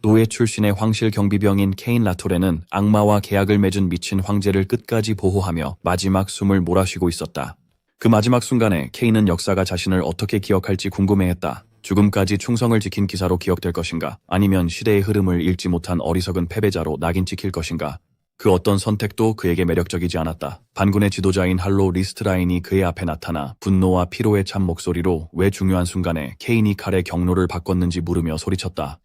노예 출신의 황실 경비병인 케인 라토레는 악마와 계약을 맺은 미친 황제를 끝까지 보호하며 마지막 숨을 몰아쉬고 있었다. 그 마지막 순간에 케인은 역사가 자신을 어떻게 기억할지 궁금해했다. 죽음까지 충성을 지킨 기사로 기억될 것인가? 아니면 시대의 흐름을 읽지 못한 어리석은 패배자로 낙인 찍힐 것인가? 그 어떤 선택도 그에게 매력적이지 않았다. 반군의 지도자인 할로 리스트라인이 그의 앞에 나타나 분노와 피로에 찬 목소리로 왜 중요한 순간에 케인이 칼의 경로를 바꿨는지 물으며 소리쳤다.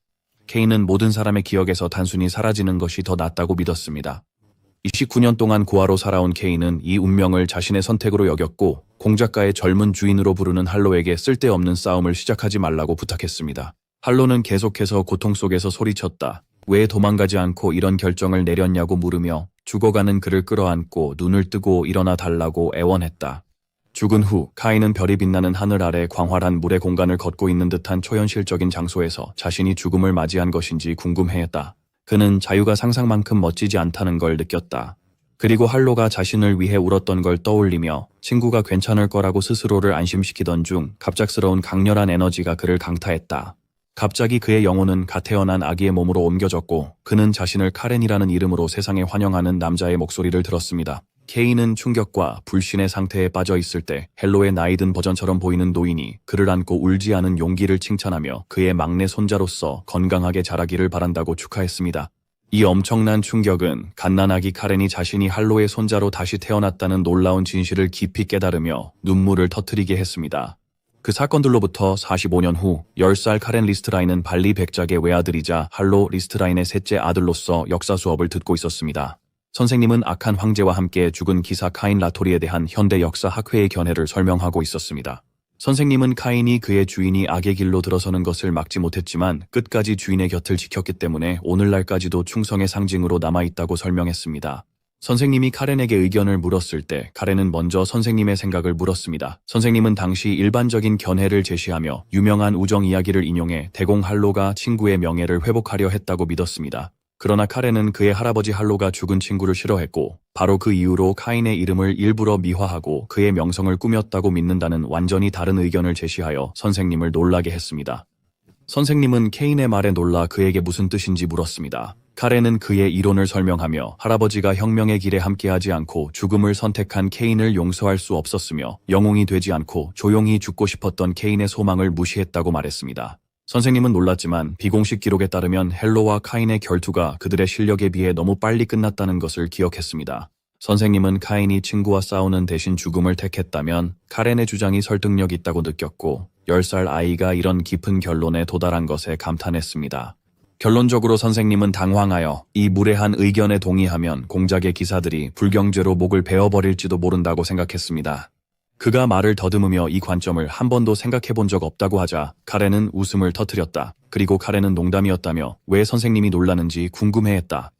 케인은 모든 사람의 기억에서 단순히 사라지는 것이 더 낫다고 믿었습니다. 29년 동안 고아로 살아온 케인은 이 운명을 자신의 선택으로 여겼고 공작가의 젊은 주인으로 부르는 할로에게 쓸데없는 싸움을 시작하지 말라고 부탁했습니다. 할로는 계속해서 고통 속에서 소리쳤다. 왜 도망가지 않고 이런 결정을 내렸냐고 물으며 죽어가는 그를 끌어안고 눈을 뜨고 일어나 달라고 애원했다. 죽은 후 카인은 별이 빛나는 하늘 아래 광활한 물의 공간을 걷고 있는 듯한 초현실적인 장소에서 자신이 죽음을 맞이한 것인지 궁금해했다. 그는 자유가 상상만큼 멋지지 않다는 걸 느꼈다. 그리고 할로가 자신을 위해 울었던 걸 떠올리며 친구가 괜찮을 거라고 스스로를 안심시키던 중 갑작스러운 강렬한 에너지가 그를 강타했다. 갑자기 그의 영혼은 갓 태어난 아기의 몸으로 옮겨졌고 그는 자신을 카렌이라는 이름으로 세상에 환영하는 남자의 목소리를 들었습니다. 케인은 충격과 불신의 상태에 빠져 있을 때 헬로의 나이든 버전처럼 보이는 노인이 그를 안고 울지 않은 용기를 칭찬하며 그의 막내 손자로서 건강하게 자라기를 바란다고 축하했습니다. 이 엄청난 충격은 갓난아기 카렌이 자신이 할로의 손자로 다시 태어났다는 놀라운 진실을 깊이 깨달으며 눈물을 터뜨리게 했습니다. 그 사건들로부터 45년 후 10살 카렌 리스트라인은 발리 백작의 외아들이자 할로 리스트라인의 셋째 아들로서 역사 수업을 듣고 있었습니다. 선생님은 악한 황제와 함께 죽은 기사 카인 라토리에 대한 현대 역사 학회의 견해를 설명하고 있었습니다. 선생님은 카인이 그의 주인이 악의 길로 들어서는 것을 막지 못했지만 끝까지 주인의 곁을 지켰기 때문에 오늘날까지도 충성의 상징으로 남아있다고 설명했습니다. 선생님이 카렌에게 의견을 물었을 때 카렌은 먼저 선생님의 생각을 물었습니다. 선생님은 당시 일반적인 견해를 제시하며 유명한 우정 이야기를 인용해 대공 할로가 친구의 명예를 회복하려 했다고 믿었습니다. 그러나 카렌은 그의 할아버지 할로가 죽은 친구를 싫어했고 바로 그 이후로 카인의 이름을 일부러 미화하고 그의 명성을 꾸몄다고 믿는다는 완전히 다른 의견을 제시하여 선생님을 놀라게 했습니다. 선생님은 케인의 말에 놀라 그에게 무슨 뜻인지 물었습니다. 카렌은 그의 이론을 설명하며 할아버지가 혁명의 길에 함께하지 않고 죽음을 선택한 케인을 용서할 수 없었으며 영웅이 되지 않고 조용히 죽고 싶었던 케인의 소망을 무시했다고 말했습니다. 선생님은 놀랐지만 비공식 기록에 따르면 헬로와 카인의 결투가 그들의 실력에 비해 너무 빨리 끝났다는 것을 기억했습니다. 선생님은 카인이 친구와 싸우는 대신 죽음을 택했다면 카렌의 주장이 설득력 있다고 느꼈고 10살 아이가 이런 깊은 결론에 도달한 것에 감탄했습니다. 결론적으로 선생님은 당황하여 이 무례한 의견에 동의하면 공작의 기사들이 불경죄로 목을 베어버릴지도 모른다고 생각했습니다. 그가 말을 더듬으며 이 관점을 한 번도 생각해본 적 없다고 하자 카렌은 웃음을 터뜨렸다. 그리고 카렌은 농담이었다며 왜 선생님이 놀라는지 궁금해했다.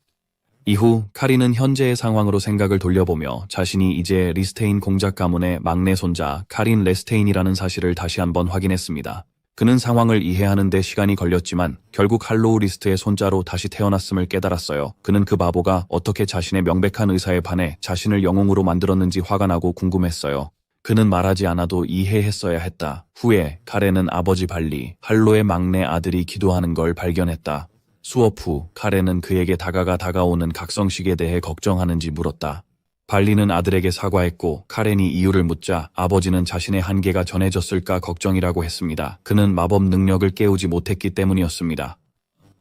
이후 카린은 현재의 상황으로 생각을 돌려보며 자신이 이제 리스테인 공작 가문의 막내 손자 카린 레스테인이라는 사실을 다시 한번 확인했습니다. 그는 상황을 이해하는 데 시간이 걸렸지만 결국 할로우 리스트의 손자로 다시 태어났음을 깨달았어요. 그는 그 바보가 어떻게 자신의 명백한 의사에 반해 자신을 영웅으로 만들었는지 화가 나고 궁금했어요. 그는 말하지 않아도 이해했어야 했다. 후에 카렌은 아버지 발리, 할로의 막내 아들이 기도하는 걸 발견했다. 수업 후 카렌은 그에게 다가오는 각성식에 대해 걱정하는지 물었다. 발리는 아들에게 사과했고 카렌이 이유를 묻자 아버지는 자신의 한계가 전해졌을까 걱정이라고 했습니다. 그는 마법 능력을 깨우지 못했기 때문이었습니다.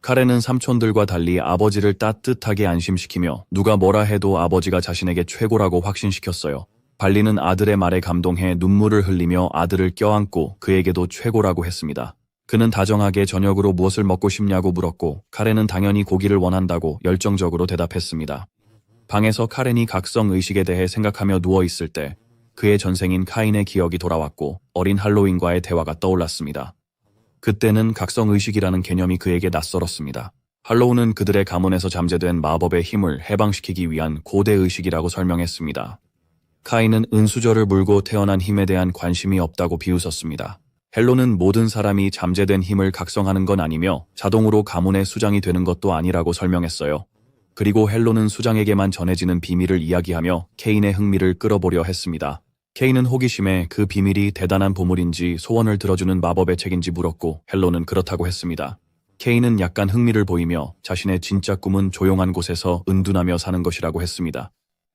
카렌은 삼촌들과 달리 아버지를 따뜻하게 안심시키며 누가 뭐라 해도 아버지가 자신에게 최고라고 확신시켰어요. 발리는 아들의 말에 감동해 눈물을 흘리며 아들을 껴안고 그에게도 최고라고 했습니다. 그는 다정하게 저녁으로 무엇을 먹고 싶냐고 물었고 카렌은 당연히 고기를 원한다고 열정적으로 대답했습니다. 방에서 카렌이 각성의식에 대해 생각하며 누워있을 때 그의 전생인 카인의 기억이 돌아왔고 어린 할로윈과의 대화가 떠올랐습니다. 그때는 각성의식이라는 개념이 그에게 낯설었습니다. 할로우는 그들의 가문에서 잠재된 마법의 힘을 해방시키기 위한 고대 의식이라고 설명했습니다. 카인은 은수저를 물고 태어난 힘에 대한 관심이 없다고 비웃었습니다. 헬로는 모든 사람이 잠재된 힘을 각성하는 건 아니며 자동으로 가문의 수장이 되는 것도 아니라고 설명했어요. 그리고 헬로는 수장에게만 전해지는 비밀을 이야기하며 케인의 흥미를 끌어보려 했습니다. 케인은 호기심에 그 비밀이 대단한 보물인지 소원을 들어주는 마법의 책인지 물었고 헬로는 그렇다고 했습니다. 케인은 약간 흥미를 보이며 자신의 진짜 꿈은 조용한 곳에서 은둔하며 사는 것이라고 했습니다.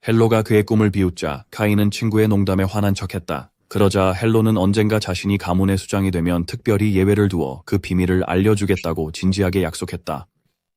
헬로가 그의 꿈을 비웃자 카인은 친구의 농담에 화난 척했다. 그러자 헬로는 언젠가 자신이 가문의 수장이 되면 특별히 예외를 두어 그 비밀을 알려주겠다고 진지하게 약속했다.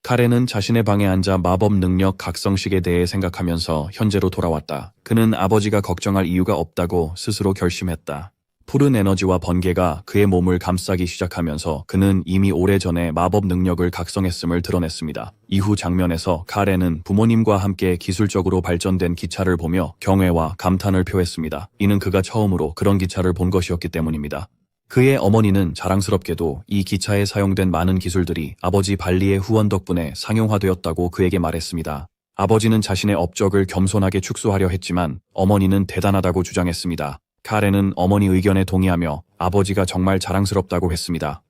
카렌은 자신의 방에 앉아 마법 능력 각성식에 대해 생각하면서 현재로 돌아왔다. 그는 아버지가 걱정할 이유가 없다고 스스로 결심했다. 푸른 에너지와 번개가 그의 몸을 감싸기 시작하면서 그는 이미 오래전에 마법 능력을 각성했음을 드러냈습니다. 이후 장면에서 카렌은 부모님과 함께 기술적으로 발전된 기차를 보며 경외와 감탄을 표했습니다. 이는 그가 처음으로 그런 기차를 본 것이었기 때문입니다. 그의 어머니는 자랑스럽게도 이 기차에 사용된 많은 기술들이 아버지 발리의 후원 덕분에 상용화되었다고 그에게 말했습니다. 아버지는 자신의 업적을 겸손하게 축소하려 했지만 어머니는 대단하다고 주장했습니다. 카렌은 어머니 의견에 동의하며 아버지가 정말 자랑스럽다고 했습니다.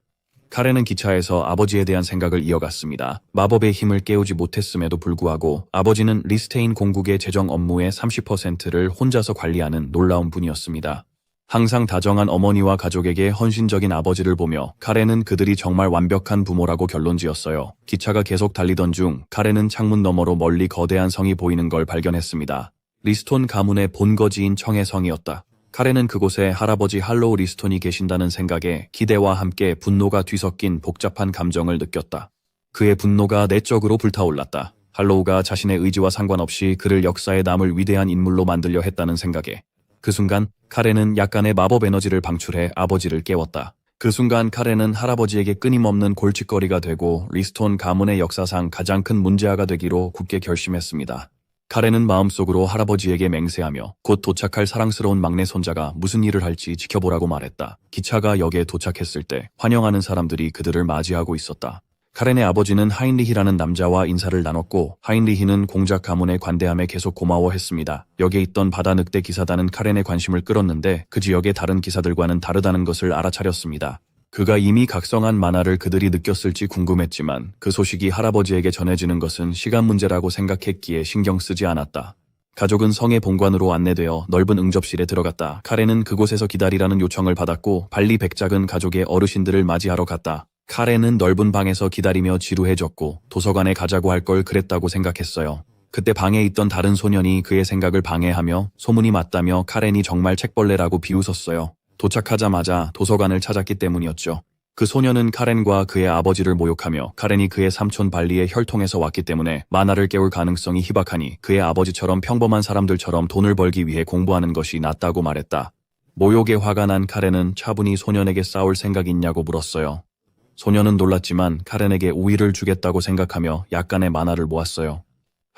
카렌은 기차에서 아버지에 대한 생각을 이어갔습니다. 마법의 힘을 깨우지 못했음에도 불구하고 아버지는 리스테인 공국의 재정 업무의 30%를 혼자서 관리하는 놀라운 분이었습니다. 항상 다정한 어머니와 가족에게 헌신적인 아버지를 보며 카렌은 그들이 정말 완벽한 부모라고 결론지었어요. 기차가 계속 달리던 중 카렌은 창문 너머로 멀리 거대한 성이 보이는 걸 발견했습니다. 리스톤 가문의 본거지인 청의 성이었다. 카렌은 그곳에 할아버지 할로우 리스톤이 계신다는 생각에 기대와 함께 분노가 뒤섞인 복잡한 감정을 느꼈다. 그의 분노가 내적으로 불타올랐다. 할로우가 자신의 의지와 상관없이 그를 역사에 남을 위대한 인물로 만들려 했다는 생각에 그 순간 카렌은 약간의 마법 에너지를 방출해 아버지를 깨웠다. 그 순간 카렌은 할아버지에게 끊임없는 골칫거리가 되고 리스톤 가문의 역사상 가장 큰 문제아가 되기로 굳게 결심했습니다. 카렌은 마음속으로 할아버지에게 맹세하며 곧 도착할 사랑스러운 막내 손자가 무슨 일을 할지 지켜보라고 말했다. 기차가 역에 도착했을 때 환영하는 사람들이 그들을 맞이하고 있었다. 카렌의 아버지는 하인리히라는 남자와 인사를 나눴고 하인리히는 공작 가문의 관대함에 계속 고마워했습니다. 역에 있던 바다 늑대 기사단은 카렌의 관심을 끌었는데 그 지역의 다른 기사들과는 다르다는 것을 알아차렸습니다. 그가 이미 각성한 만화를 그들이 느꼈을지 궁금했지만 그 소식이 할아버지에게 전해지는 것은 시간 문제라고 생각했기에 신경 쓰지 않았다. 가족은 성의 본관으로 안내되어 넓은 응접실에 들어갔다. 카렌은 그곳에서 기다리라는 요청을 받았고 발리 백작은 가족의 어르신들을 맞이하러 갔다. 카렌은 넓은 방에서 기다리며 지루해졌고 도서관에 가자고 할 걸 그랬다고 생각했어요. 그때 방에 있던 다른 소년이 그의 생각을 방해하며 소문이 맞다며 카렌이 정말 책벌레라고 비웃었어요. 도착하자마자 도서관을 찾았기 때문이었죠. 그 소년은 카렌과 그의 아버지를 모욕하며 카렌이 그의 삼촌 발리의 혈통에서 왔기 때문에 만화를 깨울 가능성이 희박하니 그의 아버지처럼 평범한 사람들처럼 돈을 벌기 위해 공부하는 것이 낫다고 말했다. 모욕에 화가 난 카렌은 차분히 소년에게 싸울 생각 있냐고 물었어요. 소년은 놀랐지만 카렌에게 우위를 주겠다고 생각하며 약간의 만화를 모았어요.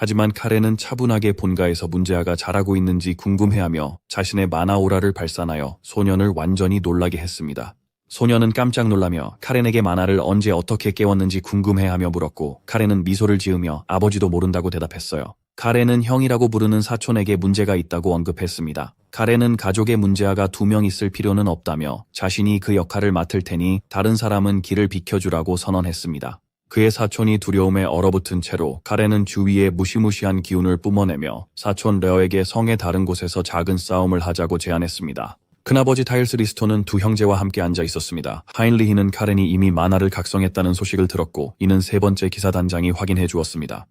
하지만 카렌은 차분하게 본가에서 문제아가 잘하고 있는지 궁금해하며 자신의 만화 오라를 발산하여 소년을 완전히 놀라게 했습니다. 소년은 깜짝 놀라며 카렌에게 만화를 언제 어떻게 깨웠는지 궁금해하며 물었고 카렌은 미소를 지으며 아버지도 모른다고 대답했어요. 카렌은 형이라고 부르는 사촌에게 문제가 있다고 언급했습니다. 카렌은 가족의 문제아가 2명 있을 필요는 없다며 자신이 그 역할을 맡을 테니 다른 사람은 길을 비켜주라고 선언했습니다. 그의 사촌이 두려움에 얼어붙은 채로 카렌은 주위에 무시무시한 기운을 뿜어내며 사촌 레어에게 성의 다른 곳에서 작은 싸움을 하자고 제안했습니다. 큰아버지 타일스 리스톤은 두 형제와 함께 앉아 있었습니다. 하인리히는 카렌이 이미 만화를 각성했다는 소식을 들었고 이는 세 번째 기사단장이 확인해 주었습니다.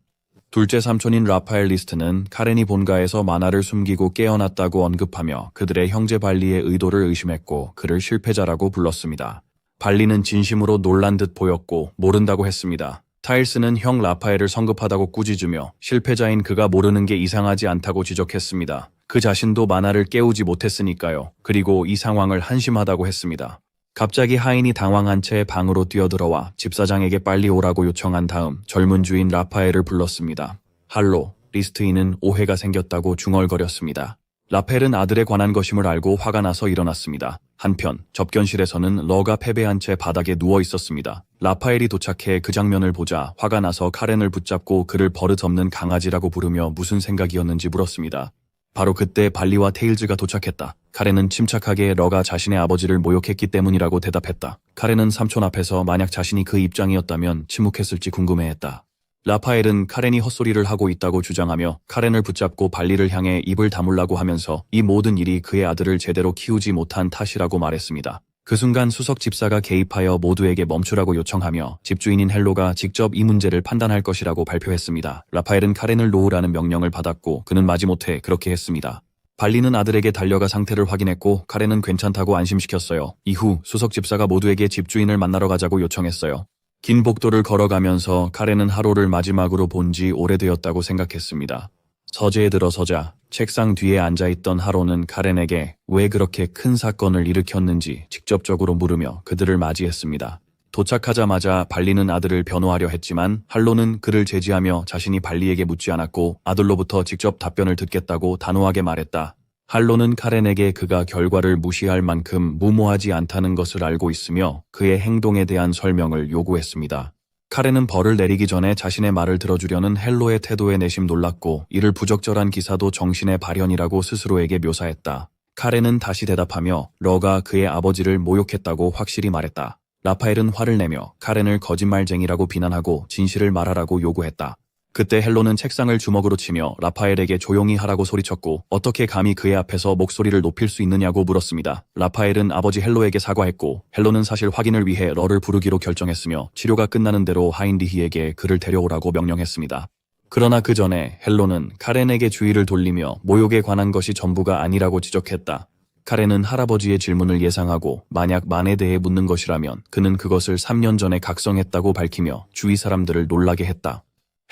둘째 삼촌인 라파엘 리스트는 카렌이 본가에서 만화를 숨기고 깨어났다고 언급하며 그들의 형제 발리의 의도를 의심했고 그를 실패자라고 불렀습니다. 발리는 진심으로 놀란 듯 보였고 모른다고 했습니다. 타일스는 형 라파엘을 성급하다고 꾸짖으며 실패자인 그가 모르는 게 이상하지 않다고 지적했습니다. 그 자신도 만화를 깨우지 못했으니까요. 그리고 이 상황을 한심하다고 했습니다. 갑자기 하인이 당황한 채 방으로 뛰어들어와 집사장에게 빨리 오라고 요청한 다음 젊은 주인 라파엘을 불렀습니다. 할로, 리스트인은 오해가 생겼다고 중얼거렸습니다. 라펠은 아들에 관한 것임을 알고 화가 나서 일어났습니다. 한편 접견실에서는 러가 패배한 채 바닥에 누워 있었습니다. 라파엘이 도착해 그 장면을 보자 화가 나서 카렌을 붙잡고 그를 버릇없는 강아지라고 부르며 무슨 생각이었는지 물었습니다. 바로 그때 발리와 테일즈가 도착했다. 카렌은 침착하게 러가 자신의 아버지를 모욕했기 때문이라고 대답했다. 카렌은 삼촌 앞에서 만약 자신이 그 입장이었다면 침묵했을지 궁금해했다. 라파엘은 카렌이 헛소리를 하고 있다고 주장하며 카렌을 붙잡고 발리를 향해 입을 다물라고 하면서 이 모든 일이 그의 아들을 제대로 키우지 못한 탓이라고 말했습니다. 그 순간 수석 집사가 개입하여 모두에게 멈추라고 요청하며 집주인인 헬로가 직접 이 문제를 판단할 것이라고 발표했습니다. 라파엘은 카렌을 놓으라는 명령을 받았고 그는 마지못해 그렇게 했습니다. 발리는 아들에게 달려가 상태를 확인했고 카렌은 괜찮다고 안심시켰어요. 이후 수석 집사가 모두에게 집주인을 만나러 가자고 요청했어요. 긴 복도를 걸어가면서 카렌은 하로를 마지막으로 본 지 오래되었다고 생각했습니다. 서재에 들어서자 책상 뒤에 앉아있던 하로는 카렌에게 왜 그렇게 큰 사건을 일으켰는지 직접적으로 물으며 그들을 맞이했습니다. 도착하자마자 발리는 아들을 변호하려 했지만 할로는 그를 제지하며 자신이 발리에게 묻지 않았고 아들로부터 직접 답변을 듣겠다고 단호하게 말했다. 할로는 카렌에게 그가 결과를 무시할 만큼 무모하지 않다는 것을 알고 있으며 그의 행동에 대한 설명을 요구했습니다. 카렌은 벌을 내리기 전에 자신의 말을 들어주려는 헬로의 태도에 내심 놀랐고 이를 부적절한 기사도 정신의 발현이라고 스스로에게 묘사했다. 카렌은 다시 대답하며 러가 그의 아버지를 모욕했다고 확실히 말했다. 라파엘은 화를 내며 카렌을 거짓말쟁이라고 비난하고 진실을 말하라고 요구했다. 그때 헬로는 책상을 주먹으로 치며 라파엘에게 조용히 하라고 소리쳤고 어떻게 감히 그의 앞에서 목소리를 높일 수 있느냐고 물었습니다. 라파엘은 아버지 헬로에게 사과했고 헬로는 사실 확인을 위해 러를 부르기로 결정했으며 치료가 끝나는 대로 하인리히에게 그를 데려오라고 명령했습니다. 그러나 그 전에 헬로는 카렌에게 주의를 돌리며 모욕에 관한 것이 전부가 아니라고 지적했다. 카렌은 할아버지의 질문을 예상하고 만약 만에 대해 묻는 것이라면 그는 그것을 3년 전에 각성했다고 밝히며 주위 사람들을 놀라게 했다.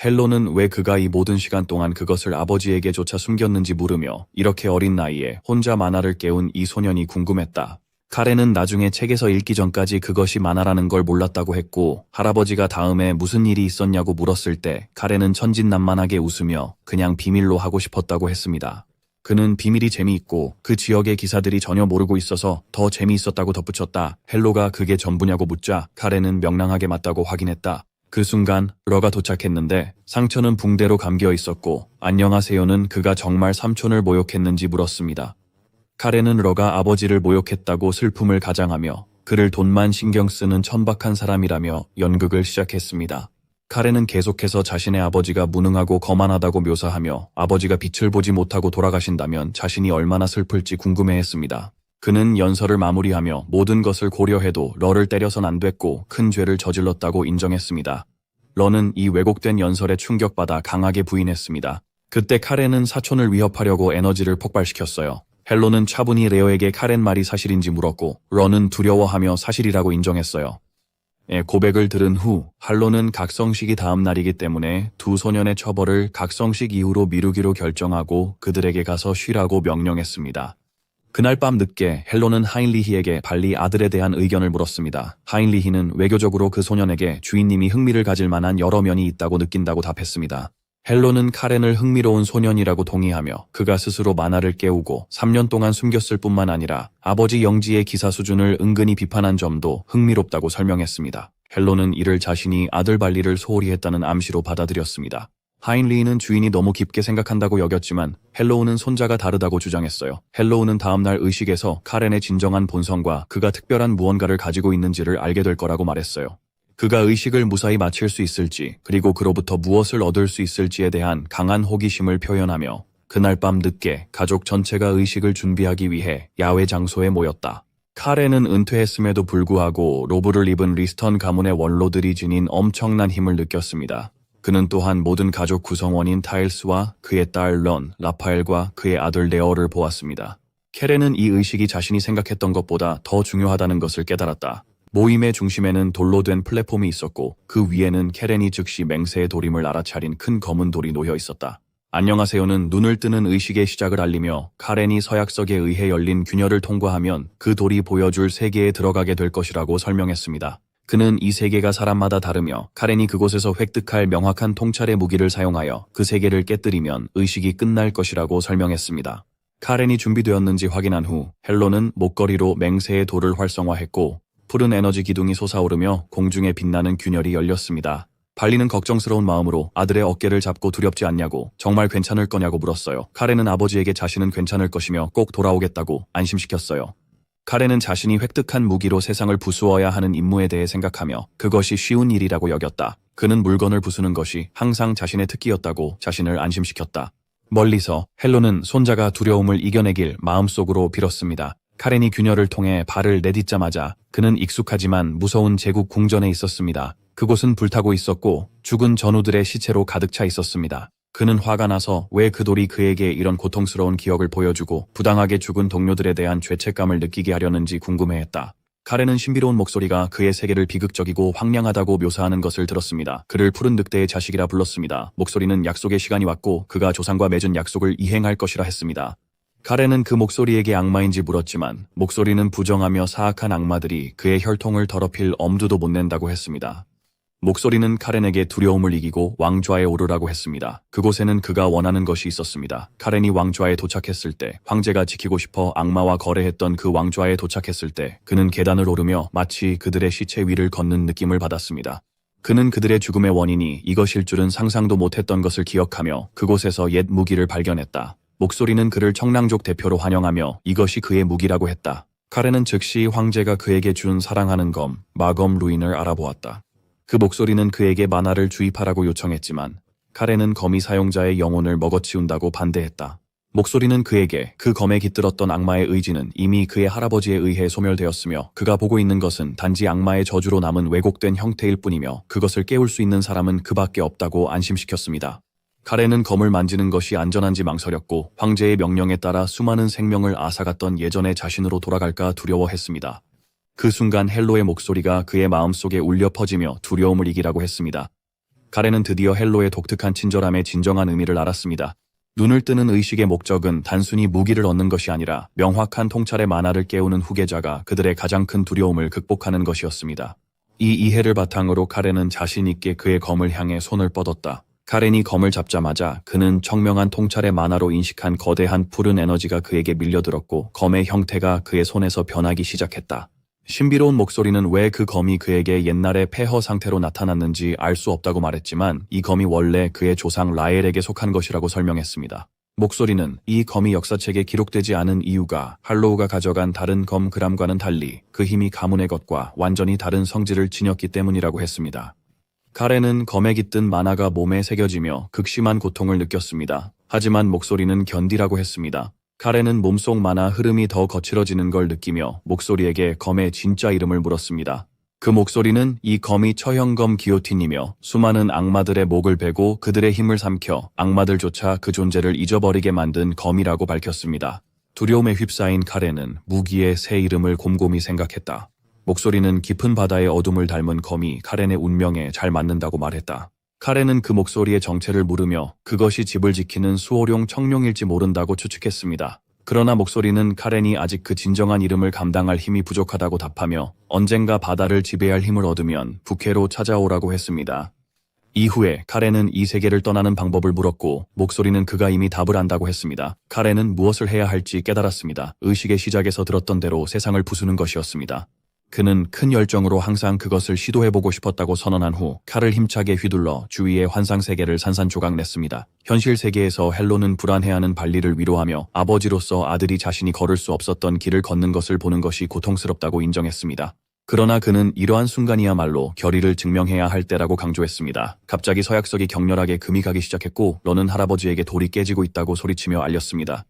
헬로는 왜 그가 이 모든 시간 동안 그것을 아버지에게조차 숨겼는지 물으며 이렇게 어린 나이에 혼자 만화를 깨운 이 소년이 궁금했다. 카렌은 나중에 책에서 읽기 전까지 그것이 만화라는 걸 몰랐다고 했고 할아버지가 다음에 무슨 일이 있었냐고 물었을 때 카렌은 천진난만하게 웃으며 그냥 비밀로 하고 싶었다고 했습니다. 그는 비밀이 재미있고 그 지역의 기사들이 전혀 모르고 있어서 더 재미있었다고 덧붙였다. 헬로가 그게 전부냐고 묻자 카렌은 명랑하게 맞다고 확인했다. 그 순간 러가 도착했는데 상처는 붕대로 감겨 있었고 안녕하세요는 그가 정말 삼촌을 모욕했는지 물었습니다. 카렌은 러가 아버지를 모욕했다고 슬픔을 가장하며 그를 돈만 신경 쓰는 천박한 사람이라며 연극을 시작했습니다. 카렌은 계속해서 자신의 아버지가 무능하고 거만하다고 묘사하며 아버지가 빛을 보지 못하고 돌아가신다면 자신이 얼마나 슬플지 궁금해했습니다. 그는 연설을 마무리하며 모든 것을 고려해도 러를 때려선 안 됐고 큰 죄를 저질렀다고 인정했습니다. 러는 이 왜곡된 연설에 충격받아 강하게 부인했습니다. 그때 카렌은 사촌을 위협하려고 에너지를 폭발시켰어요. 헬로는 차분히 레어에게 카렌 말이 사실인지 물었고 러는 두려워하며 사실이라고 인정했어요. 고백을 들은 후 할로는 각성식이 다음 날이기 때문에 두 소년의 처벌을 각성식 이후로 미루기로 결정하고 그들에게 가서 쉬라고 명령했습니다. 그날 밤 늦게 헬로는 하인리히에게 발리 아들에 대한 의견을 물었습니다. 하인리히는 외교적으로 그 소년에게 주인님이 흥미를 가질 만한 여러 면이 있다고 느낀다고 답했습니다. 헬로는 카렌을 흥미로운 소년이라고 동의하며 그가 스스로 만화를 깨우고 3년 동안 숨겼을 뿐만 아니라 아버지 영지의 기사 수준을 은근히 비판한 점도 흥미롭다고 설명했습니다. 헬로는 이를 자신이 아들 발리를 소홀히 했다는 암시로 받아들였습니다. 하인리히는 주인이 너무 깊게 생각한다고 여겼지만 헬로우는 손자가 다르다고 주장했어요. 헬로우는 다음날 의식에서 카렌의 진정한 본성과 그가 특별한 무언가를 가지고 있는지를 알게 될 거라고 말했어요. 그가 의식을 무사히 마칠 수 있을지 그리고 그로부터 무엇을 얻을 수 있을지에 대한 강한 호기심을 표현하며 그날 밤 늦게 가족 전체가 의식을 준비하기 위해 야외 장소에 모였다. 카렌은 은퇴했음에도 불구하고 로브를 입은 리스턴 가문의 원로들이 지닌 엄청난 힘을 느꼈습니다. 그는 또한 모든 가족 구성원인 타일스와 그의 딸 런, 라파엘과 그의 아들 레어를 보았습니다. 캐렌은 이 의식이 자신이 생각했던 것보다 더 중요하다는 것을 깨달았다. 모임의 중심에는 돌로 된 플랫폼이 있었고 그 위에는 캐렌이 즉시 맹세의 도림을 알아차린 큰 검은 돌이 놓여 있었다. 안녕하세요는 눈을 뜨는 의식의 시작을 알리며 카렌이 서약석에 의해 열린 균열을 통과하면 그 돌이 보여줄 세계에 들어가게 될 것이라고 설명했습니다. 그는 이 세계가 사람마다 다르며 카렌이 그곳에서 획득할 명확한 통찰의 무기를 사용하여 그 세계를 깨뜨리면 의식이 끝날 것이라고 설명했습니다. 카렌이 준비되었는지 확인한 후 헬로는 목걸이로 맹세의 돌을 활성화했고 푸른 에너지 기둥이 솟아오르며 공중에 빛나는 균열이 열렸습니다. 발리는 걱정스러운 마음으로 아들의 어깨를 잡고 두렵지 않냐고 정말 괜찮을 거냐고 물었어요. 카렌은 아버지에게 자신은 괜찮을 것이며 꼭 돌아오겠다고 안심시켰어요. 카렌은 자신이 획득한 무기로 세상을 부수어야 하는 임무에 대해 생각하며 그것이 쉬운 일이라고 여겼다. 그는 물건을 부수는 것이 항상 자신의 특기였다고 자신을 안심시켰다. 멀리서 헬로는 손자가 두려움을 이겨내길 마음속으로 빌었습니다. 카렌이 균열을 통해 발을 내딛자마자 그는 익숙하지만 무서운 제국 궁전에 있었습니다. 그곳은 불타고 있었고 죽은 전우들의 시체로 가득 차 있었습니다. 그는 화가 나서 왜 그 돌이 그에게 이런 고통스러운 기억을 보여주고 부당하게 죽은 동료들에 대한 죄책감을 느끼게 하려는지 궁금해했다. 카렌은 신비로운 목소리가 그의 세계를 비극적이고 황량하다고 묘사하는 것을 들었습니다. 그를 푸른 늑대의 자식이라 불렀습니다. 목소리는 약속의 시간이 왔고 그가 조상과 맺은 약속을 이행할 것이라 했습니다. 카렌은 그 목소리에게 악마인지 물었지만 목소리는 부정하며 사악한 악마들이 그의 혈통을 더럽힐 엄두도 못 낸다고 했습니다. 목소리는 카렌에게 두려움을 이기고 왕좌에 오르라고 했습니다. 그곳에는 그가 원하는 것이 있었습니다. 카렌이 왕좌에 도착했을 때, 황제가 지키고 싶어 악마와 거래했던 그 왕좌에 도착했을 때 그는 계단을 오르며 마치 그들의 시체 위를 걷는 느낌을 받았습니다. 그는 그들의 죽음의 원인이 이것일 줄은 상상도 못했던 것을 기억하며 그곳에서 옛 무기를 발견했다. 목소리는 그를 청랑족 대표로 환영하며 이것이 그의 무기라고 했다. 카렌은 즉시 황제가 그에게 준 사랑하는 검, 마검 루인을 알아보았다. 그 목소리는 그에게 만화를 주입하라고 요청했지만 카렌은 검이 사용자의 영혼을 먹어치운다고 반대했다. 목소리는 그에게 그 검에 깃들었던 악마의 의지는 이미 그의 할아버지에 의해 소멸되었으며 그가 보고 있는 것은 단지 악마의 저주로 남은 왜곡된 형태일 뿐이며 그것을 깨울 수 있는 사람은 그밖에 없다고 안심시켰습니다. 카렌은 검을 만지는 것이 안전한지 망설였고 황제의 명령에 따라 수많은 생명을 앗아갔던 예전의 자신으로 돌아갈까 두려워했습니다. 그 순간 헬로의 목소리가 그의 마음속에 울려 퍼지며 두려움을 이기라고 했습니다. 카렌은 드디어 헬로의 독특한 친절함의 진정한 의미를 알았습니다. 눈을 뜨는 의식의 목적은 단순히 무기를 얻는 것이 아니라 명확한 통찰의 만화를 깨우는 후계자가 그들의 가장 큰 두려움을 극복하는 것이었습니다. 이 이해를 바탕으로 카렌은 자신 있게 그의 검을 향해 손을 뻗었다. 카렌이 검을 잡자마자 그는 청명한 통찰의 만화로 인식한 거대한 푸른 에너지가 그에게 밀려들었고 검의 형태가 그의 손에서 변하기 시작했다. 신비로운 목소리는 왜 그 검이 그에게 옛날의 폐허 상태로 나타났는지 알 수 없다고 말했지만 이 검이 원래 그의 조상 라엘에게 속한 것이라고 설명했습니다. 목소리는 이 검이 역사책에 기록되지 않은 이유가 할로우가 가져간 다른 검 그람과는 달리 그 힘이 가문의 것과 완전히 다른 성질을 지녔기 때문이라고 했습니다. 카렌은 검에 깃든 만화가 몸에 새겨지며 극심한 고통을 느꼈습니다. 하지만 목소리는 견디라고 했습니다. 카렌은 몸속 만화 흐름이 더 거칠어지는 걸 느끼며 목소리에게 검의 진짜 이름을 물었습니다. 그 목소리는 이 검이 처형검 기요틴이며 수많은 악마들의 목을 베고 그들의 힘을 삼켜 악마들조차 그 존재를 잊어버리게 만든 검이라고 밝혔습니다. 두려움에 휩싸인 카렌은 무기의 새 이름을 곰곰이 생각했다. 목소리는 깊은 바다의 어둠을 닮은 검이 카렌의 운명에 잘 맞는다고 말했다. 카렌은 그 목소리의 정체를 물으며 그것이 집을 지키는 수호룡 청룡일지 모른다고 추측했습니다. 그러나 목소리는 카렌이 아직 그 진정한 이름을 감당할 힘이 부족하다고 답하며 언젠가 바다를 지배할 힘을 얻으면 북해로 찾아오라고 했습니다. 이후에 카렌은 이 세계를 떠나는 방법을 물었고 목소리는 그가 이미 답을 안다고 했습니다. 카렌은 무엇을 해야 할지 깨달았습니다. 의식의 시작에서 들었던 대로 세상을 부수는 것이었습니다. 그는 큰 열정으로 항상 그것을 시도해보고 싶었다고 선언한 후 칼을 힘차게 휘둘러 주위의 환상세계를 산산조각냈습니다. 현실 세계에서 헬로는 불안해하는 발리를 위로하며 아버지로서 아들이 자신이 걸을 수 없었던 길을 걷는 것을 보는 것이 고통스럽다고 인정했습니다. 그러나 그는 이러한 순간이야말로 결의를 증명해야 할 때라고 강조했습니다. 갑자기 서약석이 격렬하게 금이 가기 시작했고 러는 할아버지에게 돌이 깨지고 있다고 소리치며 알렸습니다.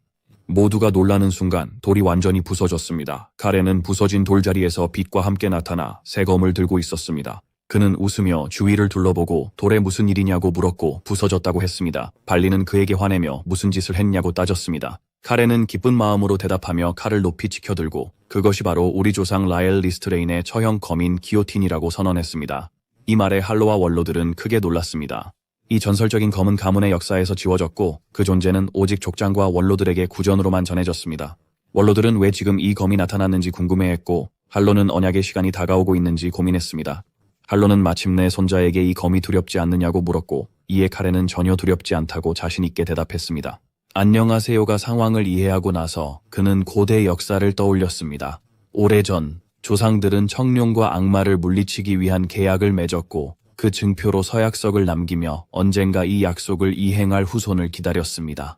모두가 놀라는 순간 돌이 완전히 부서졌습니다. 카렌은 부서진 돌자리에서 빛과 함께 나타나 새 검을 들고 있었습니다. 그는 웃으며 주위를 둘러보고 돌에 무슨 일이냐고 물었고 부서졌다고 했습니다. 발리는 그에게 화내며 무슨 짓을 했냐고 따졌습니다. 카렌은 기쁜 마음으로 대답하며 칼을 높이 치켜들고 그것이 바로 우리 조상 라엘 리스트레인의 처형 검인 기요틴이라고 선언했습니다. 이 말에 할로와 원로들은 크게 놀랐습니다. 이 전설적인 검은 가문의 역사에서 지워졌고 그 존재는 오직 족장과 원로들에게 구전으로만 전해졌습니다. 원로들은 왜 지금 이 검이 나타났는지 궁금해했고 할로는 언약의 시간이 다가오고 있는지 고민했습니다. 할로는 마침내 손자에게 이 검이 두렵지 않느냐고 물었고 이에 카렌은 전혀 두렵지 않다고 자신 있게 대답했습니다. 안녕하세요가 상황을 이해하고 나서 그는 고대 역사를 떠올렸습니다. 오래전 조상들은 청룡과 악마를 물리치기 위한 계약을 맺었고 그 증표로 서약석을 남기며 언젠가 이 약속을 이행할 후손을 기다렸습니다.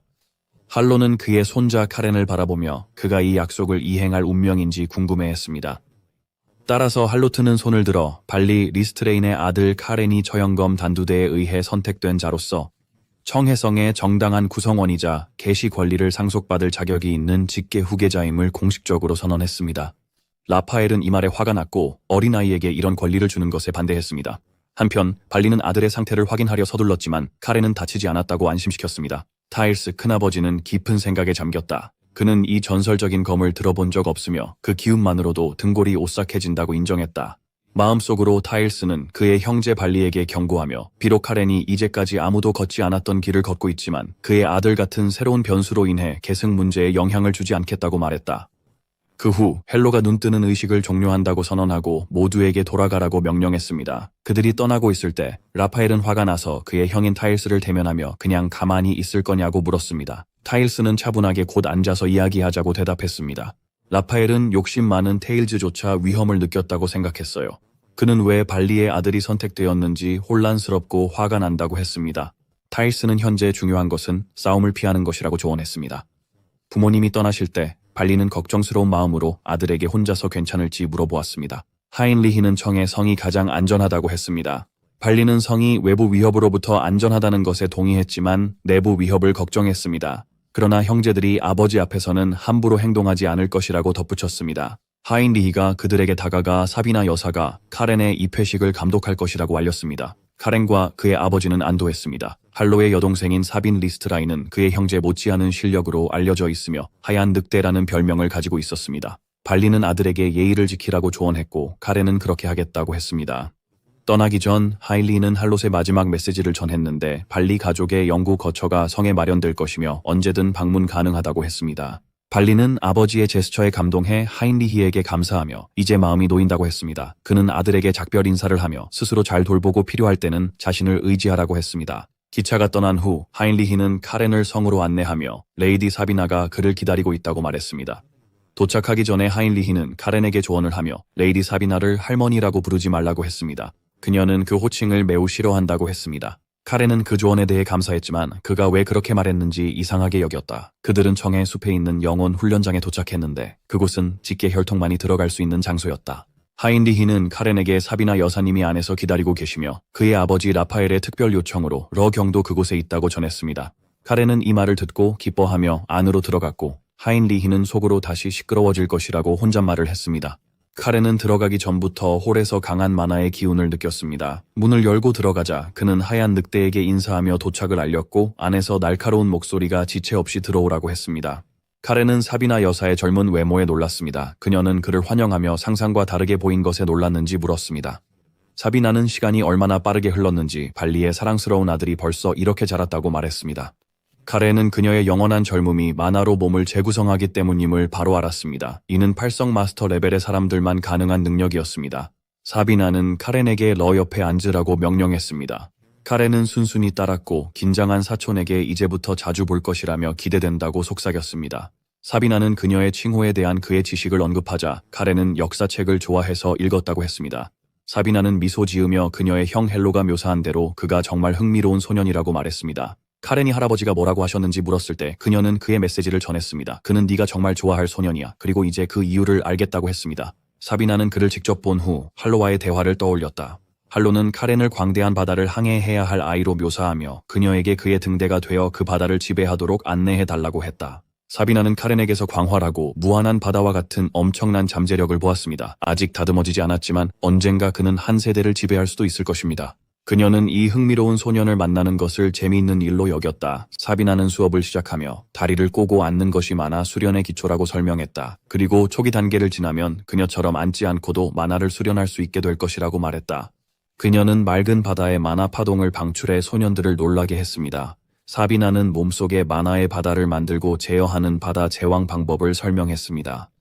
할로는 그의 손자 카렌을 바라보며 그가 이 약속을 이행할 운명인지 궁금해했습니다. 따라서 할로트는 손을 들어 발리 리스트레인의 아들 카렌이 처형검 단두대에 의해 선택된 자로서 청해성의 정당한 구성원이자 개시 권리를 상속받을 자격이 있는 직계 후계자임을 공식적으로 선언했습니다. 라파엘은 이 말에 화가 났고 어린아이에게 이런 권리를 주는 것에 반대했습니다. 한편 발리는 아들의 상태를 확인하려 서둘렀지만 카렌은 다치지 않았다고 안심시켰습니다. 타일스 큰아버지는 깊은 생각에 잠겼다. 그는 이 전설적인 검을 들어본 적 없으며 그 기운만으로도 등골이 오싹해진다고 인정했다. 마음속으로 타일스는 그의 형제 발리에게 경고하며 비록 카렌이 이제까지 아무도 걷지 않았던 길을 걷고 있지만 그의 아들 같은 새로운 변수로 인해 계승 문제에 영향을 주지 않겠다고 말했다. 그 후 헬로가 눈뜨는 의식을 종료한다고 선언하고 모두에게 돌아가라고 명령했습니다. 그들이 떠나고 있을 때 라파엘은 화가 나서 그의 형인 타일스를 대면하며 그냥 가만히 있을 거냐고 물었습니다. 타일스는 차분하게 곧 앉아서 이야기하자고 대답했습니다. 라파엘은 욕심 많은 테일즈조차 위험을 느꼈다고 생각했어요. 그는 왜 발리의 아들이 선택되었는지 혼란스럽고 화가 난다고 했습니다. 타일스는 현재 중요한 것은 싸움을 피하는 것이라고 조언했습니다. 부모님이 떠나실 때 발리는 걱정스러운 마음으로 아들에게 혼자서 괜찮을지 물어보았습니다. 하인리히는 청의 성이 가장 안전하다고 했습니다. 발리는 성이 외부 위협으로부터 안전하다는 것에 동의했지만 내부 위협을 걱정했습니다. 그러나 형제들이 아버지 앞에서는 함부로 행동하지 않을 것이라고 덧붙였습니다. 하인리히가 그들에게 다가가 사비나 여사가 카렌의 입회식을 감독할 것이라고 알렸습니다. 카렌과 그의 아버지는 안도했습니다. 할로의 여동생인 사빈 리스트라인은 그의 형제 못지않은 실력으로 알려져 있으며 하얀 늑대라는 별명을 가지고 있었습니다. 발리는 아들에게 예의를 지키라고 조언했고 카렌은 그렇게 하겠다고 했습니다. 떠나기 전 하일리는 할롯의 마지막 메시지를 전했는데 발리 가족의 영구 거처가 성에 마련될 것이며 언제든 방문 가능하다고 했습니다. 발리는 아버지의 제스처에 감동해 하인리히에게 감사하며 이제 마음이 놓인다고 했습니다. 그는 아들에게 작별 인사를 하며 스스로 잘 돌보고 필요할 때는 자신을 의지하라고 했습니다. 기차가 떠난 후 하인리히는 카렌을 성으로 안내하며 레이디 사비나가 그를 기다리고 있다고 말했습니다. 도착하기 전에 하인리히는 카렌에게 조언을 하며 레이디 사비나를 할머니라고 부르지 말라고 했습니다. 그녀는 그 호칭을 매우 싫어한다고 했습니다. 카렌은 그 조언에 대해 감사했지만 그가 왜 그렇게 말했는지 이상하게 여겼다. 그들은 청해 숲에 있는 영혼 훈련장에 도착했는데 그곳은 직계 혈통만이 들어갈 수 있는 장소였다. 하인리히는 카렌에게 사비나 여사님이 안에서 기다리고 계시며 그의 아버지 라파엘의 특별 요청으로 러 경도 그곳에 있다고 전했습니다. 카렌은 이 말을 듣고 기뻐하며 안으로 들어갔고 하인리히는 속으로 다시 시끄러워질 것이라고 혼잣말을 했습니다. 카렌은 들어가기 전부터 홀에서 강한 만화의 기운을 느꼈습니다. 문을 열고 들어가자 그는 하얀 늑대에게 인사하며 도착을 알렸고 안에서 날카로운 목소리가 지체 없이 들어오라고 했습니다. 카렌은 사비나 여사의 젊은 외모에 놀랐습니다. 그녀는 그를 환영하며 상상과 다르게 보인 것에 놀랐는지 물었습니다. 사비나는 시간이 얼마나 빠르게 흘렀는지 발리의 사랑스러운 아들이 벌써 이렇게 자랐다고 말했습니다. 카렌은 그녀의 영원한 젊음이 만화로 몸을 재구성하기 때문임을 바로 알았습니다. 이는 팔성 마스터 레벨의 사람들만 가능한 능력이었습니다. 사비나는 카렌에게 러 옆에 앉으라고 명령했습니다. 카렌은 순순히 따랐고 긴장한 사촌에게 이제부터 자주 볼 것이라며 기대된다고 속삭였습니다. 사비나는 그녀의 칭호에 대한 그의 지식을 언급하자 카렌은 역사책을 좋아해서 읽었다고 했습니다. 사비나는 미소 지으며 그녀의 형 헬로가 묘사한 대로 그가 정말 흥미로운 소년이라고 말했습니다. 카렌이 할아버지가 뭐라고 하셨는지 물었을 때 그녀는 그의 메시지를 전했습니다. 그는 네가 정말 좋아할 소년이야. 그리고 이제 그 이유를 알겠다고 했습니다. 사비나는 그를 직접 본 후 할로와의 대화를 떠올렸다. 할로는 카렌을 광대한 바다를 항해해야 할 아이로 묘사하며 그녀에게 그의 등대가 되어 그 바다를 지배하도록 안내해달라고 했다. 사비나는 카렌에게서 광활하고 무한한 바다와 같은 엄청난 잠재력을 보았습니다. 아직 다듬어지지 않았지만 언젠가 그는 한 세대를 지배할 수도 있을 것입니다. 그녀는 이 흥미로운 소년을 만나는 것을 재미있는 일로 여겼다. 사비나는 수업을 시작하며 다리를 꼬고 앉는 것이 만화 수련의 기초라고 설명했다. 그리고 초기 단계를 지나면 그녀처럼 앉지 않고도 만화를 수련할 수 있게 될 것이라고 말했다. 그녀는 맑은 바다의 만화 파동을 방출해 소년들을 놀라게 했습니다. 사비나는 몸속에 만화의 바다를 만들고 제어하는 바다 제왕 방법을 설명했습니다.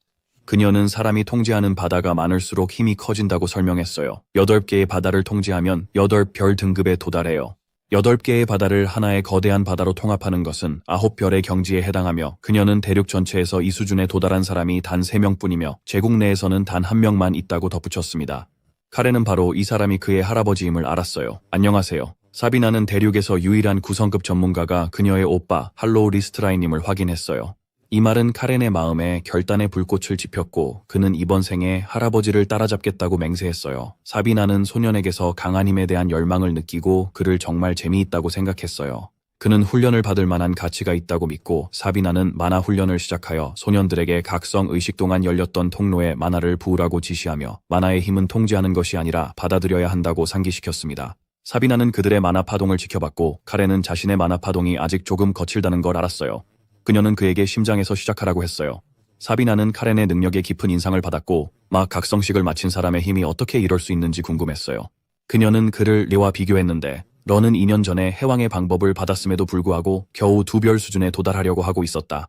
그녀는 사람이 통제하는 바다가 많을수록 힘이 커진다고 설명했어요. 8개의 바다를 통제하면 8별 등급에 도달해요. 8개의 바다를 하나의 거대한 바다로 통합하는 것은 9별의 경지에 해당하며 그녀는 대륙 전체에서 이 수준에 도달한 사람이 단 3명뿐이며 제국 내에서는 단 1명만 있다고 덧붙였습니다. 카렌은 바로 이 사람이 그의 할아버지임을 알았어요. 안녕하세요. 사비나는 대륙에서 유일한 구성급 전문가가 그녀의 오빠 할로우 리스트라인임을 확인했어요. 이 말은 카렌의 마음에 결단의 불꽃을 지폈고 그는 이번 생에 할아버지를 따라잡겠다고 맹세했어요. 사비나는 소년에게서 강한 힘에 대한 열망을 느끼고 그를 정말 재미있다고 생각했어요. 그는 훈련을 받을 만한 가치가 있다고 믿고 사비나는 만화 훈련을 시작하여 소년들에게 각성 의식 동안 열렸던 통로에 만화를 부으라고 지시하며 만화의 힘은 통제하는 것이 아니라 받아들여야 한다고 상기시켰습니다. 사비나는 그들의 만화 파동을 지켜봤고 카렌은 자신의 만화 파동이 아직 조금 거칠다는 걸 알았어요. 그녀는 그에게 심장에서 시작하라고 했어요. 사비나는 카렌의 능력에 깊은 인상을 받았고 막 각성식을 마친 사람의 힘이 어떻게 이럴 수 있는지 궁금했어요. 그녀는 그를 레와 비교했는데 러는 2년 전에 해왕의 방법을 받았음에도 불구하고 겨우 2별 수준에 도달하려고 하고 있었다.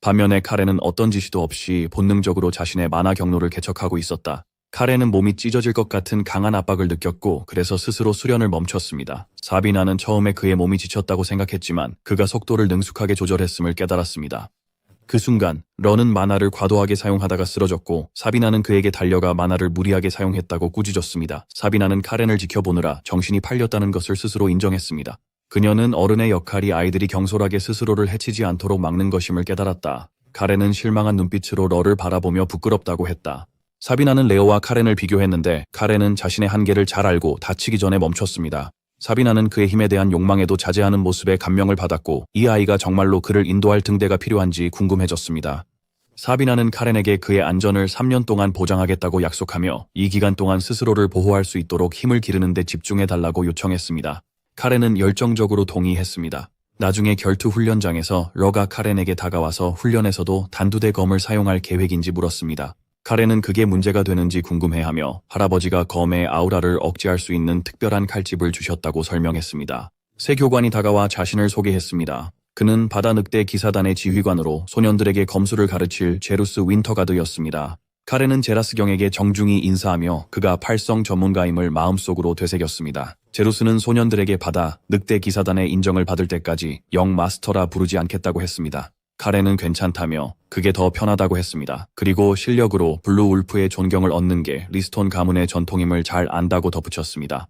반면에 카렌은 어떤 지시도 없이 본능적으로 자신의 만화 경로를 개척하고 있었다. 카렌은 몸이 찢어질 것 같은 강한 압박을 느꼈고 그래서 스스로 수련을 멈췄습니다. 사비나는 처음에 그의 몸이 지쳤다고 생각했지만 그가 속도를 능숙하게 조절했음을 깨달았습니다. 그 순간 러는 만화를 과도하게 사용하다가 쓰러졌고 사비나는 그에게 달려가 만화를 무리하게 사용했다고 꾸짖었습니다. 사비나는 카렌을 지켜보느라 정신이 팔렸다는 것을 스스로 인정했습니다. 그녀는 어른의 역할이 아이들이 경솔하게 스스로를 해치지 않도록 막는 것임을 깨달았다. 카렌은 실망한 눈빛으로 러를 바라보며 부끄럽다고 했다. 사비나는 레오와 카렌을 비교했는데 카렌은 자신의 한계를 잘 알고 다치기 전에 멈췄습니다. 사비나는 그의 힘에 대한 욕망에도 자제하는 모습에 감명을 받았고 이 아이가 정말로 그를 인도할 등대가 필요한지 궁금해졌습니다. 사비나는 카렌에게 그의 안전을 3년 동안 보장하겠다고 약속하며 이 기간 동안 스스로를 보호할 수 있도록 힘을 기르는 데 집중해달라고 요청했습니다. 카렌은 열정적으로 동의했습니다. 나중에 결투 훈련장에서 러가 카렌에게 다가와서 훈련에서도 단두대 검을 사용할 계획인지 물었습니다. 카렌은 그게 문제가 되는지 궁금해하며 할아버지가 검의 아우라를 억제할 수 있는 특별한 칼집을 주셨다고 설명했습니다. 새 교관이 다가와 자신을 소개했습니다. 그는 바다 늑대 기사단의 지휘관으로 소년들에게 검술을 가르칠 제루스 윈터가드였습니다. 카렌은 제라스경에게 정중히 인사하며 그가 팔성 전문가임을 마음속으로 되새겼습니다. 제루스는 소년들에게 바다 늑대 기사단의 인정을 받을 때까지 영 마스터라 부르지 않겠다고 했습니다. 카렌은 괜찮다며 그게 더 편하다고 했습니다. 그리고 실력으로 블루 울프의 존경을 얻는 게 리스톤 가문의 전통임을 잘 안다고 덧붙였습니다.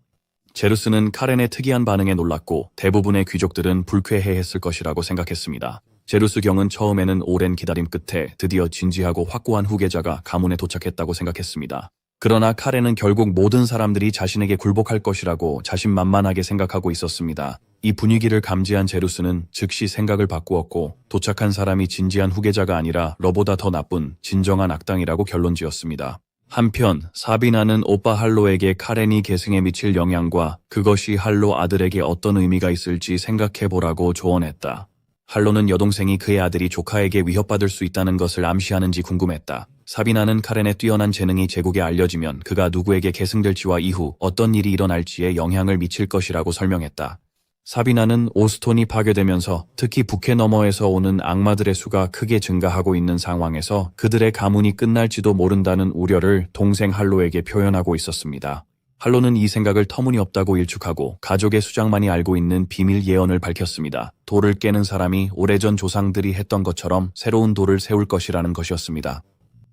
제루스는 카렌의 특이한 반응에 놀랐고 대부분의 귀족들은 불쾌해했을 것이라고 생각했습니다. 제루스 경은 처음에는 오랜 기다림 끝에 드디어 진지하고 확고한 후계자가 가문에 도착했다고 생각했습니다. 그러나 카렌은 결국 모든 사람들이 자신에게 굴복할 것이라고 자신만만하게 생각하고 있었습니다. 이 분위기를 감지한 제루스는 즉시 생각을 바꾸었고 도착한 사람이 진지한 후계자가 아니라 러보다 더 나쁜 진정한 악당이라고 결론지었습니다. 한편 사비나는 오빠 할로에게 카렌이 계승에 미칠 영향과 그것이 할로 아들에게 어떤 의미가 있을지 생각해보라고 조언했다. 할로는 여동생이 그의 아들이 조카에게 위협받을 수 있다는 것을 암시하는지 궁금했다. 사비나는 카렌의 뛰어난 재능이 제국에 알려지면 그가 누구에게 계승될지와 이후 어떤 일이 일어날지에 영향을 미칠 것이라고 설명했다. 사비나는 오스톤이 파괴되면서 특히 북해 너머에서 오는 악마들의 수가 크게 증가하고 있는 상황에서 그들의 가문이 끝날지도 모른다는 우려를 동생 할로에게 표현하고 있었습니다. 할로는 이 생각을 터무니없다고 일축하고 가족의 수장만이 알고 있는 비밀 예언을 밝혔습니다. 돌을 깨는 사람이 오래전 조상들이 했던 것처럼 새로운 돌을 세울 것이라는 것이었습니다.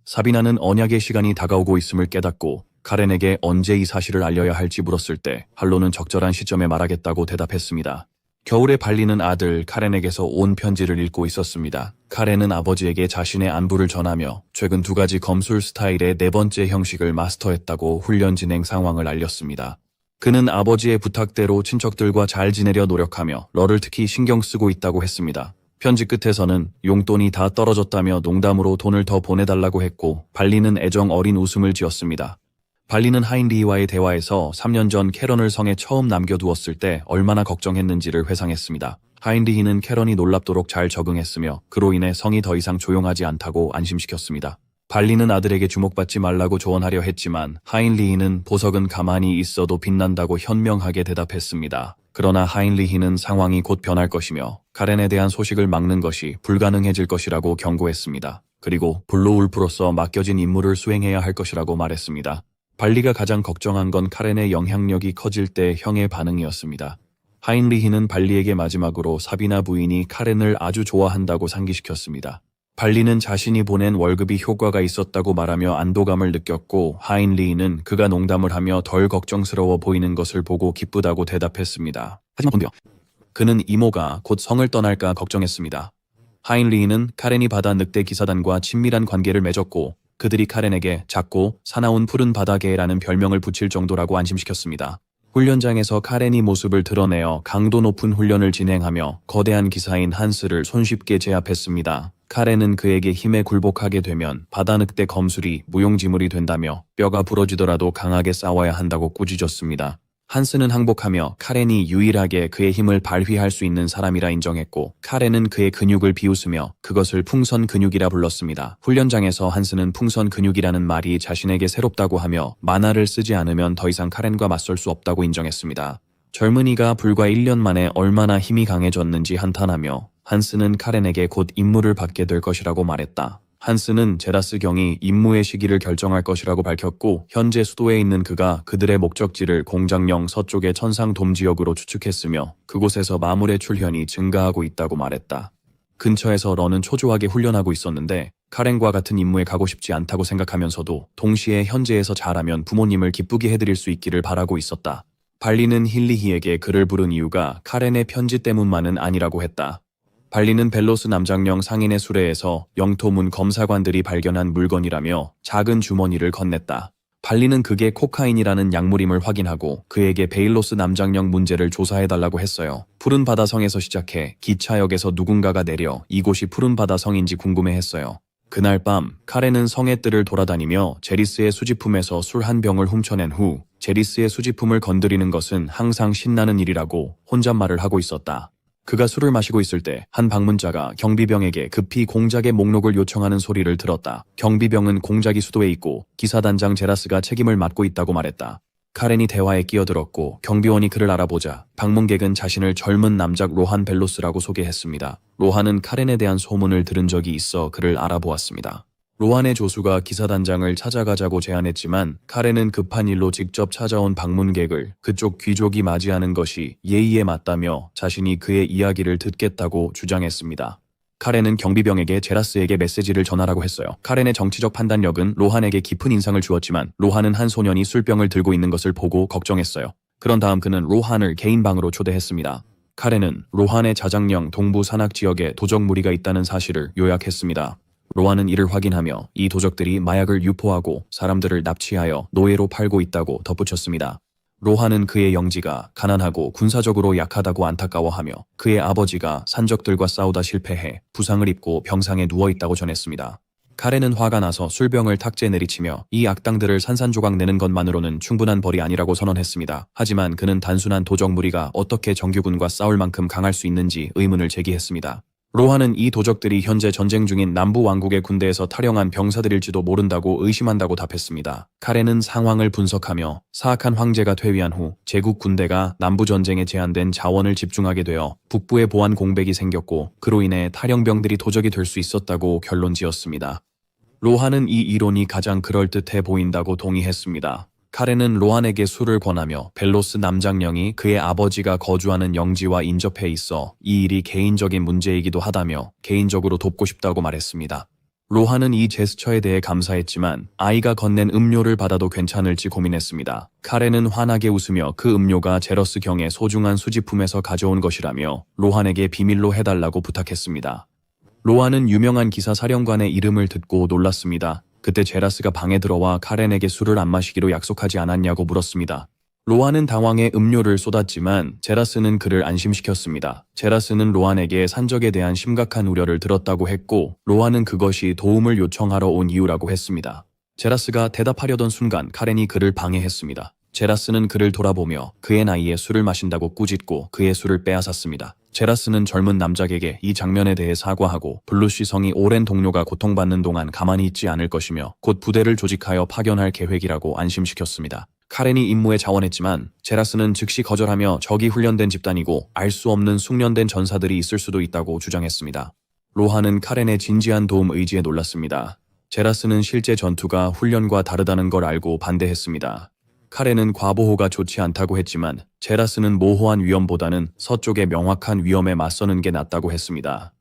사비나는 언약의 시간이 다가오고 있음을 깨닫고 카렌에게 언제 이 사실을 알려야 할지 물었을 때 할로는 적절한 시점에 말하겠다고 대답했습니다. 겨울에 발리는 아들 카렌에게서 온 편지를 읽고 있었습니다. 카렌은 아버지에게 자신의 안부를 전하며 최근 2가지 검술 스타일의 4번째 형식을 마스터했다고 훈련 진행 상황을 알렸습니다. 그는 아버지의 부탁대로 친척들과 잘 지내려 노력하며 러를 특히 신경 쓰고 있다고 했습니다. 편지 끝에서는 용돈이 다 떨어졌다며 농담으로 돈을 더 보내달라고 했고 발리는 애정 어린 웃음을 지었습니다. 발리는 하인리히와의 대화에서 3년 전 캐런을 성에 처음 남겨두었을 때 얼마나 걱정했는지를 회상했습니다. 하인리히는 캐런이 놀랍도록 잘 적응했으며 그로 인해 성이 더 이상 조용하지 않다고 안심시켰습니다. 발리는 아들에게 주목받지 말라고 조언하려 했지만 하인리히는 보석은 가만히 있어도 빛난다고 현명하게 대답했습니다. 그러나 하인리히는 상황이 곧 변할 것이며 카렌에 대한 소식을 막는 것이 불가능해질 것이라고 경고했습니다. 그리고 블루 울프로서 맡겨진 임무를 수행해야 할 것이라고 말했습니다. 발리가 가장 걱정한 건 카렌의 영향력이 커질 때 형의 반응이었습니다. 하인리히는 발리에게 마지막으로 사비나 부인이 카렌을 아주 좋아한다고 상기시켰습니다. 발리는 자신이 보낸 월급이 효과가 있었다고 말하며 안도감을 느꼈고 하인리히는 그가 농담을 하며 덜 걱정스러워 보이는 것을 보고 기쁘다고 대답했습니다. 하지만 본디어 그는 이모가 곧 성을 떠날까 걱정했습니다. 하인리히는 카렌이 바다 늑대 기사단과 친밀한 관계를 맺었고 그들이 카렌에게 작고 사나운 푸른 바다개라는 별명을 붙일 정도라고 안심시켰습니다. 훈련장에서 카렌이 모습을 드러내어 강도 높은 훈련을 진행하며 거대한 기사인 한스를 손쉽게 제압했습니다. 카렌은 그에게 힘에 굴복하게 되면 바다 늑대 검술이 무용지물이 된다며 뼈가 부러지더라도 강하게 싸워야 한다고 꾸짖었습니다. 한스는 항복하며 카렌이 유일하게 그의 힘을 발휘할 수 있는 사람이라 인정했고, 카렌은 그의 근육을 비웃으며 그것을 풍선 근육이라 불렀습니다. 훈련장에서 한스는 풍선 근육이라는 말이 자신에게 새롭다고 하며 만화를 쓰지 않으면 더 이상 카렌과 맞설 수 없다고 인정했습니다. 젊은이가 불과 1년 만에 얼마나 힘이 강해졌는지 한탄하며 한스는 카렌에게 곧 임무를 받게 될 것이라고 말했다. 한스는 제라스 경이 임무의 시기를 결정할 것이라고 밝혔고, 현재 수도에 있는 그가 그들의 목적지를 공장령 서쪽의 천상돔 지역으로 추측했으며 그곳에서 마물의 출현이 증가하고 있다고 말했다. 근처에서 런은 초조하게 훈련하고 있었는데 카렌과 같은 임무에 가고 싶지 않다고 생각하면서도 동시에 현재에서 잘하면 부모님을 기쁘게 해드릴 수 있기를 바라고 있었다. 발리는 힐리히에게 그를 부른 이유가 카렌의 편지 때문만은 아니라고 했다. 발리는 벨로스 남장령 상인의 수레에서 영토문 검사관들이 발견한 물건이라며 작은 주머니를 건넸다. 발리는 그게 코카인이라는 약물임을 확인하고 그에게 베일로스 남장령 문제를 조사해달라고 했어요. 푸른 바다 성에서 시작해 기차역에서 누군가가 내려 이곳이 푸른 바다 성인지 궁금해했어요. 그날 밤 카렌은 성의 뜰을 돌아다니며 제리스의 수집품에서 술 한 병을 훔쳐낸 후 제리스의 수집품을 건드리는 것은 항상 신나는 일이라고 혼잣말을 하고 있었다. 그가 술을 마시고 있을 때 한 방문자가 경비병에게 급히 공작의 목록을 요청하는 소리를 들었다. 경비병은 공작이 수도에 있고 기사단장 제라스가 책임을 맡고 있다고 말했다. 카렌이 대화에 끼어들었고 경비원이 그를 알아보자 방문객은 자신을 젊은 남작 로한 벨로스라고 소개했습니다. 로한은 카렌에 대한 소문을 들은 적이 있어 그를 알아보았습니다. 로한의 조수가 기사단장을 찾아가자고 제안했지만 카렌은 급한 일로 직접 찾아온 방문객을 그쪽 귀족이 맞이하는 것이 예의에 맞다며 자신이 그의 이야기를 듣겠다고 주장했습니다. 카렌은 경비병에게 제라스에게 메시지를 전하라고 했어요. 카렌의 정치적 판단력은 로한에게 깊은 인상을 주었지만 로한은 한 소년이 술병을 들고 있는 것을 보고 걱정했어요. 그런 다음 그는 로한을 개인 방으로 초대했습니다. 카렌은 로한의 자장령 동부 산악 지역에 도적 무리가 있다는 사실을 요약했습니다. 로한은 이를 확인하며 이 도적들이 마약을 유포하고 사람들을 납치하여 노예로 팔고 있다고 덧붙였습니다. 로한은 그의 영지가 가난하고 군사적으로 약하다고 안타까워하며 그의 아버지가 산적들과 싸우다 실패해 부상을 입고 병상에 누워있다고 전했습니다. 카렌은 화가 나서 술병을 탁제 내리치며 이 악당들을 산산조각 내는 것만으로는 충분한 벌이 아니라고 선언했습니다. 하지만 그는 단순한 도적 무리가 어떻게 정규군과 싸울 만큼 강할 수 있는지 의문을 제기했습니다. 로한은 이 도적들이 현재 전쟁 중인 남부 왕국의 군대에서 탈영한 병사들일지도 모른다고 의심한다고 답했습니다. 카렌은 상황을 분석하며 사악한 황제가 퇴위한 후 제국 군대가 남부 전쟁에 제한된 자원을 집중하게 되어 북부에 보안 공백이 생겼고 그로 인해 탈영병들이 도적이 될 수 있었다고 결론지었습니다. 로한은 이 이론이 가장 그럴듯해 보인다고 동의했습니다. 카렌은 로한에게 술을 권하며 벨로스 남장령이 그의 아버지가 거주하는 영지와 인접해 있어 이 일이 개인적인 문제이기도 하다며 개인적으로 돕고 싶다고 말했습니다. 로한은 이 제스처에 대해 감사했지만 아이가 건넨 음료를 받아도 괜찮을지 고민했습니다. 카렌은 환하게 웃으며 그 음료가 제러스 경의 소중한 수집품에서 가져온 것이라며 로한에게 비밀로 해달라고 부탁했습니다. 로한은 유명한 기사 사령관의 이름을 듣고 놀랐습니다. 그때 제라스가 방에 들어와 카렌에게 술을 안 마시기로 약속하지 않았냐고 물었습니다. 로한은 당황해 음료를 쏟았지만 제라스는 그를 안심시켰습니다. 제라스는 로한에게 산적에 대한 심각한 우려를 들었다고 했고 로한은 그것이 도움을 요청하러 온 이유라고 했습니다. 제라스가 대답하려던 순간 카렌이 그를 방해했습니다. 제라스는 그를 돌아보며 그의 나이에 술을 마신다고 꾸짖고 그의 술을 빼앗았습니다. 제라스는 젊은 남작에게 이 장면에 대해 사과하고 블루시 성이 오랜 동료가 고통받는 동안 가만히 있지 않을 것이며 곧 부대를 조직하여 파견할 계획이라고 안심시켰습니다. 카렌이 임무에 자원했지만 제라스는 즉시 거절하며 적이 훈련된 집단이고 알 수 없는 숙련된 전사들이 있을 수도 있다고 주장했습니다. 로한은 카렌의 진지한 도움 의지에 놀랐습니다. 제라스는 실제 전투가 훈련과 다르다는 걸 알고 반대했습니다. 카렌은 과보호가 좋지 않다고 했지만 제라스는 모호한 위험보다는 서쪽의 명확한 위험에 맞서는 게 낫다고 했습니다.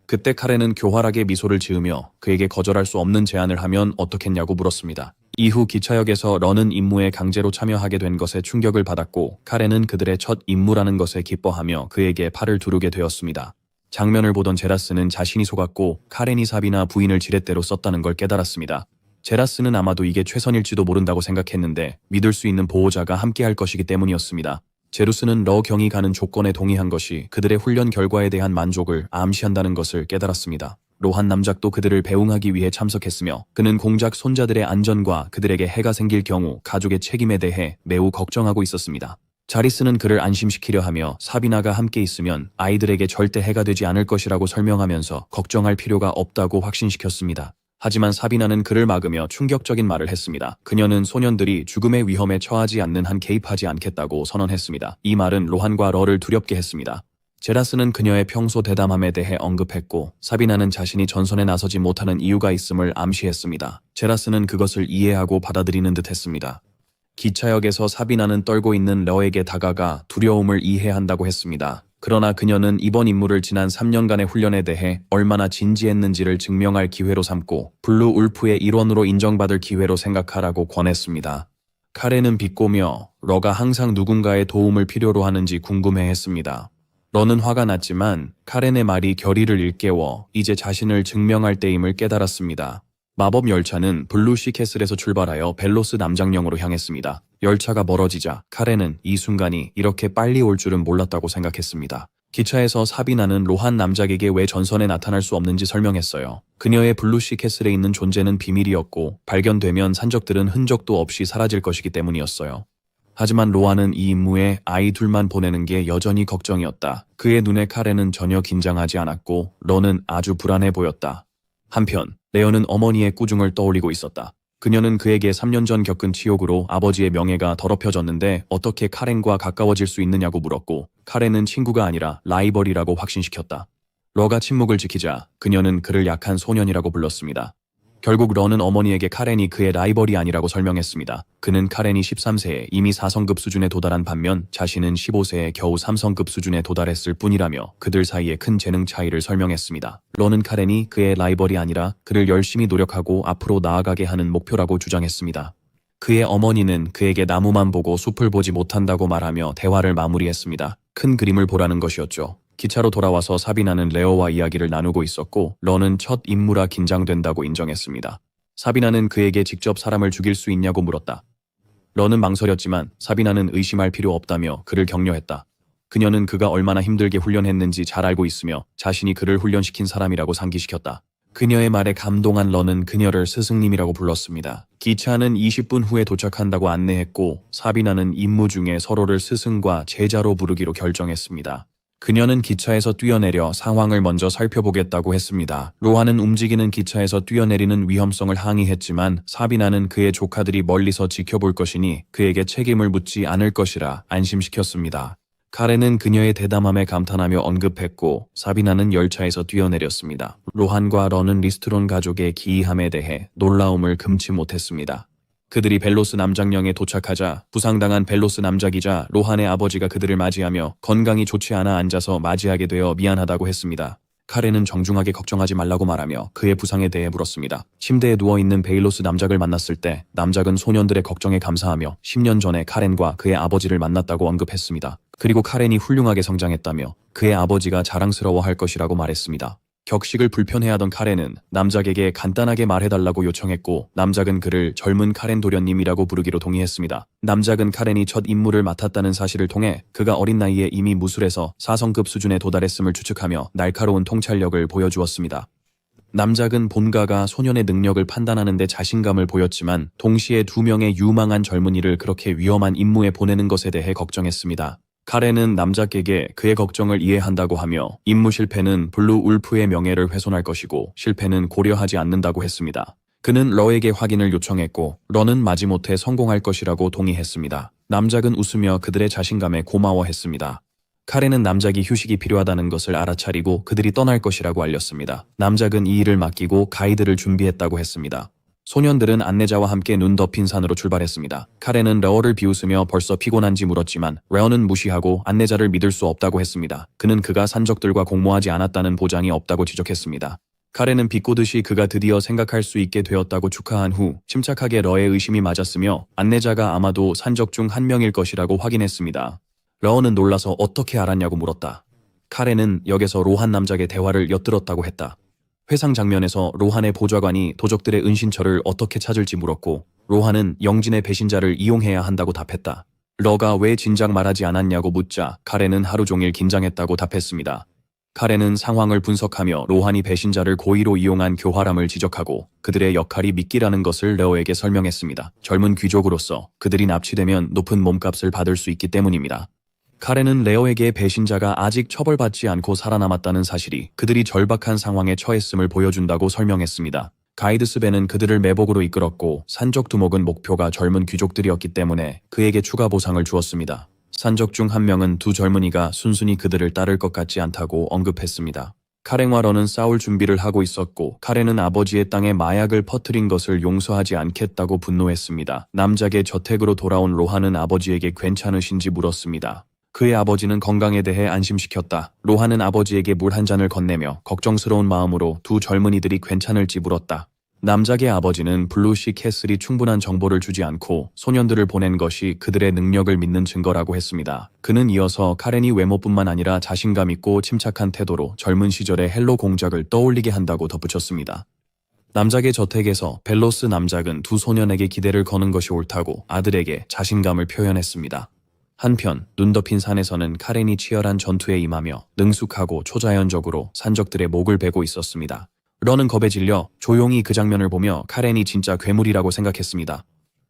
그때 카렌은 교활하게 미소를 지으며 그에게 거절할 수 없는 제안을 하면 어떻겠냐고 물었습니다. 이후 기차역에서 런은 임무에 강제로 참여하게 된 것에 충격을 받았고 카렌은 그들의 첫 임무라는 것에 기뻐하며 그에게 팔을 두르게 되었습니다. 장면을 보던 제라스는 자신이 속았고 카렌이 사비나 부인을 지렛대로 썼다는 걸 깨달았습니다. 제라스는 아마도 이게 최선일지도 모른다고 생각했는데 믿을 수 있는 보호자가 함께할 것이기 때문이었습니다. 제루스는 러 경이 가는 조건에 동의한 것이 그들의 훈련 결과에 대한 만족을 암시한다는 것을 깨달았습니다. 로한 남작도 그들을 배웅하기 위해 참석했으며 그는 공작 손자들의 안전과 그들에게 해가 생길 경우 가족의 책임에 대해 매우 걱정하고 있었습니다. 자리스는 그를 안심시키려 하며 사비나가 함께 있으면 아이들에게 절대 해가 되지 않을 것이라고 설명하면서 걱정할 필요가 없다고 확신시켰습니다. 하지만 사비나는 그를 막으며 충격적인 말을 했습니다. 그녀는 소년들이 죽음의 위험에 처하지 않는 한 개입하지 않겠다고 선언했습니다. 이 말은 로한과 러를 두렵게 했습니다. 제라스는 그녀의 평소 대담함에 대해 언급했고 사비나는 자신이 전선에 나서지 못하는 이유가 있음을 암시했습니다. 제라스는 그것을 이해하고 받아들이는 듯 했습니다. 기차역에서 사비나는 떨고 있는 러에게 다가가 두려움을 이해한다고 했습니다. 그러나 그녀는 이번 임무를 지난 3년간의 훈련에 대해 얼마나 진지했는지를 증명할 기회로 삼고 블루 울프의 일원으로 인정받을 기회로 생각하라고 권했습니다. 카렌은 비꼬며 러가 항상 누군가의 도움을 필요로 하는지 궁금해했습니다. 러는 화가 났지만 카렌의 말이 결의를 일깨워 이제 자신을 증명할 때임을 깨달았습니다. 마법 열차는 블루 시캐슬에서 출발하여 벨로스 남장령으로 향했습니다. 열차가 멀어지자 카렌은 이 순간이 이렇게 빨리 올 줄은 몰랐다고 생각했습니다. 기차에서 사비나는 로한 남작에게 왜 전선에 나타날 수 없는지 설명했어요. 그녀의 블루 시캐슬에 있는 존재는 비밀이었고 발견되면 산적들은 흔적도 없이 사라질 것이기 때문이었어요. 하지만 로한은 이 임무에 아이 둘만 보내는 게 여전히 걱정이었다. 그의 눈에 카렌은 전혀 긴장하지 않았고 러는 아주 불안해 보였다. 한편 레어는 어머니의 꾸중을 떠올리고 있었다. 그녀는 그에게 3년 전 겪은 치욕으로 아버지의 명예가 더럽혀졌는데 어떻게 카렌과 가까워질 수 있느냐고 물었고 카렌은 친구가 아니라 라이벌이라고 확신시켰다. 러가 침묵을 지키자 그녀는 그를 약한 소년이라고 불렀습니다. 결국 러는 어머니에게 카렌이 그의 라이벌이 아니라고 설명했습니다. 그는 카렌이 13세에 이미 4성급 수준에 도달한 반면 자신은 15세에 겨우 3성급 수준에 도달했을 뿐이라며 그들 사이의 큰 재능 차이를 설명했습니다. 러는 카렌이 그의 라이벌이 아니라 그를 열심히 노력하고 앞으로 나아가게 하는 목표라고 주장했습니다. 그의 어머니는 그에게 나무만 보고 숲을 보지 못한다고 말하며 대화를 마무리했습니다. 큰 그림을 보라는 것이었죠. 기차로 돌아와서 사비나는 레어와 이야기를 나누고 있었고 러는 첫 임무라 긴장된다고 인정했습니다. 사비나는 그에게 직접 사람을 죽일 수 있냐고 물었다. 러는 망설였지만 사비나는 의심할 필요 없다며 그를 격려했다. 그녀는 그가 얼마나 힘들게 훈련했는지 잘 알고 있으며 자신이 그를 훈련시킨 사람이라고 상기시켰다. 그녀의 말에 감동한 러는 그녀를 스승님이라고 불렀습니다. 기차는 20분 후에 도착한다고 안내했고 사비나는 임무 중에 서로를 스승과 제자로 부르기로 결정했습니다. 그녀는 기차에서 뛰어내려 상황을 먼저 살펴보겠다고 했습니다. 로한은 움직이는 기차에서 뛰어내리는 위험성을 항의했지만 사비나는 그의 조카들이 멀리서 지켜볼 것이니 그에게 책임을 묻지 않을 것이라 안심시켰습니다. 카렌은 그녀의 대담함에 감탄하며 언급했고 사비나는 열차에서 뛰어내렸습니다. 로한과 러는 리스트론 가족의 기이함에 대해 놀라움을 금치 못했습니다. 그들이 벨로스 남장령에 도착하자 부상당한 벨로스 남작이자 로한의 아버지가 그들을 맞이하며 건강이 좋지 않아 앉아서 맞이하게 되어 미안하다고 했습니다. 카렌은 정중하게 걱정하지 말라고 말하며 그의 부상에 대해 물었습니다. 침대에 누워있는 베일로스 남작을 만났을 때 남작은 소년들의 걱정에 감사하며 10년 전에 카렌과 그의 아버지를 만났다고 언급했습니다. 그리고 카렌이 훌륭하게 성장했다며 그의 아버지가 자랑스러워할 것이라고 말했습니다. 격식을 불편해하던 카렌은 남작에게 간단하게 말해달라고 요청했고 남작은 그를 젊은 카렌 도련님이라고 부르기로 동의했습니다. 남작은 카렌이 첫 임무를 맡았다는 사실을 통해 그가 어린 나이에 이미 무술에서 4성급 수준에 도달했음을 추측하며 날카로운 통찰력을 보여주었습니다. 남작은 본가가 소년의 능력을 판단하는 데 자신감을 보였지만 동시에 2명의 유망한 젊은이를 그렇게 위험한 임무에 보내는 것에 대해 걱정했습니다. 카렌은 남작에게 그의 걱정을 이해한다고 하며 임무 실패는 블루 울프의 명예를 훼손할 것이고 실패는 고려하지 않는다고 했습니다. 그는 러에게 확인을 요청했고 러는 마지못해 성공할 것이라고 동의했습니다. 남작은 웃으며 그들의 자신감에 고마워했습니다. 카렌은 남작이 휴식이 필요하다는 것을 알아차리고 그들이 떠날 것이라고 알렸습니다. 남작은 이 일을 맡기고 가이드를 준비했다고 했습니다. 소년들은 안내자와 함께 눈 덮인 산으로 출발했습니다. 카렌은 레어를 비웃으며 벌써 피곤한지 물었지만 레어는 무시하고 안내자를 믿을 수 없다고 했습니다. 그는 그가 산적들과 공모하지 않았다는 보장이 없다고 지적했습니다. 카렌은 비꼬듯이 그가 드디어 생각할 수 있게 되었다고 축하한 후 침착하게 러의 의심이 맞았으며 안내자가 아마도 산적 중 한 명일 것이라고 확인했습니다. 레어는 놀라서 어떻게 알았냐고 물었다. 카렌은 역에서 로한 남작의 대화를 엿들었다고 했다. 회상 장면에서 로한의 보좌관이 도적들의 은신처를 어떻게 찾을지 물었고 로한은 영진의 배신자를 이용해야 한다고 답했다. 러가 왜 진작 말하지 않았냐고 묻자 카렌은 하루 종일 긴장했다고 답했습니다. 카렌은 상황을 분석하며 로한이 배신자를 고의로 이용한 교활함을 지적하고 그들의 역할이 미끼라는 것을 레오에게 설명했습니다. 젊은 귀족으로서 그들이 납치되면 높은 몸값을 받을 수 있기 때문입니다. 카렌은 레오에게 배신자가 아직 처벌받지 않고 살아남았다는 사실이 그들이 절박한 상황에 처했음을 보여준다고 설명했습니다. 가이드스벤은 그들을 매복으로 이끌었고 산적 두목은 목표가 젊은 귀족들이었기 때문에 그에게 추가 보상을 주었습니다. 산적 중 한 명은 두 젊은이가 순순히 그들을 따를 것 같지 않다고 언급했습니다. 카렌과 러는 싸울 준비를 하고 있었고 카렌은 아버지의 땅에 마약을 퍼뜨린 것을 용서하지 않겠다고 분노했습니다. 남작의 저택으로 돌아온 로한은 아버지에게 괜찮으신지 물었습니다. 그의 아버지는 건강에 대해 안심시켰다. 로한은 아버지에게 물 한 잔을 건네며 걱정스러운 마음으로 두 젊은이들이 괜찮을지 물었다. 남작의 아버지는 블루시 캐슬이 충분한 정보를 주지 않고 소년들을 보낸 것이 그들의 능력을 믿는 증거라고 했습니다. 그는 이어서 카렌이 외모뿐만 아니라 자신감 있고 침착한 태도로 젊은 시절의 헬로 공작을 떠올리게 한다고 덧붙였습니다. 남작의 저택에서 벨로스 남작은 두 소년에게 기대를 거는 것이 옳다고 아들에게 자신감을 표현했습니다. 한편 눈 덮인 산에서는 카렌이 치열한 전투에 임하며 능숙하고 초자연적으로 산적들의 목을 베고 있었습니다. 러는 겁에 질려 조용히 그 장면을 보며 카렌이 진짜 괴물이라고 생각했습니다.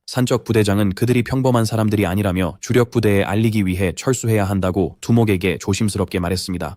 산적 부대장은 그들이 평범한 사람들이 아니라며 주력 부대에 알리기 위해 철수해야 한다고 두목에게 조심스럽게 말했습니다.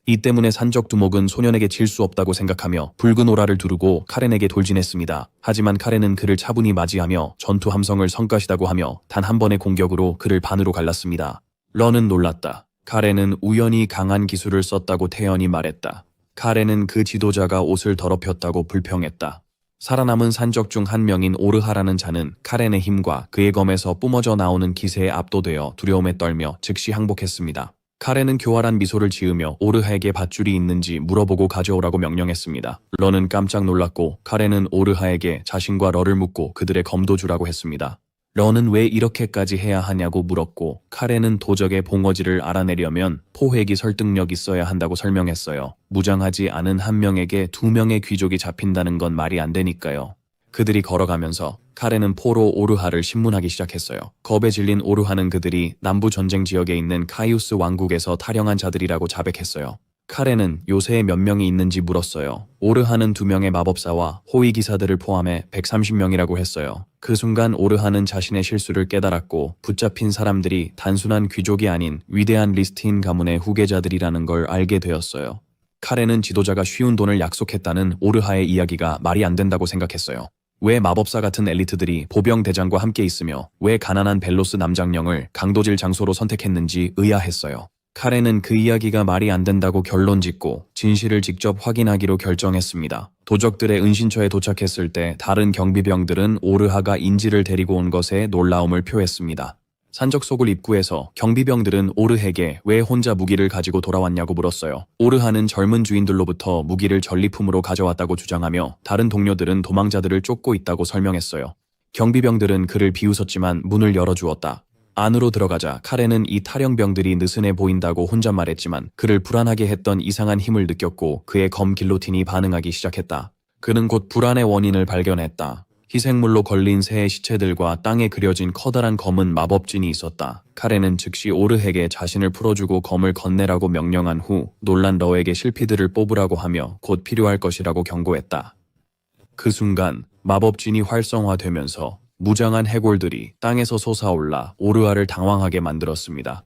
이 때문에 산적 두목은 소년에게 질 수 없다고 생각하며 붉은 오라를 두르고 카렌에게 돌진했습니다. 하지만 카렌은 그를 차분히 맞이하며 전투 함성을 성가시다고 하며 단 한 번의 공격으로 그를 반으로 갈랐습니다. 러는 놀랐다. 카렌은 우연히 강한 기술을 썼다고 태연히 말했다. 카렌은 그 지도자가 옷을 더럽혔다고 불평했다. 살아남은 산적 중 한 명인 오르하라는 자는 카렌의 힘과 그의 검에서 뿜어져 나오는 기세에 압도되어 두려움에 떨며 즉시 항복했습니다. 카렌은 교활한 미소를 지으며 오르하에게 밧줄이 있는지 물어보고 가져오라고 명령했습니다. 러는 깜짝 놀랐고 카렌은 오르하에게 자신과 러를 묻고 그들의 검도 주라고 했습니다. 러는 왜 이렇게까지 해야 하냐고 물었고 카렌은 도적의 봉어지를 알아내려면 포획이 설득력 있어야 한다고 설명했어요. 무장하지 않은 한 명에게 두 명의 귀족이 잡힌다는 건 말이 안 되니까요. 그들이 걸어가면서 카렌은 포로 오르하를 신문하기 시작했어요. 겁에 질린 오르하는 그들이 남부 전쟁 지역에 있는 카이우스 왕국에서 탈영한 자들이라고 자백했어요. 카렌은 요새에 몇 명이 있는지 물었어요. 오르하는 2명의 마법사와 호위 기사들을 포함해 130명이라고 했어요. 그 순간 오르하는 자신의 실수를 깨달았고 붙잡힌 사람들이 단순한 귀족이 아닌 위대한 리스틴 가문의 후계자들이라는 걸 알게 되었어요. 카렌은 지도자가 쉬운 돈을 약속했다는 오르하의 이야기가 말이 안 된다고 생각했어요. 왜 마법사 같은 엘리트들이 보병 대장과 함께 있으며 왜 가난한 벨로스 남장령을 강도질 장소로 선택했는지 의아했어요. 카렌은 그 이야기가 말이 안 된다고 결론짓고 진실을 직접 확인하기로 결정했습니다. 도적들의 은신처에 도착했을 때 다른 경비병들은 오르하가 인지를 데리고 온 것에 놀라움을 표했습니다. 산적 속을 입구에서 경비병들은 오르에게 왜 혼자 무기를 가지고 돌아왔냐고 물었어요. 오르하는 젊은 주인들로부터 무기를 전리품으로 가져왔다고 주장하며 다른 동료들은 도망자들을 쫓고 있다고 설명했어요. 경비병들은 그를 비웃었지만 문을 열어주었다. 안으로 들어가자 카렌은 이 탈영병들이 느슨해 보인다고 혼잣말했지만 그를 불안하게 했던 이상한 힘을 느꼈고 그의 검 길로틴이 반응하기 시작했다. 그는 곧 불안의 원인을 발견했다. 희생물로 걸린 새의 시체들과 땅에 그려진 커다란 검은 마법진이 있었다. 카렌은 즉시 오르에게 자신을 풀어주고 검을 건네라고 명령한 후 놀란 러에게 실피들을 뽑으라고 하며 곧 필요할 것이라고 경고했다. 그 순간 마법진이 활성화되면서 무장한 해골들이 땅에서 솟아올라 오르하를 당황하게 만들었습니다.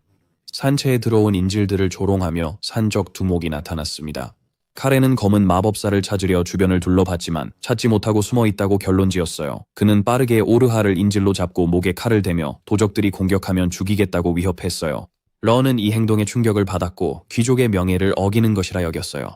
산채에 들어온 인질들을 조롱하며 산적 두목이 나타났습니다. 카렌은 검은 마법사를 찾으려 주변을 둘러봤지만 찾지 못하고 숨어있다고 결론지었어요. 그는 빠르게 오르하를 인질로 잡고 목에 칼을 대며 도적들이 공격하면 죽이겠다고 위협했어요. 러는 이 행동에 충격을 받았고 귀족의 명예를 어기는 것이라 여겼어요.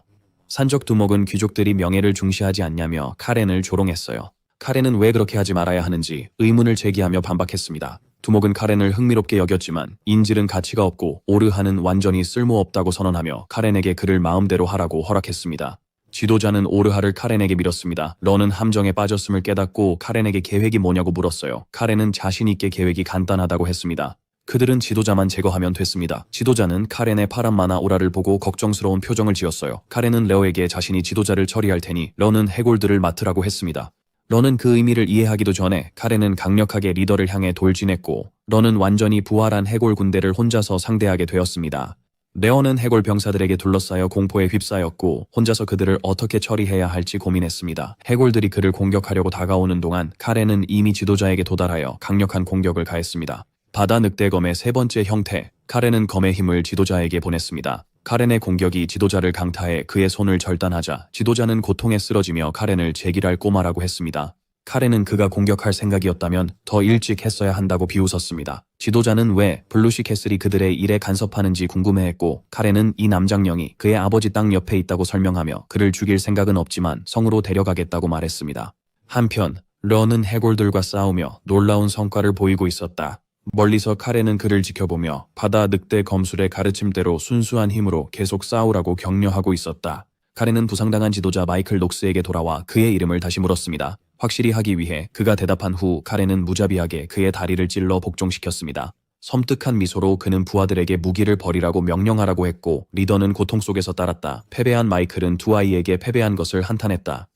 산적 두목은 귀족들이 명예를 중시하지 않냐며 카렌을 조롱했어요. 카렌은 왜 그렇게 하지 말아야 하는지 의문을 제기하며 반박했습니다. 두목은 카렌을 흥미롭게 여겼지만 인질은 가치가 없고 오르하는 완전히 쓸모없다고 선언하며 카렌에게 그를 마음대로 하라고 허락했습니다. 지도자는 오르하를 카렌에게 밀었습니다. 러는 함정에 빠졌음을 깨닫고 카렌에게 계획이 뭐냐고 물었어요. 카렌은 자신 있게 계획이 간단하다고 했습니다. 그들은 지도자만 제거하면 됐습니다. 지도자는 카렌의 파란마나 오라를 보고 걱정스러운 표정을 지었어요. 카렌은 레어에게 자신이 지도자를 처리할 테니 러는 해골들을 맡으라고 했습니다. 러는 그 의미를 이해하기도 전에 카렌은 강력하게 리더를 향해 돌진했고 러는 완전히 부활한 해골 군대를 혼자서 상대하게 되었습니다. 레어는 해골 병사들에게 둘러싸여 공포에 휩싸였고 혼자서 그들을 어떻게 처리해야 할지 고민했습니다. 해골들이 그를 공격하려고 다가오는 동안 카렌은 이미 지도자에게 도달하여 강력한 공격을 가했습니다. 바다 늑대검의 세 번째 형태, 카렌은 검의 힘을 지도자에게 보냈습니다. 카렌의 공격이 지도자를 강타해 그의 손을 절단하자 지도자는 고통에 쓰러지며 카렌을 제기랄 꼬마라고 했습니다. 카렌은 그가 공격할 생각이었다면 더 일찍 했어야 한다고 비웃었습니다. 지도자는 왜 블루시 캐슬이 그들의 일에 간섭하는지 궁금해했고 카렌은 이 남장령이 그의 아버지 땅 옆에 있다고 설명하며 그를 죽일 생각은 없지만 성으로 데려가겠다고 말했습니다. 한편 러는 해골들과 싸우며 놀라운 성과를 보이고 있었다. 멀리서 카렌은 그를 지켜보며 바다 늑대 검술의 가르침대로 순수한 힘으로 계속 싸우라고 격려하고 있었다. 카렌은 부상당한 지도자 마이클 녹스에게 돌아와 그의 이름을 다시 물었습니다. 확실히 하기 위해 그가 대답한 후 카렌은 무자비하게 그의 다리를 찔러 복종시켰습니다. 섬뜩한 미소로 그는 부하들에게 무기를 버리라고 명령하라고 했고 리더는 고통 속에서 따랐다. 패배한 마이클은 두 아이에게 패배한 것을 한탄했다.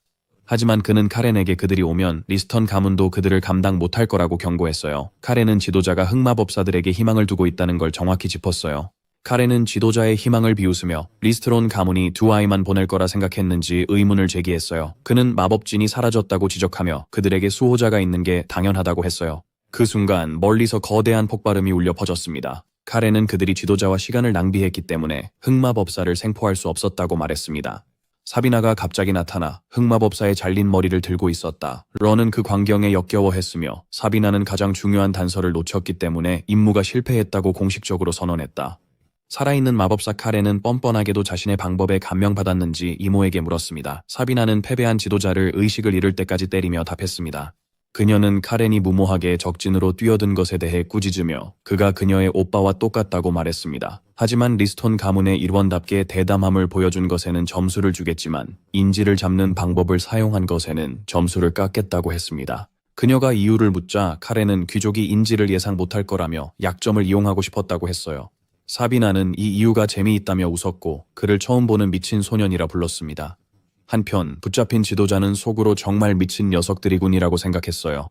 하지만 그는 카렌에게 그들이 오면 리스턴 가문도 그들을 감당 못할 거라고 경고했어요. 카렌은 지도자가 흑마법사들에게 희망을 두고 있다는 걸 정확히 짚었어요. 카렌은 지도자의 희망을 비웃으며 리스트론 가문이 두 아이만 보낼 거라 생각했는지 의문을 제기했어요. 그는 마법진이 사라졌다고 지적하며 그들에게 수호자가 있는 게 당연하다고 했어요. 그 순간 멀리서 거대한 폭발음이 울려 퍼졌습니다. 카렌은 그들이 지도자와 시간을 낭비했기 때문에 흑마법사를 생포할 수 없었다고 말했습니다. 사비나가 갑자기 나타나 흑마법사의 잘린 머리를 들고 있었다. 런은 그 광경에 역겨워했으며 사비나는 가장 중요한 단서를 놓쳤기 때문에 임무가 실패했다고 공식적으로 선언했다. 살아있는 마법사 카렌은 뻔뻔하게도 자신의 방법에 감명받았는지 이모에게 물었습니다. 사비나는 패배한 지도자를 의식을 잃을 때까지 때리며 답했습니다. 그녀는 카렌이 무모하게 적진으로 뛰어든 것에 대해 꾸짖으며 그가 그녀의 오빠와 똑같다고 말했습니다. 하지만 리스톤 가문의 일원답게 대담함을 보여준 것에는 점수를 주겠지만 인지를 잡는 방법을 사용한 것에는 점수를 깎겠다고 했습니다. 그녀가 이유를 묻자 카렌은 귀족이 인지를 예상 못할 거라며 약점을 이용하고 싶었다고 했어요. 사비나는 이 이유가 재미있다며 웃었고 그를 처음 보는 미친 소년이라 불렀습니다. 한편 붙잡힌 지도자는 속으로 정말 미친 녀석들이군이라고 생각했어요.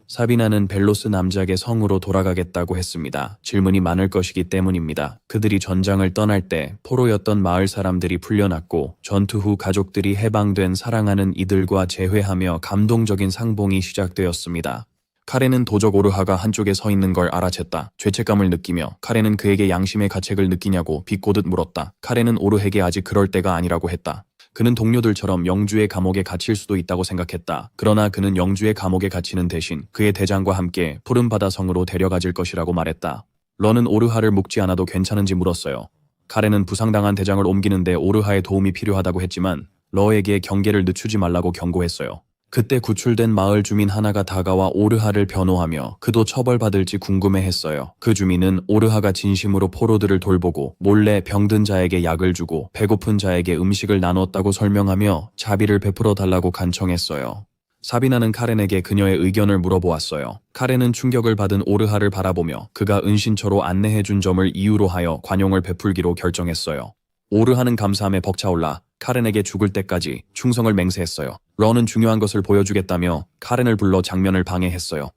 사비나는 벨로스 남작의 성으로 돌아가겠다고 했습니다. 질문이 많을 것이기 때문입니다. 그들이 전장을 떠날 때 포로였던 마을 사람들이 풀려났고 전투 후 가족들이 해방된 사랑하는 이들과 재회하며 감동적인 상봉이 시작되었습니다. 카렌은 도적 오르하가 한쪽에 서 있는 걸 알아챘다. 죄책감을 느끼며 카렌은 그에게 양심의 가책을 느끼냐고 비꼬듯 물었다. 카렌은 오르에게 아직 그럴 때가 아니라고 했다. 그는 동료들처럼 영주의 감옥에 갇힐 수도 있다고 생각했다. 그러나 그는 영주의 감옥에 갇히는 대신 그의 대장과 함께 푸른 바다 성으로 데려가질 것이라고 말했다. 런은 오르하를 묶지 않아도 괜찮은지 물었어요. 카렌은 부상당한 대장을 옮기는데 오르하의 도움이 필요하다고 했지만 러에게 경계를 늦추지 말라고 경고했어요. 그때 구출된 마을 주민 하나가 다가와 오르하를 변호하며 그도 처벌받을지 궁금해했어요. 그 주민은 오르하가 진심으로 포로들을 돌보고 몰래 병든 자에게 약을 주고 배고픈 자에게 음식을 나눴다고 설명하며 자비를 베풀어 달라고 간청했어요. 사비나는 카렌에게 그녀의 의견을 물어보았어요. 카렌은 충격을 받은 오르하를 바라보며 그가 은신처로 안내해준 점을 이유로 하여 관용을 베풀기로 결정했어요. 오르하는 감사함에 벅차올라 카렌에게 죽을 때까지 충성을 맹세했어요. 런은 중요한 것을 보여주겠다며 카렌을 불러 장면을 방해했어요.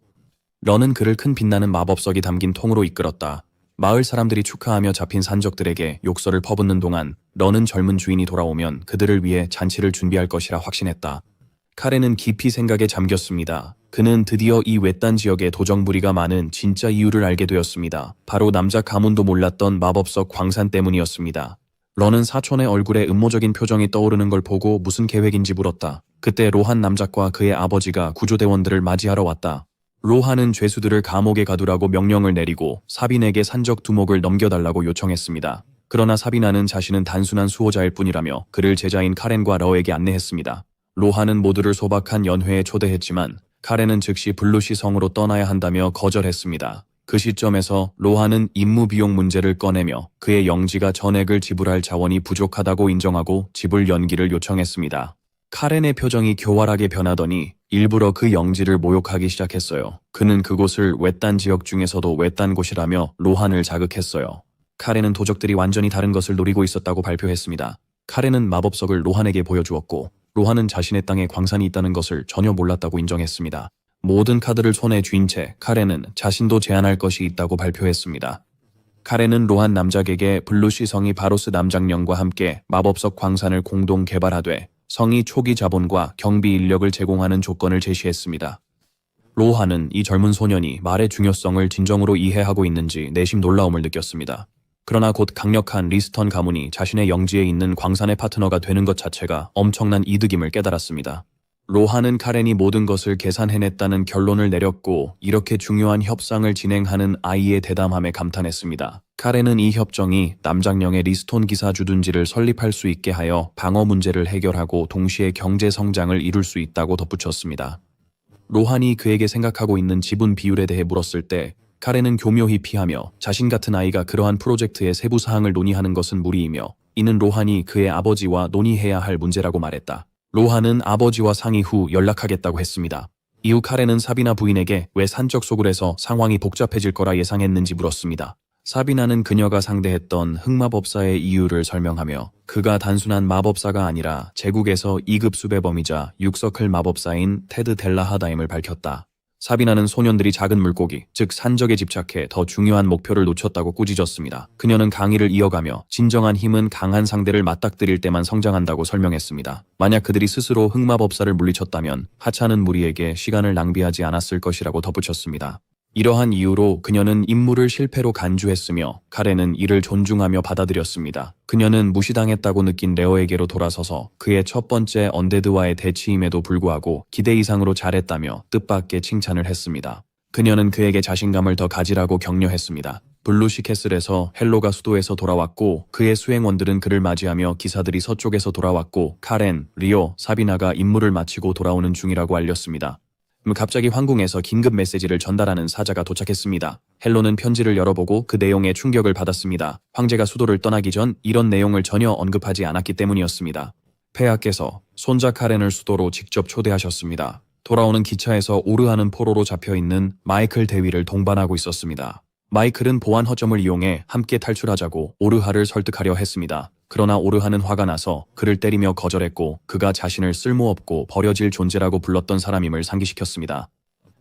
런은 그를 큰 빛나는 마법석이 담긴 통으로 이끌었다. 마을 사람들이 축하하며 잡힌 산적들에게 욕설을 퍼붓는 동안 런은 젊은 주인이 돌아오면 그들을 위해 잔치를 준비할 것이라 확신했다. 카렌은 깊이 생각에 잠겼습니다. 그는 드디어 이 외딴 지역에 도적무리가 많은 진짜 이유를 알게 되었습니다. 바로 남자 가문도 몰랐던 마법석 광산 때문이었습니다. 런은 사촌의 얼굴에 음모적인 표정이 떠오르는 걸 보고 무슨 계획인지 물었다. 그때 로한 남작과 그의 아버지가 구조대원들을 맞이하러 왔다. 로한은 죄수들을 감옥에 가두라고 명령을 내리고 사빈에게 산적 두목을 넘겨달라고 요청했습니다. 그러나 사비나는 자신은 단순한 수호자일 뿐이라며 그를 제자인 카렌과 러에게 안내했습니다. 로한은 모두를 소박한 연회에 초대했지만 카렌은 즉시 블루시 성으로 떠나야 한다며 거절했습니다. 그 시점에서 로한은 임무 비용 문제를 꺼내며 그의 영지가 전액을 지불할 자원이 부족하다고 인정하고 지불 연기를 요청했습니다. 카렌의 표정이 교활하게 변하더니 일부러 그 영지를 모욕하기 시작했어요. 그는 그곳을 외딴 지역 중에서도 외딴 곳이라며 로한을 자극했어요. 카렌은 도적들이 완전히 다른 것을 노리고 있었다고 발표했습니다. 카렌은 마법석을 로한에게 보여주었고 로한은 자신의 땅에 광산이 있다는 것을 전혀 몰랐다고 인정했습니다. 모든 카드를 손에 쥔 채 카렌은 자신도 제안할 것이 있다고 발표했습니다. 카렌은 로한 남작에게 블루시 성이 바로스 남작령과 함께 마법석 광산을 공동 개발하되 성이 초기 자본과 경비 인력을 제공하는 조건을 제시했습니다. 로한은 이 젊은 소년이 말의 중요성을 진정으로 이해하고 있는지 내심 놀라움을 느꼈습니다. 그러나 곧 강력한 리스턴 가문이 자신의 영지에 있는 광산의 파트너가 되는 것 자체가 엄청난 이득임을 깨달았습니다. 로한은 카렌이 모든 것을 계산해냈다는 결론을 내렸고 이렇게 중요한 협상을 진행하는 아이의 대담함에 감탄했습니다. 카렌은 이 협정이 남작령의 리스톤 기사 주둔지를 설립할 수 있게 하여 방어 문제를 해결하고 동시에 경제 성장을 이룰 수 있다고 덧붙였습니다. 로한이 그에게 생각하고 있는 지분 비율에 대해 물었을 때 카렌은 교묘히 피하며 자신 같은 아이가 그러한 프로젝트의 세부 사항을 논의하는 것은 무리이며 이는 로한이 그의 아버지와 논의해야 할 문제라고 말했다. 로한은 아버지와 상의 후 연락하겠다고 했습니다. 이후 카렌은 사비나 부인에게 왜 산적 소굴에서 상황이 복잡해질 거라 예상했는지 물었습니다. 사비나는 그녀가 상대했던 흑마법사의 이유를 설명하며 그가 단순한 마법사가 아니라 제국에서 2급 수배범이자 육서클 마법사인 테드 델라하다임을 밝혔다. 사비나는 소년들이 작은 물고기, 즉 산적에 집착해 더 중요한 목표를 놓쳤다고 꾸짖었습니다. 그녀는 강의를 이어가며 진정한 힘은 강한 상대를 맞닥뜨릴 때만 성장한다고 설명했습니다. 만약 그들이 스스로 흑마법사를 물리쳤다면 하찮은 무리에게 시간을 낭비하지 않았을 것이라고 덧붙였습니다. 이러한 이유로 그녀는 임무를 실패로 간주했으며 카렌은 이를 존중하며 받아들였습니다. 그녀는 무시당했다고 느낀 레어에게로 돌아서서 그의 첫 번째 언데드와의 대치임에도 불구하고 기대 이상으로 잘했다며 뜻밖의 칭찬을 했습니다. 그녀는 그에게 자신감을 더 가지라고 격려했습니다. 블루시 캐슬에서 헬로가 수도에서 돌아왔고 그의 수행원들은 그를 맞이하며 기사들이 서쪽에서 돌아왔고 카렌, 리오, 사비나가 임무를 마치고 돌아오는 중이라고 알렸습니다. 갑자기 황궁에서 긴급 메시지를 전달하는 사자가 도착했습니다. 헬로는 편지를 열어보고 그 내용에 충격을 받았습니다. 황제가 수도를 떠나기 전 이런 내용을 전혀 언급하지 않았기 때문이었습니다. 폐하께서 손자 카렌을 수도로 직접 초대하셨습니다. 돌아오는 기차에서 오르하는 포로로 잡혀있는 마이클 대위를 동반하고 있었습니다. 마이클은 보안 허점을 이용해 함께 탈출하자고 오르하를 설득하려 했습니다. 그러나 오르하는 화가 나서 그를 때리며 거절했고 그가 자신을 쓸모없고 버려질 존재라고 불렀던 사람임을 상기시켰습니다.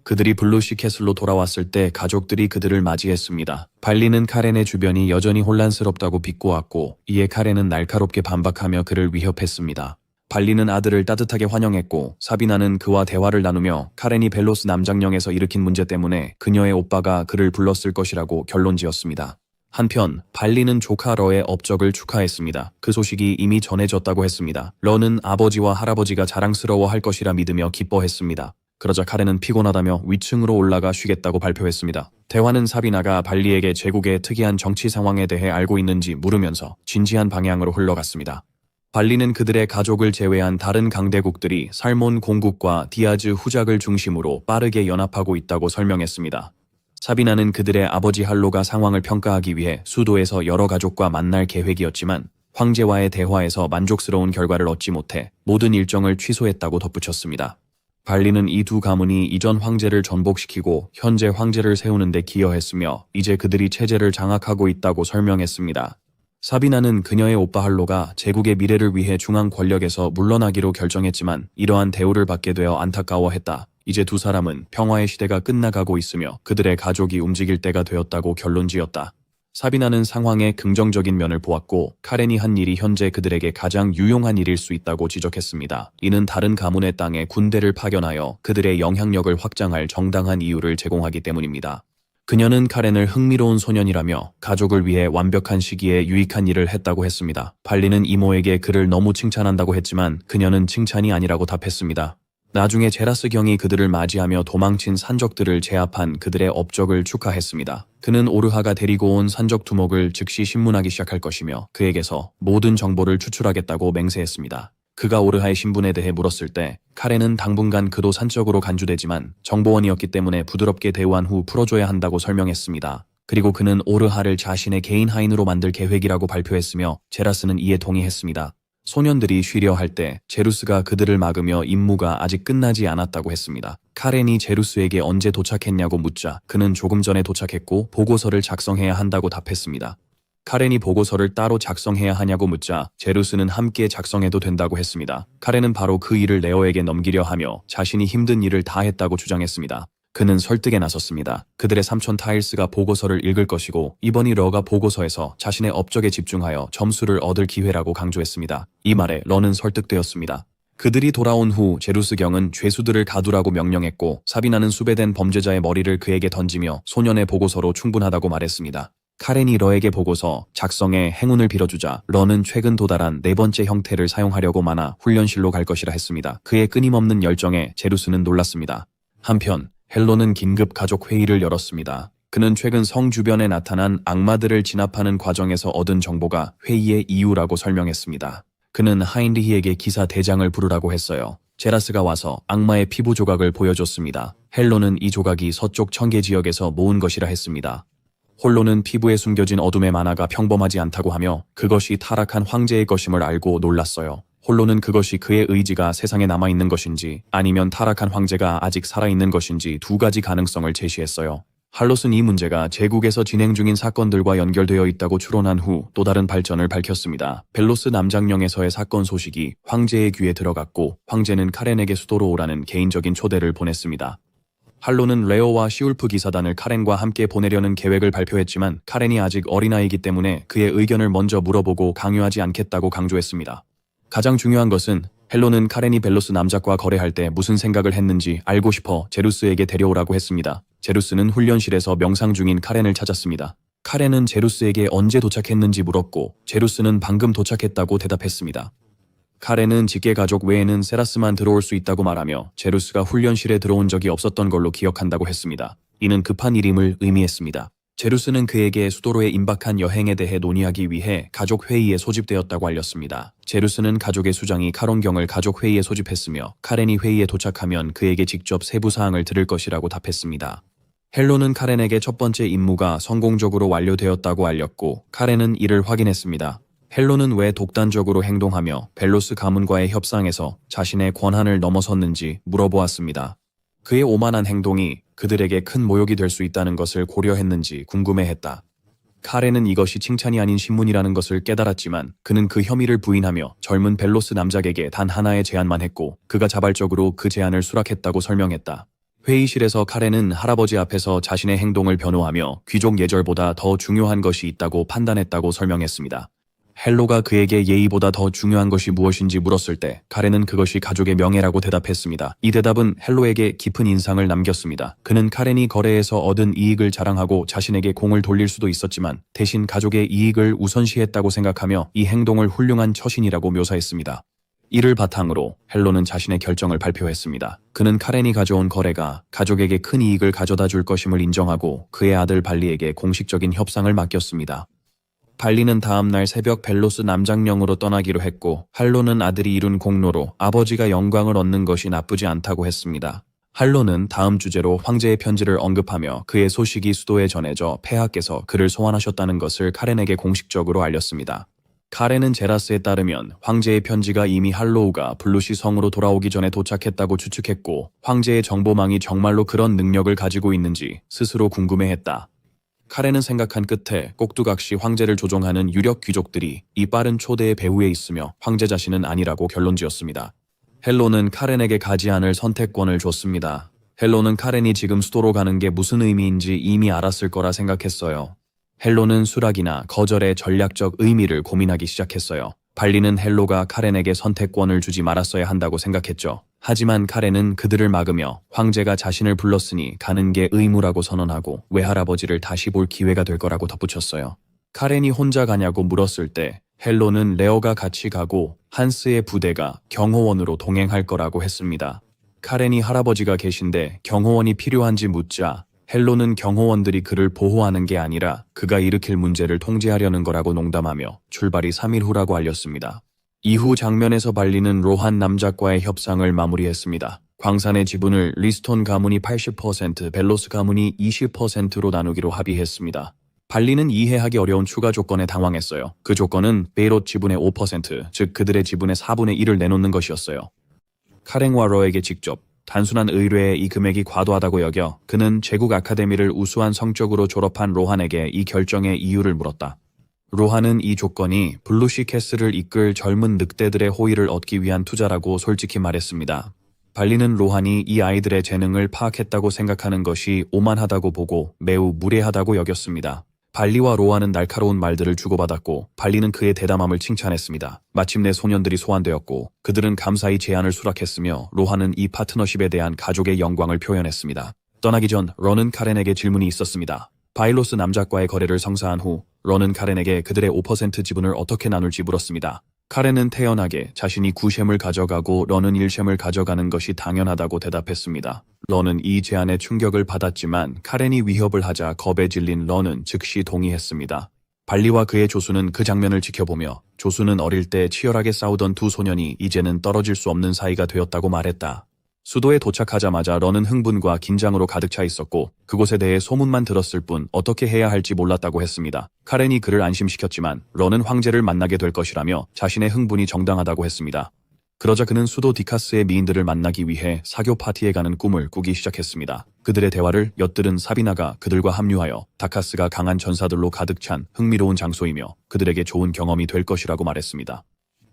그들이 블루시 캐슬로 돌아왔을 때 가족들이 그들을 맞이했습니다. 발리는 카렌의 주변이 여전히 혼란스럽다고 비꼬았고 이에 카렌은 날카롭게 반박하며 그를 위협했습니다. 발리는 아들을 따뜻하게 환영했고 사비나는 그와 대화를 나누며 카렌이 벨로스 남작령에서 일으킨 문제 때문에 그녀의 오빠가 그를 불렀을 것이라고 결론지었습니다. 한편 발리는 조카 러의 업적을 축하했습니다. 그 소식이 이미 전해졌다고 했습니다. 러는 아버지와 할아버지가 자랑스러워할 것이라 믿으며 기뻐했습니다. 그러자 카렌은 피곤하다며 위층으로 올라가 쉬겠다고 발표했습니다. 대화는 사비나가 발리에게 제국의 특이한 정치 상황에 대해 알고 있는지 물으면서 진지한 방향으로 흘러갔습니다. 발리는 그들의 가족을 제외한 다른 강대국들이 살몬 공국과 디아즈 후작을 중심으로 빠르게 연합하고 있다고 설명했습니다. 사비나는 그들의 아버지 할로가 상황을 평가하기 위해 수도에서 여러 가족과 만날 계획이었지만 황제와의 대화에서 만족스러운 결과를 얻지 못해 모든 일정을 취소했다고 덧붙였습니다. 발리는 이 두 가문이 이전 황제를 전복시키고 현재 황제를 세우는 데 기여했으며 이제 그들이 체제를 장악하고 있다고 설명했습니다. 사비나는 그녀의 오빠 할로가 제국의 미래를 위해 중앙 권력에서 물러나기로 결정했지만 이러한 대우를 받게 되어 안타까워했다. 이제 두 사람은 평화의 시대가 끝나가고 있으며 그들의 가족이 움직일 때가 되었다고 결론지었다. 사비나는 상황의 긍정적인 면을 보았고 카렌이 한 일이 현재 그들에게 가장 유용한 일일 수 있다고 지적했습니다. 이는 다른 가문의 땅에 군대를 파견하여 그들의 영향력을 확장할 정당한 이유를 제공하기 때문입니다. 그녀는 카렌을 흥미로운 소년이라며 가족을 위해 완벽한 시기에 유익한 일을 했다고 했습니다. 발리는 이모에게 그를 너무 칭찬한다고 했지만 그녀는 칭찬이 아니라고 답했습니다. 나중에 제라스 경이 그들을 맞이하며 도망친 산적들을 제압한 그들의 업적을 축하했습니다. 그는 오르하가 데리고 온 산적 두목을 즉시 신문하기 시작할 것이며 그에게서 모든 정보를 추출하겠다고 맹세했습니다. 그가 오르하의 신분에 대해 물었을 때 카렌은 당분간 그도 산적으로 간주되지만 정보원이었기 때문에 부드럽게 대우한 후 풀어줘야 한다고 설명했습니다. 그리고 그는 오르하를 자신의 개인 하인으로 만들 계획이라고 발표했으며 제라스는 이에 동의했습니다. 소년들이 쉬려 할 때 제루스가 그들을 막으며 임무가 아직 끝나지 않았다고 했습니다. 카렌이 제루스에게 언제 도착했냐고 묻자 그는 조금 전에 도착했고 보고서를 작성해야 한다고 답했습니다. 카렌이 보고서를 따로 작성해야 하냐고 묻자 제루스는 함께 작성해도 된다고 했습니다. 카렌은 바로 그 일을 레어에게 넘기려 하며 자신이 힘든 일을 다 했다고 주장했습니다. 그는 설득에 나섰습니다. 그들의 삼촌 타일스가 보고서를 읽을 것이고 이번이 러가 보고서에서 자신의 업적에 집중하여 점수를 얻을 기회라고 강조했습니다. 이 말에 러는 설득되었습니다. 그들이 돌아온 후 제루스 경은 죄수들을 가두라고 명령했고 사비나는 수배된 범죄자의 머리를 그에게 던지며 소년의 보고서로 충분하다고 말했습니다. 카렌이 러에게 보고서 작성에 행운을 빌어주자 러는 최근 도달한 네 번째 형태를 사용하려고 마나 훈련실로 갈 것이라 했습니다. 그의 끊임없는 열정에 제루스는 놀랐습니다. 한편 헬로는 긴급 가족 회의를 열었습니다. 그는 최근 성 주변에 나타난 악마들을 진압하는 과정에서 얻은 정보가 회의의 이유라고 설명했습니다. 그는 하인리히에게 기사 대장을 부르라고 했어요. 제라스가 와서 악마의 피부 조각을 보여줬습니다. 헬로는 이 조각이 서쪽 청계 지역에서 모은 것이라 했습니다. 홀로는 피부에 숨겨진 어둠의 만화가 평범하지 않다고 하며 그것이 타락한 황제의 것임을 알고 놀랐어요. 홀로는 그것이 그의 의지가 세상에 남아있는 것인지 아니면 타락한 황제가 아직 살아있는 것인지 두 가지 가능성을 제시했어요. 할롯은 이 문제가 제국에서 진행 중인 사건들과 연결되어 있다고 추론한 후 또 다른 발전을 밝혔습니다. 벨로스 남장령에서의 사건 소식이 황제의 귀에 들어갔고 황제는 카렌에게 수도로 오라는 개인적인 초대를 보냈습니다. 할로는 레오와 시울프 기사단을 카렌과 함께 보내려는 계획을 발표했지만 카렌이 아직 어린아이이기 때문에 그의 의견을 먼저 물어보고 강요하지 않겠다고 강조했습니다. 가장 중요한 것은 헬로는 카렌이 벨로스 남작과 거래할 때 무슨 생각을 했는지 알고 싶어 제루스에게 데려오라고 했습니다. 제루스는 훈련실에서 명상 중인 카렌을 찾았습니다. 카렌은 제루스에게 언제 도착했는지 물었고 제루스는 방금 도착했다고 대답했습니다. 카렌은 직계 가족 외에는 세라스만 들어올 수 있다고 말하며 제루스가 훈련실에 들어온 적이 없었던 걸로 기억한다고 했습니다. 이는 급한 일임을 의미했습니다. 제루스는 그에게 수도로의 임박한 여행에 대해 논의하기 위해 가족 회의에 소집되었다고 알렸습니다. 제루스는 가족의 수장이 카론경을 가족 회의에 소집했으며 카렌이 회의에 도착하면 그에게 직접 세부 사항을 들을 것이라고 답했습니다. 헬로는 카렌에게 첫 번째 임무가 성공적으로 완료되었다고 알렸고 카렌은 이를 확인했습니다. 헬로는 왜 독단적으로 행동하며 벨로스 가문과의 협상에서 자신의 권한을 넘어섰는지 물어보았습니다. 그의 오만한 행동이 그들에게 큰 모욕이 될 수 있다는 것을 고려했는지 궁금해했다. 카렌은 이것이 칭찬이 아닌 신문이라는 것을 깨달았지만 그는 그 혐의를 부인하며 젊은 벨로스 남작에게 단 하나의 제안만 했고 그가 자발적으로 그 제안을 수락했다고 설명했다. 회의실에서 카렌은 할아버지 앞에서 자신의 행동을 변호하며 귀족 예절보다 더 중요한 것이 있다고 판단했다고 설명했습니다. 헬로가 그에게 예의보다 더 중요한 것이 무엇인지 물었을 때 카렌은 그것이 가족의 명예라고 대답했습니다. 이 대답은 헬로에게 깊은 인상을 남겼습니다. 그는 카렌이 거래에서 얻은 이익을 자랑하고 자신에게 공을 돌릴 수도 있었지만 대신 가족의 이익을 우선시했다고 생각하며 이 행동을 훌륭한 처신이라고 묘사했습니다. 이를 바탕으로 헬로는 자신의 결정을 발표했습니다. 그는 카렌이 가져온 거래가 가족에게 큰 이익을 가져다 줄 것임을 인정하고 그의 아들 발리에게 공식적인 협상을 맡겼습니다. 발리는 다음날 새벽 벨로스 남장령으로 떠나기로 했고 할로는 아들이 이룬 공로로 아버지가 영광을 얻는 것이 나쁘지 않다고 했습니다. 할로는 다음 주제로 황제의 편지를 언급하며 그의 소식이 수도에 전해져 폐하께서 그를 소환하셨다는 것을 카렌에게 공식적으로 알렸습니다. 카렌은 제라스에 따르면 황제의 편지가 이미 할로우가 블루시 성으로 돌아오기 전에 도착했다고 추측했고 황제의 정보망이 정말로 그런 능력을 가지고 있는지 스스로 궁금해했다. 카렌은 생각한 끝에 꼭두각시 황제를 조종하는 유력 귀족들이 이 빠른 초대의 배후에 있으며 황제 자신은 아니라고 결론지었습니다. 헬로는 카렌에게 가지 않을 선택권을 줬습니다. 헬로는 카렌이 지금 수도로 가는 게 무슨 의미인지 이미 알았을 거라 생각했어요. 헬로는 수락이나 거절의 전략적 의미를 고민하기 시작했어요. 발리는 헬로가 카렌에게 선택권을 주지 말았어야 한다고 생각했죠. 하지만 카렌은 그들을 막으며 황제가 자신을 불렀으니 가는 게 의무라고 선언하고 외할아버지를 다시 볼 기회가 될 거라고 덧붙였어요. 카렌이 혼자 가냐고 물었을 때 헬로는 레어가 같이 가고 한스의 부대가 경호원으로 동행할 거라고 했습니다. 카렌이 할아버지가 계신데 경호원이 필요한지 묻자 헬로는 경호원들이 그를 보호하는 게 아니라 그가 일으킬 문제를 통제하려는 거라고 농담하며 출발이 3일 후라고 알렸습니다. 이후 장면에서 발리는 로한 남작과의 협상을 마무리했습니다. 광산의 지분을 리스톤 가문이 80%, 벨로스 가문이 20%로 나누기로 합의했습니다. 발리는 이해하기 어려운 추가 조건에 당황했어요. 그 조건은 베이롯 지분의 5%, 즉 그들의 지분의 4분의 1을 내놓는 것이었어요. 카렌과 러에게 직접 단순한 의뢰에 이 금액이 과도하다고 여겨 그는 제국 아카데미를 우수한 성적으로 졸업한 로한에게 이 결정의 이유를 물었다. 로한은 이 조건이 블루시 캐슬을 이끌 젊은 늑대들의 호의를 얻기 위한 투자라고 솔직히 말했습니다. 발리는 로한이 이 아이들의 재능을 파악했다고 생각하는 것이 오만하다고 보고 매우 무례하다고 여겼습니다. 발리와 로한은 날카로운 말들을 주고받았고 발리는 그의 대담함을 칭찬했습니다. 마침내 소년들이 소환되었고 그들은 감사히 제안을 수락했으며 로한은 이 파트너십에 대한 가족의 영광을 표현했습니다. 떠나기 전 런은 카렌에게 질문이 있었습니다. 바일로스 남작과의 거래를 성사한 후 런은 카렌에게 그들의 5% 지분을 어떻게 나눌지 물었습니다. 카렌은 태연하게 자신이 9셈을 가져가고 런은 1셈을 가져가는 것이 당연하다고 대답했습니다. 런은 이 제안에 충격을 받았지만 카렌이 위협을 하자 겁에 질린 런은 즉시 동의했습니다. 발리와 그의 조수는 그 장면을 지켜보며 조수는 어릴 때 치열하게 싸우던 두 소년이 이제는 떨어질 수 없는 사이가 되었다고 말했다. 수도에 도착하자마자 런은 흥분과 긴장으로 가득 차 있었고 그곳에 대해 소문만 들었을 뿐 어떻게 해야 할지 몰랐다고 했습니다. 카렌이 그를 안심시켰지만 런은 황제를 만나게 될 것이라며 자신의 흥분이 정당하다고 했습니다. 그러자 그는 수도 디카스의 미인들을 만나기 위해 사교 파티에 가는 꿈을 꾸기 시작했습니다. 그들의 대화를 엿들은 사비나가 그들과 합류하여 다카스가 강한 전사들로 가득 찬 흥미로운 장소이며 그들에게 좋은 경험이 될 것이라고 말했습니다.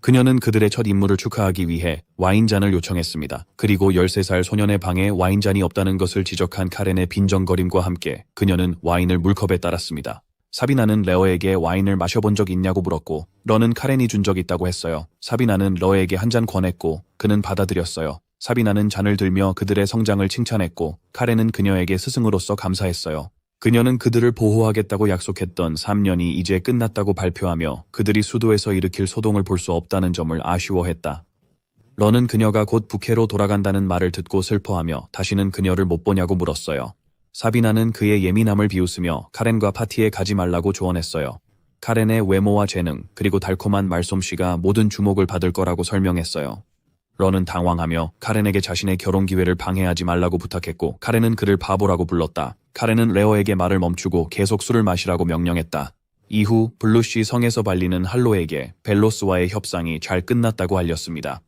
그녀는 그들의 첫 임무를 축하하기 위해 와인잔을 요청했습니다. 그리고 13살 소년의 방에 와인잔이 없다는 것을 지적한 카렌의 빈정거림과 함께 그녀는 와인을 물컵에 따랐습니다. 사비나는 레어에게 와인을 마셔본 적 있냐고 물었고 런은 카렌이 준 적 있다고 했어요. 사비나는 러에게 한 잔 권했고 그는 받아들였어요. 사비나는 잔을 들며 그들의 성장을 칭찬했고 카렌은 그녀에게 스승으로서 감사했어요. 그녀는 그들을 보호하겠다고 약속했던 3년이 이제 끝났다고 발표하며 그들이 수도에서 일으킬 소동을 볼 수 없다는 점을 아쉬워했다. 런은 그녀가 곧 부캐로 돌아간다는 말을 듣고 슬퍼하며 다시는 그녀를 못 보냐고 물었어요. 사비나는 그의 예민함을 비웃으며 카렌과 파티에 가지 말라고 조언했어요. 카렌의 외모와 재능 그리고 달콤한 말솜씨가 모든 주목을 받을 거라고 설명했어요. 런은 당황하며 카렌에게 자신의 결혼 기회를 방해하지 말라고 부탁했고 카렌은 그를 바보라고 불렀다. 카렌은 레어에게 말을 멈추고 계속 술을 마시라고 명령했다. 이후 블루시 성에서 발리는 할로에게 벨로스와의 협상이 잘 끝났다고 알렸습니다.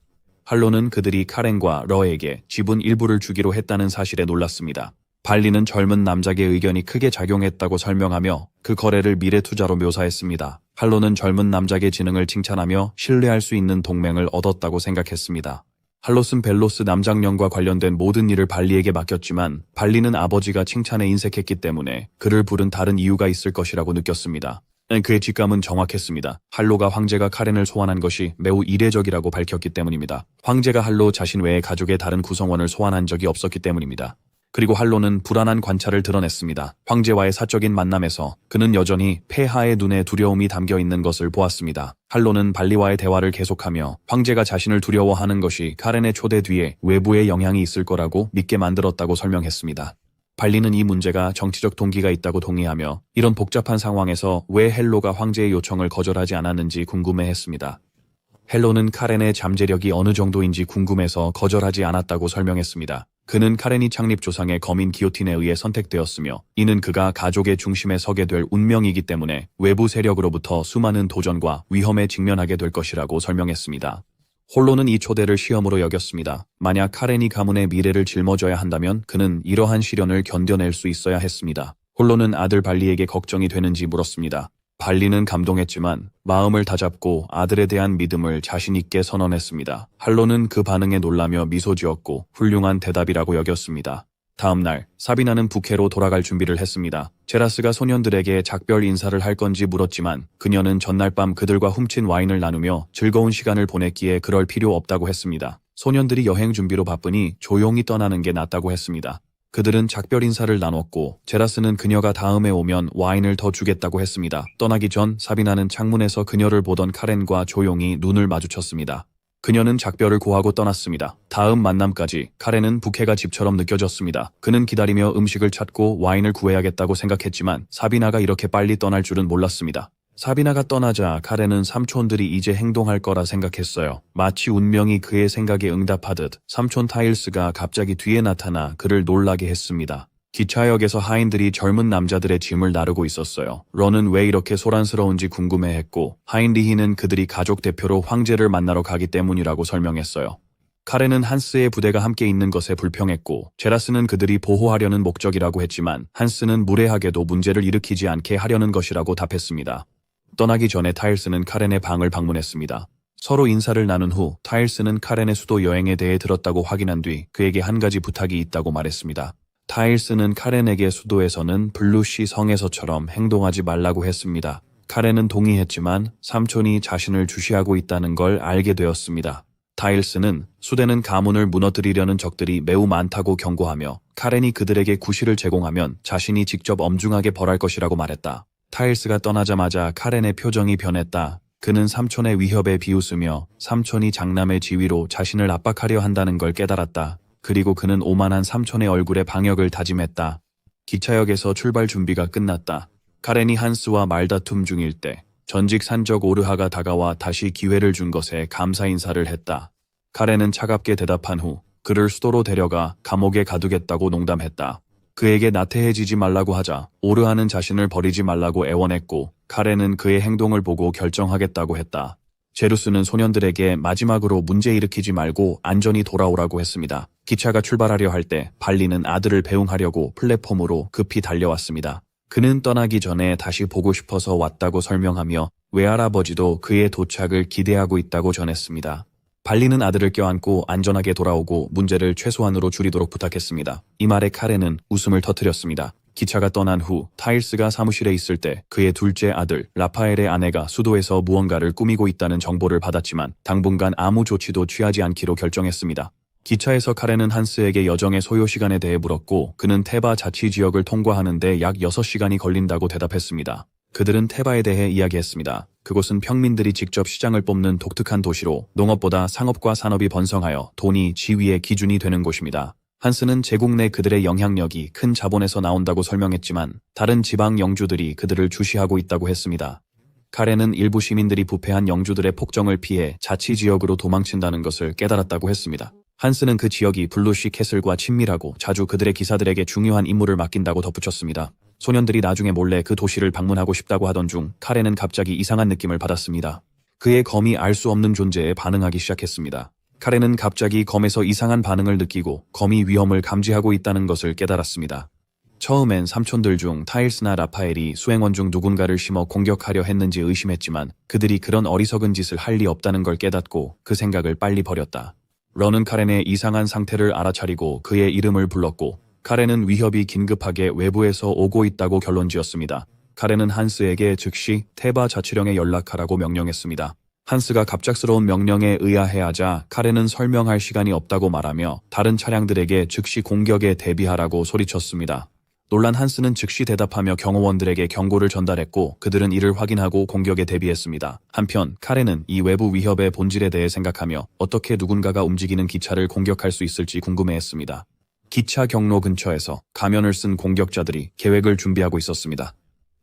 할로는 그들이 카렌과 러에게 지분 일부를 주기로 했다는 사실에 놀랐습니다. 발리는 젊은 남작의 의견이 크게 작용했다고 설명하며 그 거래를 미래 투자로 묘사했습니다. 할로는 젊은 남작의 지능을 칭찬하며 신뢰할 수 있는 동맹을 얻었다고 생각했습니다. 할롯은 벨로스 남작령과 관련된 모든 일을 발리에게 맡겼지만 발리는 아버지가 칭찬에 인색했기 때문에 그를 부른 다른 이유가 있을 것이라고 느꼈습니다. 그의 직감은 정확했습니다. 할로가 황제가 카렌을 소환한 것이 매우 이례적이라고 밝혔기 때문입니다. 황제가 할로 자신 외의 가족의 다른 구성원을 소환한 적이 없었기 때문입니다. 그리고 할로는 불안한 관찰을 드러냈습니다. 황제와의 사적인 만남에서 그는 여전히 폐하의 눈에 두려움이 담겨 있는 것을 보았습니다. 할로는 발리와의 대화를 계속하며 황제가 자신을 두려워하는 것이 카렌의 초대 뒤에 외부의 영향이 있을 거라고 믿게 만들었다고 설명했습니다. 발리는 이 문제가 정치적 동기가 있다고 동의하며 이런 복잡한 상황에서 왜 헬로가 황제의 요청을 거절하지 않았는지 궁금해했습니다. 헬로는 카렌의 잠재력이 어느 정도인지 궁금해서 거절하지 않았다고 설명했습니다. 그는 카렌이 창립 조상의 거민 기오틴에 의해 선택되었으며 이는 그가 가족의 중심에 서게 될 운명이기 때문에 외부 세력으로부터 수많은 도전과 위험에 직면하게 될 것이라고 설명했습니다. 홀로는 이 초대를 시험으로 여겼습니다. 만약 카렌이 가문의 미래를 짊어져야 한다면 그는 이러한 시련을 견뎌낼 수 있어야 했습니다. 홀로는 아들 발리에게 걱정이 되는지 물었습니다. 발리는 감동했지만 마음을 다잡고 아들에 대한 믿음을 자신 있게 선언했습니다. 할로는 그 반응에 놀라며 미소 지었고 훌륭한 대답이라고 여겼습니다. 다음 날 사비나는 부캐로 돌아갈 준비를 했습니다. 제라스가 소년들에게 작별 인사를 할 건지 물었지만 그녀는 전날 밤 그들과 훔친 와인을 나누며 즐거운 시간을 보냈기에 그럴 필요 없다고 했습니다. 소년들이 여행 준비로 바쁘니 조용히 떠나는 게 낫다고 했습니다. 그들은 작별 인사를 나눴고 제라스는 그녀가 다음에 오면 와인을 더 주겠다고 했습니다. 떠나기 전 사비나는 창문에서 그녀를 보던 카렌과 조용히 눈을 마주쳤습니다. 그녀는 작별을 고하고 떠났습니다. 다음 만남까지 카렌은 부캐가 집처럼 느껴졌습니다. 그는 기다리며 음식을 찾고 와인을 구해야겠다고 생각했지만 사비나가 이렇게 빨리 떠날 줄은 몰랐습니다. 사비나가 떠나자 카렌은 삼촌들이 이제 행동할 거라 생각했어요. 마치 운명이 그의 생각에 응답하듯 삼촌 타일스가 갑자기 뒤에 나타나 그를 놀라게 했습니다. 기차역에서 하인들이 젊은 남자들의 짐을 나르고 있었어요. 런은 왜 이렇게 소란스러운지 궁금해했고 하인리히는 그들이 가족 대표로 황제를 만나러 가기 때문이라고 설명했어요. 카렌은 한스의 부대가 함께 있는 것에 불평했고 제라스는 그들이 보호하려는 목적이라고 했지만 한스는 무례하게도 문제를 일으키지 않게 하려는 것이라고 답했습니다. 떠나기 전에 타일스는 카렌의 방을 방문했습니다. 서로 인사를 나눈 후 타일스는 카렌의 수도 여행에 대해 들었다고 확인한 뒤 그에게 한 가지 부탁이 있다고 말했습니다. 타일스는 카렌에게 수도에서는 블루시 성에서처럼 행동하지 말라고 했습니다. 카렌은 동의했지만 삼촌이 자신을 주시하고 있다는 걸 알게 되었습니다. 타일스는 수대는 가문을 무너뜨리려는 적들이 매우 많다고 경고하며 카렌이 그들에게 구실을 제공하면 자신이 직접 엄중하게 벌할 것이라고 말했다. 타일스가 떠나자마자 카렌의 표정이 변했다. 그는 삼촌의 위협에 비웃으며 삼촌이 장남의 지위로 자신을 압박하려 한다는 걸 깨달았다. 그리고 그는 오만한 삼촌의 얼굴에 방역을 다짐했다. 기차역에서 출발 준비가 끝났다. 카렌이 한스와 말다툼 중일 때 전직 산적 오르하가 다가와 다시 기회를 준 것에 감사 인사를 했다. 카렌은 차갑게 대답한 후 그를 수도로 데려가 감옥에 가두겠다고 농담했다. 그에게 나태해지지 말라고 하자 오르하는 자신을 버리지 말라고 애원했고 카렌은 그의 행동을 보고 결정하겠다고 했다. 제루스는 소년들에게 마지막으로 문제 일으키지 말고 안전히 돌아오라고 했습니다. 기차가 출발하려 할 때 발리는 아들을 배웅하려고 플랫폼으로 급히 달려왔습니다. 그는 떠나기 전에 다시 보고 싶어서 왔다고 설명하며 외할아버지도 그의 도착을 기대하고 있다고 전했습니다. 발리는 아들을 껴안고 안전하게 돌아오고 문제를 최소한으로 줄이도록 부탁했습니다. 이 말에 카렌은 웃음을 터뜨렸습니다. 기차가 떠난 후 타일스가 사무실에 있을 때 그의 둘째 아들 라파엘의 아내가 수도에서 무언가를 꾸미고 있다는 정보를 받았지만 당분간 아무 조치도 취하지 않기로 결정했습니다. 기차에서 카렌은 한스에게 여정의 소요 시간에 대해 물었고 그는 테바 자치지역을 통과하는데 약 6시간이 걸린다고 대답했습니다. 그들은 테바에 대해 이야기했습니다. 그곳은 평민들이 직접 시장을 뽑는 독특한 도시로 농업보다 상업과 산업이 번성하여 돈이 지위의 기준이 되는 곳입니다. 한스는 제국 내 그들의 영향력이 큰 자본에서 나온다고 설명했지만 다른 지방 영주들이 그들을 주시하고 있다고 했습니다. 카렌은 일부 시민들이 부패한 영주들의 폭정을 피해 자치지역으로 도망친다는 것을 깨달았다고 했습니다. 한스는 그 지역이 블루시 캐슬과 친밀하고 자주 그들의 기사들에게 중요한 임무를 맡긴다고 덧붙였습니다. 소년들이 나중에 몰래 그 도시를 방문하고 싶다고 하던 중 카렌은 갑자기 이상한 느낌을 받았습니다. 그의 검이 알 수 없는 존재에 반응하기 시작했습니다. 카렌은 갑자기 검에서 이상한 반응을 느끼고 검이 위험을 감지하고 있다는 것을 깨달았습니다. 처음엔 삼촌들 중 타일스나 라파엘이 수행원 중 누군가를 심어 공격하려 했는지 의심했지만 그들이 그런 어리석은 짓을 할 리 없다는 걸 깨닫고 그 생각을 빨리 버렸다. 런은 카렌의 이상한 상태를 알아차리고 그의 이름을 불렀고 카렌은 위협이 긴급하게 외부에서 오고 있다고 결론지었습니다. 카렌은 한스에게 즉시 테바 자치령에 연락하라고 명령했습니다. 한스가 갑작스러운 명령에 의아해하자 카렌은 설명할 시간이 없다고 말하며 다른 차량들에게 즉시 공격에 대비하라고 소리쳤습니다. 놀란 한스는 즉시 대답하며 경호원들에게 경고를 전달했고 그들은 이를 확인하고 공격에 대비했습니다. 한편 카렌은 이 외부 위협의 본질에 대해 생각하며 어떻게 누군가가 움직이는 기차를 공격할 수 있을지 궁금해했습니다. 기차 경로 근처에서 가면을 쓴 공격자들이 계획을 준비하고 있었습니다.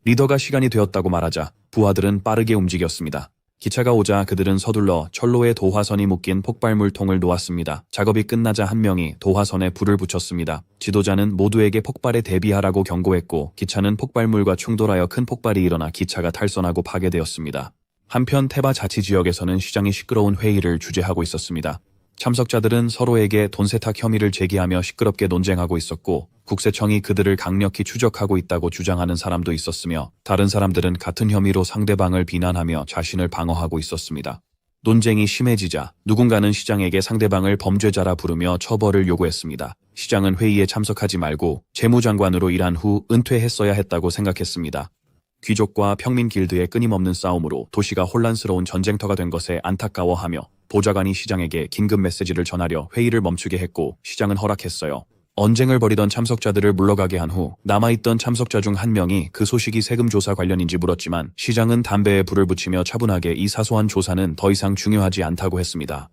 리더가 시간이 되었다고 말하자 부하들은 빠르게 움직였습니다. 기차가 오자 그들은 서둘러 철로에 도화선이 묶인 폭발물통을 놓았습니다. 작업이 끝나자 한 명이 도화선에 불을 붙였습니다. 지도자는 모두에게 폭발에 대비하라고 경고했고 기차는 폭발물과 충돌하여 큰 폭발이 일어나 기차가 탈선하고 파괴되었습니다. 한편 테바 자치지역에서는 시장이 시끄러운 회의를 주재하고 있었습니다. 참석자들은 서로에게 돈 세탁 혐의를 제기하며 시끄럽게 논쟁하고 있었고 국세청이 그들을 강력히 추적하고 있다고 주장하는 사람도 있었으며 다른 사람들은 같은 혐의로 상대방을 비난하며 자신을 방어하고 있었습니다. 논쟁이 심해지자 누군가는 시장에게 상대방을 범죄자라 부르며 처벌을 요구했습니다. 시장은 회의에 참석하지 말고 재무장관으로 일한 후 은퇴했어야 했다고 생각했습니다. 귀족과 평민 길드의 끊임없는 싸움으로 도시가 혼란스러운 전쟁터가 된 것에 안타까워하며 보좌관이 시장에게 긴급 메시지를 전하려 회의를 멈추게 했고 시장은 허락했어요. 언쟁을 벌이던 참석자들을 물러가게 한 후 남아있던 참석자 중 한 명이 그 소식이 세금 조사 관련인지 물었지만 시장은 담배에 불을 붙이며 차분하게 이 사소한 조사는 더 이상 중요하지 않다고 했습니다.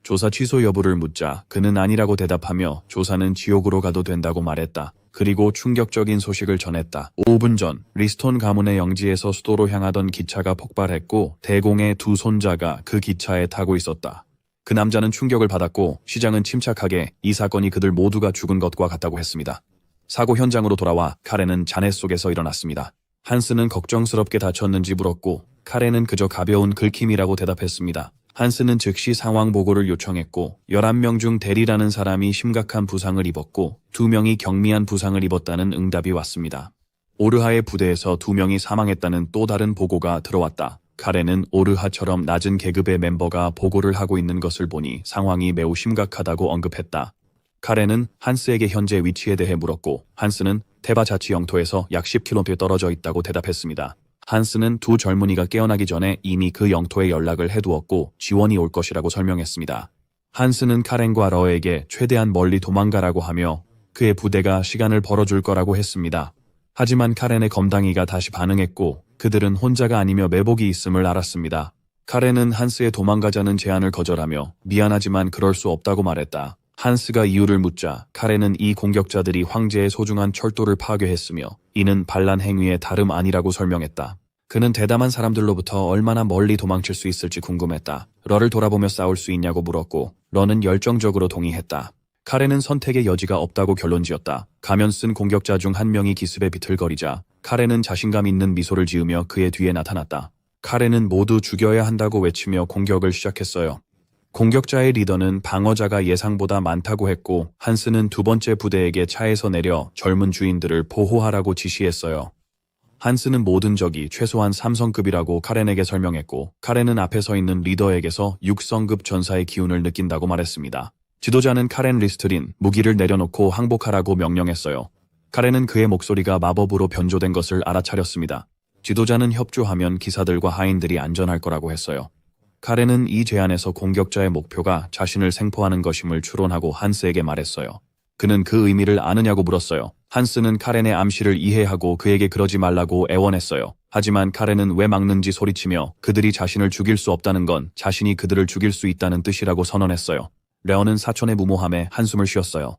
조사 취소 여부를 묻자 그는 아니라고 대답하며 조사는 지옥으로 가도 된다고 말했다. 그리고 충격적인 소식을 전했다. 5분 전 리스톤 가문의 영지에서 수도로 향하던 기차가 폭발했고 대공의 두 손자가 그 기차에 타고 있었다. 그 남자는 충격을 받았고 시장은 침착하게 이 사건이 그들 모두가 죽은 것과 같다고 했습니다. 사고 현장으로 돌아와 카렌은 잔해 속에서 일어났습니다. 한스는 걱정스럽게 다쳤는지 물었고 카렌은 그저 가벼운 긁힘이라고 대답했습니다. 한스는 즉시 상황 보고를 요청했고 11명 중 대리라는 사람이 심각한 부상을 입었고 2명이 경미한 부상을 입었다는 응답이 왔습니다. 오르하의 부대에서 2명이 사망했다는 또 다른 보고가 들어왔다. 카렌은 오르하처럼 낮은 계급의 멤버가 보고를 하고 있는 것을 보니 상황이 매우 심각하다고 언급했다. 카렌은 한스에게 현재 위치에 대해 물었고 한스는 테바 자치 영토에서 약 10km 떨어져 있다고 대답했습니다. 한스는 두 젊은이가 깨어나기 전에 이미 그 영토에 연락을 해두었고 지원이 올 것이라고 설명했습니다. 한스는 카렌과 러에게 최대한 멀리 도망가라고 하며 그의 부대가 시간을 벌어줄 거라고 했습니다. 하지만 카렌의 검당이가 다시 반응했고 그들은 혼자가 아니며 매복이 있음을 알았습니다. 카렌은 한스의 도망가자는 제안을 거절하며 미안하지만 그럴 수 없다고 말했다. 한스가 이유를 묻자 카렌은 이 공격자들이 황제의 소중한 철도를 파괴했으며 이는 반란 행위의 다름 아니라고 설명했다. 그는 대담한 사람들로부터 얼마나 멀리 도망칠 수 있을지 궁금했다. 러를 돌아보며 싸울 수 있냐고 물었고 러는 열정적으로 동의했다. 카렌은 선택의 여지가 없다고 결론지었다. 가면 쓴 공격자 중 한 명이 기습에 비틀거리자 카렌은 자신감 있는 미소를 지으며 그의 뒤에 나타났다. 카렌은 모두 죽여야 한다고 외치며 공격을 시작했어요. 공격자의 리더는 방어자가 예상보다 많다고 했고 한스는 두 번째 부대에게 차에서 내려 젊은 주인들을 보호하라고 지시했어요. 한스는 모든 적이 최소한 3성급이라고 카렌에게 설명했고 카렌은 앞에 서 있는 리더에게서 6성급 전사의 기운을 느낀다고 말했습니다. 지도자는 카렌 리스트린 무기를 내려놓고 항복하라고 명령했어요. 카렌은 그의 목소리가 마법으로 변조된 것을 알아차렸습니다. 지도자는 협조하면 기사들과 하인들이 안전할 거라고 했어요. 카렌은 이 제안에서 공격자의 목표가 자신을 생포하는 것임을 추론하고 한스에게 말했어요. 그는 그 의미를 아느냐고 물었어요. 한스는 카렌의 암시를 이해하고 그에게 그러지 말라고 애원했어요. 하지만 카렌은 왜 막는지 소리치며 그들이 자신을 죽일 수 없다는 건 자신이 그들을 죽일 수 있다는 뜻이라고 선언했어요. 레어는 사촌의 무모함에 한숨을 쉬었어요.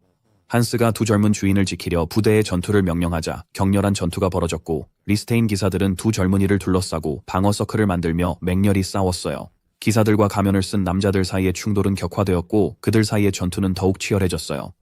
한스가 두 젊은 주인을 지키려 부대의 전투를 명령하자 격렬한 전투가 벌어졌고 리스테인 기사들은 두 젊은이를 둘러싸고 방어 서클을 만들며 맹렬히 싸웠어요. 기사들과 가면을 쓴 남자들 사이의 충돌은 격화되었고 그들 사이의 전투는 더욱 치열해졌어요.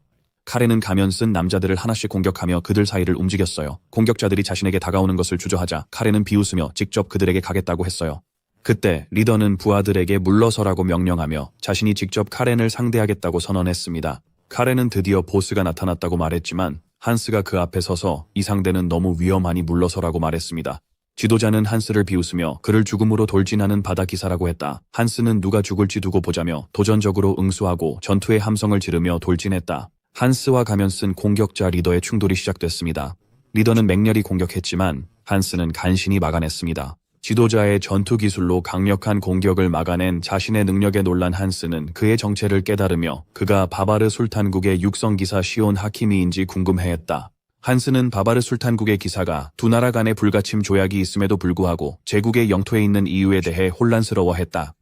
카렌은 가면 쓴 남자들을 하나씩 공격하며 그들 사이를 움직였어요. 공격자들이 자신에게 다가오는 것을 주저하자 카렌은 비웃으며 직접 그들에게 가겠다고 했어요. 그때 리더는 부하들에게 물러서라고 명령하며 자신이 직접 카렌을 상대하겠다고 선언했습니다. 카렌은 드디어 보스가 나타났다고 말했지만 한스가 그 앞에 서서 이 상대는 너무 위험하니 물러서라고 말했습니다. 지도자는 한스를 비웃으며 그를 죽음으로 돌진하는 바다 기사라고 했다. 한스는 누가 죽을지 두고 보자며 도전적으로 응수하고 전투의 함성을 지르며 돌진했다. 한스와 가면 쓴 공격자 리더의 충돌이 시작됐습니다. 리더는 맹렬히 공격했지만 한스는 간신히 막아냈습니다. 지도자의 전투 기술로 강력한 공격을 막아낸 자신의 능력에 놀란 한스는 그의 정체를 깨달으며 그가 바바르 술탄국의 육성기사 시온 하키미인지 궁금해했다. 한스는 바바르 술탄국의 기사가 두 나라 간의 불가침 조약이 있음에도 불구하고 제국의 영토에 있는 이유에 대해 혼란스러워했다.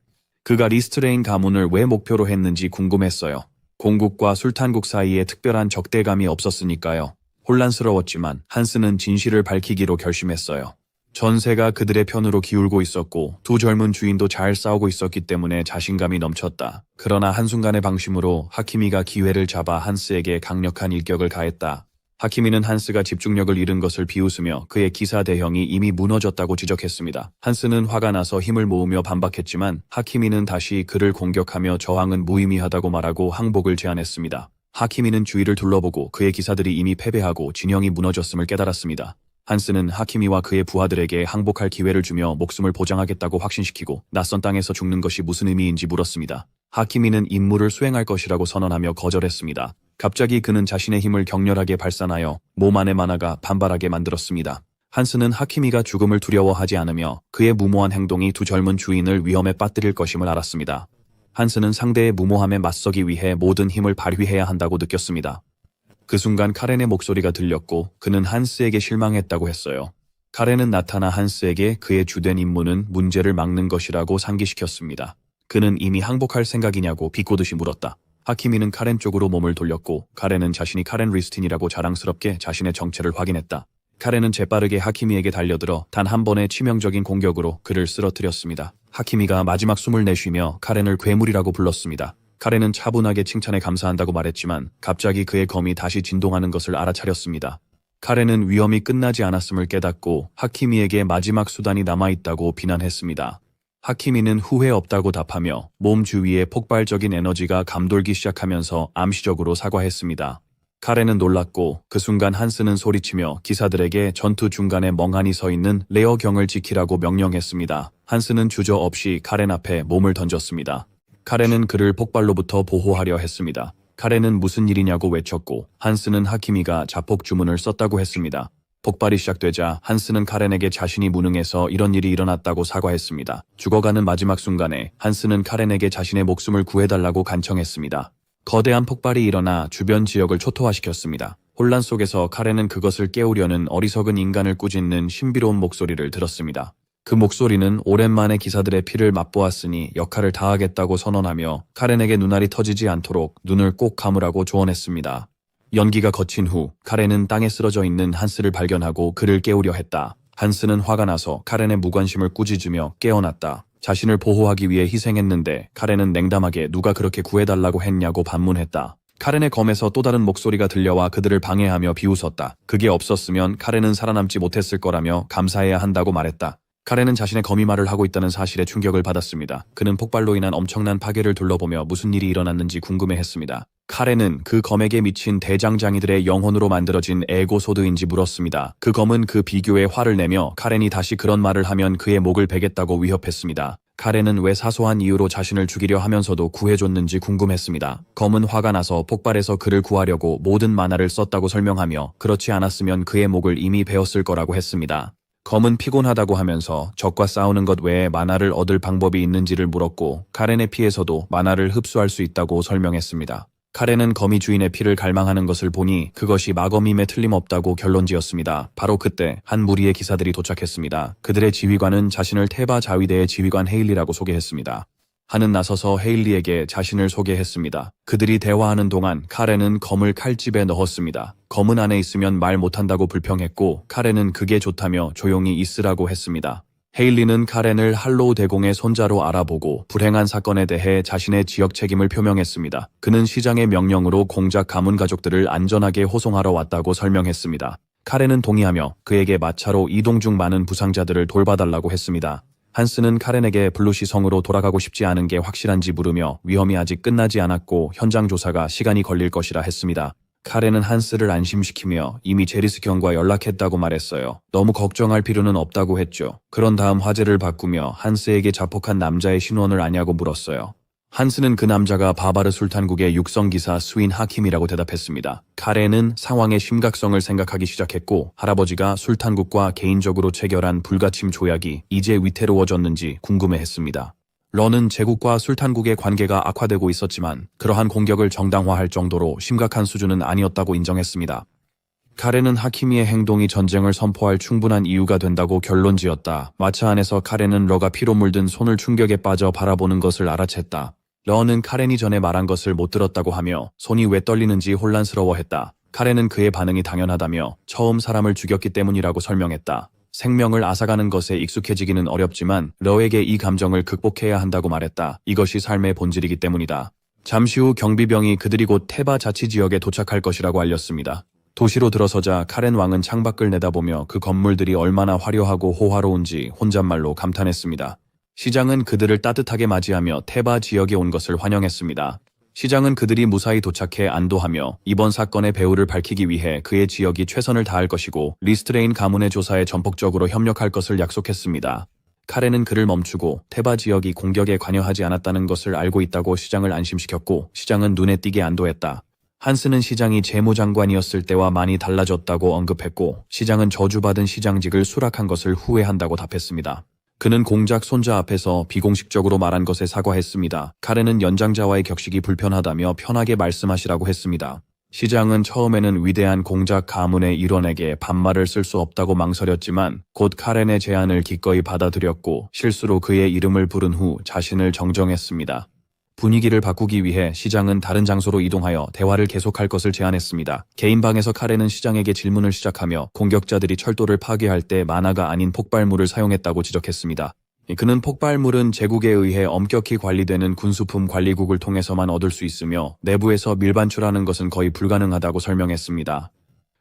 그가 리스트레인 가문을 왜 목표로 했는지 궁금했어요. 공국과 술탄국 사이에 특별한 적대감이 없었으니까요. 혼란스러웠지만 한스는 진실을 밝히기로 결심했어요. 전세가 그들의 편으로 기울고 있었고 두 젊은 주인도 잘 싸우고 있었기 때문에 자신감이 넘쳤다. 그러나 한순간의 방심으로 하키미가 기회를 잡아 한스에게 강력한 일격을 가했다. 하키미는 한스가 집중력을 잃은 것을 비웃으며 그의 기사 대형이 이미 무너졌다고 지적했습니다. 한스는 화가 나서 힘을 모으며 반박했지만 하키미는 다시 그를 공격하며 저항은 무의미하다고 말하고 항복을 제안했습니다. 하키미는 주위를 둘러보고 그의 기사들이 이미 패배하고 진영이 무너졌음을 깨달았습니다. 한스는 하키미와 그의 부하들에게 항복할 기회를 주며 목숨을 보장하겠다고 확신시키고 낯선 땅에서 죽는 것이 무슨 의미인지 물었습니다. 하키미는 임무를 수행할 것이라고 선언하며 거절했습니다. 갑자기 그는 자신의 힘을 격렬하게 발산하여 몸 안의 만화가 반발하게 만들었습니다. 한스는 하키미가 죽음을 두려워하지 않으며 그의 무모한 행동이 두 젊은 주인을 위험에 빠뜨릴 것임을 알았습니다. 한스는 상대의 무모함에 맞서기 위해 모든 힘을 발휘해야 한다고 느꼈습니다. 그 순간 카렌의 목소리가 들렸고 그는 한스에게 실망했다고 했어요. 카렌은 나타나 한스에게 그의 주된 임무는 문제를 막는 것이라고 상기시켰습니다. 그는 이미 항복할 생각이냐고 비꼬듯이 물었다. 하키미는 카렌 쪽으로 몸을 돌렸고 카렌은 자신이 카렌 리스틴이라고 자랑스럽게 자신의 정체를 확인했다. 카렌은 재빠르게 하키미에게 달려들어 단 한 번의 치명적인 공격으로 그를 쓰러뜨렸습니다. 하키미가 마지막 숨을 내쉬며 카렌을 괴물이라고 불렀습니다. 카렌은 차분하게 칭찬에 감사한다고 말했지만 갑자기 그의 검이 다시 진동하는 것을 알아차렸습니다. 카렌은 위험이 끝나지 않았음을 깨닫고 하키미에게 마지막 수단이 남아있다고 비난했습니다. 하키미는 후회 없다고 답하며 몸 주위에 폭발적인 에너지가 감돌기 시작하면서 암시적으로 사과했습니다. 카렌은 놀랐고 그 순간 한스는 소리치며 기사들에게 전투 중간에 멍하니 서 있는 레어 경을 지키라고 명령했습니다. 한스는 주저없이 카렌 앞에 몸을 던졌습니다. 카렌은 그를 폭발로부터 보호하려 했습니다. 카렌은 무슨 일이냐고 외쳤고 한스는 하키미가 자폭 주문을 썼다고 했습니다. 폭발이 시작되자 한스는 카렌에게 자신이 무능해서 이런 일이 일어났다고 사과했습니다. 죽어가는 마지막 순간에 한스는 카렌에게 자신의 목숨을 구해달라고 간청했습니다. 거대한 폭발이 일어나 주변 지역을 초토화시켰습니다. 혼란 속에서 카렌은 그것을 깨우려는 어리석은 인간을 꾸짖는 신비로운 목소리를 들었습니다. 그 목소리는 오랜만에 기사들의 피를 맛보았으니 역할을 다하겠다고 선언하며 카렌에게 눈알이 터지지 않도록 눈을 꼭 감으라고 조언했습니다. 연기가 거친 후 카렌은 땅에 쓰러져 있는 한스를 발견하고 그를 깨우려 했다. 한스는 화가 나서 카렌의 무관심을 꾸짖으며 깨어났다. 자신을 보호하기 위해 희생했는데 카렌은 냉담하게 누가 그렇게 구해달라고 했냐고 반문했다. 카렌의 검에서 또 다른 목소리가 들려와 그들을 방해하며 비웃었다. 그게 없었으면 카렌은 살아남지 못했을 거라며 감사해야 한다고 말했다. 카렌은 자신의 검이 말을 하고 있다는 사실에 충격을 받았습니다. 그는 폭발로 인한 엄청난 파괴를 둘러보며 무슨 일이 일어났는지 궁금해했습니다. 카렌은 그 검에게 미친 대장장이들의 영혼으로 만들어진 에고소드인지 물었습니다. 그 검은 그 비교에 화를 내며 카렌이 다시 그런 말을 하면 그의 목을 베겠다고 위협했습니다. 카렌은 왜 사소한 이유로 자신을 죽이려 하면서도 구해줬는지 궁금했습니다. 검은 화가 나서 폭발해서 그를 구하려고 모든 만화를 썼다고 설명하며 그렇지 않았으면 그의 목을 이미 베었을 거라고 했습니다. 검은 피곤하다고 하면서 적과 싸우는 것 외에 만화를 얻을 방법이 있는지를 물었고 카렌의 피에서도 만화를 흡수할 수 있다고 설명했습니다. 카렌은 거미 주인의 피를 갈망하는 것을 보니 그것이 마검임에 틀림없다고 결론지었습니다. 바로 그때 한 무리의 기사들이 도착했습니다. 그들의 지휘관은 자신을 테바 자위대의 지휘관 헤일리라고 소개했습니다. 한은 나서서 헤일리에게 자신을 소개했습니다. 그들이 대화하는 동안 카렌은 검을 칼집에 넣었습니다. 검은 안에 있으면 말 못한다고 불평했고 카렌은 그게 좋다며 조용히 있으라고 했습니다. 헤일리는 카렌을 할로우 대공의 손자로 알아보고 불행한 사건에 대해 자신의 지역 책임을 표명했습니다. 그는 시장의 명령으로 공작 가문 가족들을 안전하게 호송하러 왔다고 설명했습니다. 카렌은 동의하며 그에게 마차로 이동 중 많은 부상자들을 돌봐달라고 했습니다. 한스는 카렌에게 블루시 성으로 돌아가고 싶지 않은 게 확실한지 물으며 위험이 아직 끝나지 않았고 현장 조사가 시간이 걸릴 것이라 했습니다. 카렌은 한스를 안심시키며 이미 제리스 경과 연락했다고 말했어요. 너무 걱정할 필요는 없다고 했죠. 그런 다음 화제를 바꾸며 한스에게 자폭한 남자의 신원을 아냐고 물었어요. 한스는 그 남자가 바바르 술탄국의 육성기사 수인 하킴이라고 대답했습니다. 카렌은 상황의 심각성을 생각하기 시작했고 할아버지가 술탄국과 개인적으로 체결한 불가침 조약이 이제 위태로워졌는지 궁금해했습니다. 런은 제국과 술탄국의 관계가 악화되고 있었지만 그러한 공격을 정당화할 정도로 심각한 수준은 아니었다고 인정했습니다. 카렌은 하키미의 행동이 전쟁을 선포할 충분한 이유가 된다고 결론지었다. 마차 안에서 카렌은 러가 피로 물든 손을 충격에 빠져 바라보는 것을 알아챘다. 러는 카렌이 전에 말한 것을 못 들었다고 하며 손이 왜 떨리는지 혼란스러워했다. 카렌은 그의 반응이 당연하다며 처음 사람을 죽였기 때문이라고 설명했다. 생명을 앗아가는 것에 익숙해지기는 어렵지만 러에게 이 감정을 극복해야 한다고 말했다. 이것이 삶의 본질이기 때문이다. 잠시 후 경비병이 그들이 곧 테바 자치지역에 도착할 것이라고 알렸습니다. 도시로 들어서자 카렌 왕은 창밖을 내다보며 그 건물들이 얼마나 화려하고 호화로운지 혼잣말로 감탄했습니다. 시장은 그들을 따뜻하게 맞이하며 테바 지역에 온 것을 환영했습니다. 시장은 그들이 무사히 도착해 안도하며 이번 사건의 배후를 밝히기 위해 그의 지역이 최선을 다할 것이고 리스트레인 가문의 조사에 전폭적으로 협력할 것을 약속했습니다. 카렌은 그를 멈추고 테바 지역이 공격에 관여하지 않았다는 것을 알고 있다고 시장을 안심시켰고 시장은 눈에 띄게 안도했다. 한스는 시장이 재무장관이었을 때와 많이 달라졌다고 언급했고 시장은 저주받은 시장직을 수락한 것을 후회한다고 답했습니다. 그는 공작 손자 앞에서 비공식적으로 말한 것에 사과했습니다. 카렌은 연장자와의 격식이 불편하다며 편하게 말씀하시라고 했습니다. 시장은 처음에는 위대한 공작 가문의 일원에게 반말을 쓸 수 없다고 망설였지만 곧 카렌의 제안을 기꺼이 받아들였고 실수로 그의 이름을 부른 후 자신을 정정했습니다. 분위기를 바꾸기 위해 시장은 다른 장소로 이동하여 대화를 계속할 것을 제안했습니다. 개인 방에서 카렌은 시장에게 질문을 시작하며 공격자들이 철도를 파괴할 때 만화가 아닌 폭발물을 사용했다고 지적했습니다. 그는 폭발물은 제국에 의해 엄격히 관리되는 군수품 관리국을 통해서만 얻을 수 있으며 내부에서 밀반출하는 것은 거의 불가능하다고 설명했습니다.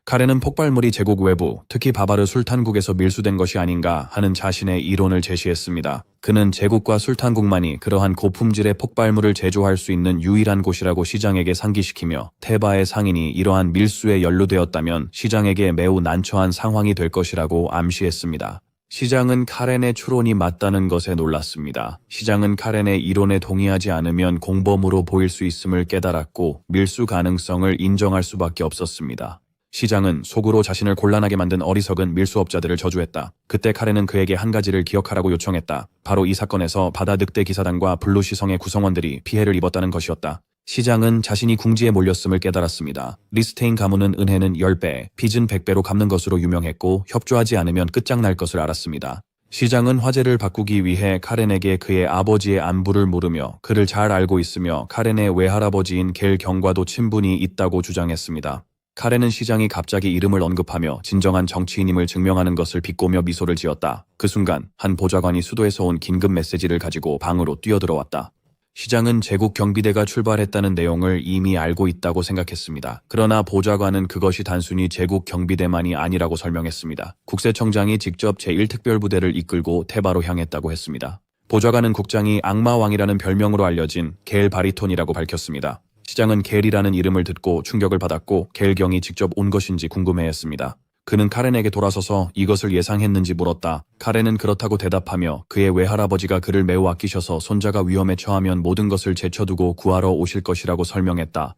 카렌은 폭발물이 제국 외부, 특히 바바르 술탄국에서 밀수된 것이 아닌가 하는 자신의 이론을 제시했습니다. 그는 제국과 술탄국만이 그러한 고품질의 폭발물을 제조할 수 있는 유일한 곳이라고 시장에게 상기시키며 테바의 상인이 이러한 밀수에 연루되었다면 시장에게 매우 난처한 상황이 될 것이라고 암시했습니다. 시장은 카렌의 추론이 맞다는 것에 놀랐습니다. 시장은 카렌의 이론에 동의하지 않으면 공범으로 보일 수 있음을 깨달았고 밀수 가능성을 인정할 수밖에 없었습니다. 시장은 속으로 자신을 곤란하게 만든 어리석은 밀수업자들을 저주했다. 그때 카렌은 그에게 한 가지를 기억하라고 요청했다. 바로 이 사건에서 바다 늑대 기사단과 블루시성의 구성원들이 피해를 입었다는 것이었다. 시장은 자신이 궁지에 몰렸음을 깨달았습니다. 리스테인 가문은 은혜는 10배, 빚은 100배로 갚는 것으로 유명했고 협조하지 않으면 끝장날 것을 알았습니다. 시장은 화제를 바꾸기 위해 카렌에게 그의 아버지의 안부를 물으며 그를 잘 알고 있으며 카렌의 외할아버지인 겔 경과도 친분이 있다고 주장했습니다. 카렌은 시장이 갑자기 이름을 언급하며 진정한 정치인임을 증명하는 것을 비꼬며 미소를 지었다. 그 순간 한 보좌관이 수도에서 온 긴급 메시지를 가지고 방으로 뛰어들어왔다. 시장은 제국 경비대가 출발했다는 내용을 이미 알고 있다고 생각했습니다. 그러나 보좌관은 그것이 단순히 제국 경비대만이 아니라고 설명했습니다. 국세청장이 직접 제1특별부대를 이끌고 테바로 향했다고 했습니다. 보좌관은 국장이 악마왕이라는 별명으로 알려진 겔 바리톤이라고 밝혔습니다. 시장은 겔이라는 이름을 듣고 충격을 받았고 겔경이 직접 온 것인지 궁금해했습니다. 그는 카렌에게 돌아서서 이것을 예상했는지 물었다. 카렌은 그렇다고 대답하며 그의 외할아버지가 그를 매우 아끼셔서 손자가 위험에 처하면 모든 것을 제쳐두고 구하러 오실 것이라고 설명했다.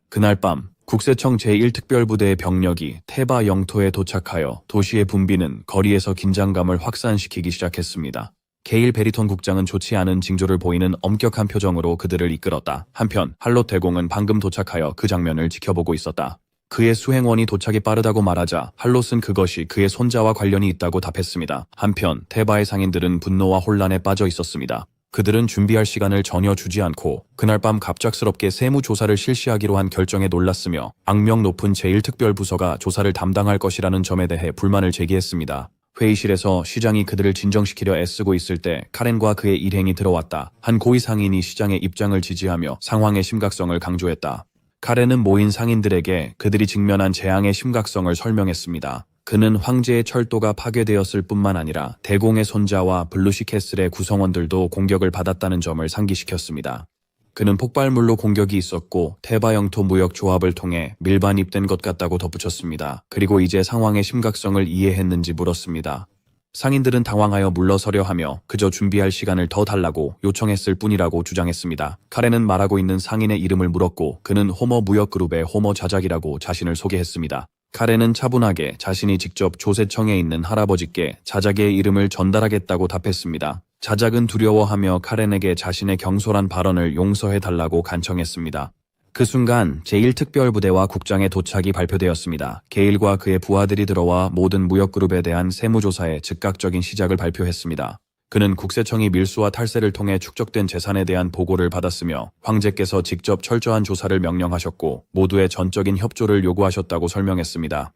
그날 밤 국세청 제1특별부대의 병력이 테바 영토에 도착하여 도시의 분비는 거리에서 긴장감을 확산시키기 시작했습니다. 게일 베리톤 국장은 좋지 않은 징조를 보이는 엄격한 표정으로 그들을 이끌었다. 한편 할롯 대공은 방금 도착하여 그 장면을 지켜보고 있었다. 그의 수행원이 도착이 빠르다고 말하자 할롯은 그것이 그의 손자와 관련이 있다고 답했습니다. 한편 테바의 상인들은 분노와 혼란에 빠져 있었습니다. 그들은 준비할 시간을 전혀 주지 않고 그날 밤 갑작스럽게 세무조사를 실시하기로 한 결정에 놀랐으며 악명 높은 제1특별부서가 조사를 담당할 것이라는 점에 대해 불만을 제기했습니다. 회의실에서 시장이 그들을 진정시키려 애쓰고 있을 때 카렌과 그의 일행이 들어왔다. 한 고위 상인이 시장의 입장을 지지하며 상황의 심각성을 강조했다. 카렌은 모인 상인들에게 그들이 직면한 재앙의 심각성을 설명했습니다. 그는 황제의 철도가 파괴되었을 뿐만 아니라 대공의 손자와 블루시 캐슬의 구성원들도 공격을 받았다는 점을 상기시켰습니다. 그는 폭발물로 공격이 있었고 테바 영토 무역 조합을 통해 밀반입된 것 같다고 덧붙였습니다. 그리고 이제 상황의 심각성을 이해했는지 물었습니다. 상인들은 당황하여 물러서려 하며 그저 준비할 시간을 더 달라고 요청했을 뿐이라고 주장했습니다. 카렌은 말하고 있는 상인의 이름을 물었고 그는 호머 무역그룹의 호머 자작이라고 자신을 소개했습니다. 카렌은 차분하게 자신이 직접 조세청에 있는 할아버지께 자작의 이름을 전달하겠다고 답했습니다. 자작은 두려워하며 카렌에게 자신의 경솔한 발언을 용서해달라고 간청했습니다. 그 순간 제1특별부대와 국장의 도착이 발표되었습니다. 게일과 그의 부하들이 들어와 모든 무역그룹에 대한 세무조사의 즉각적인 시작을 발표했습니다. 그는 국세청이 밀수와 탈세를 통해 축적된 재산에 대한 보고를 받았으며 황제께서 직접 철저한 조사를 명령하셨고 모두의 전적인 협조를 요구하셨다고 설명했습니다.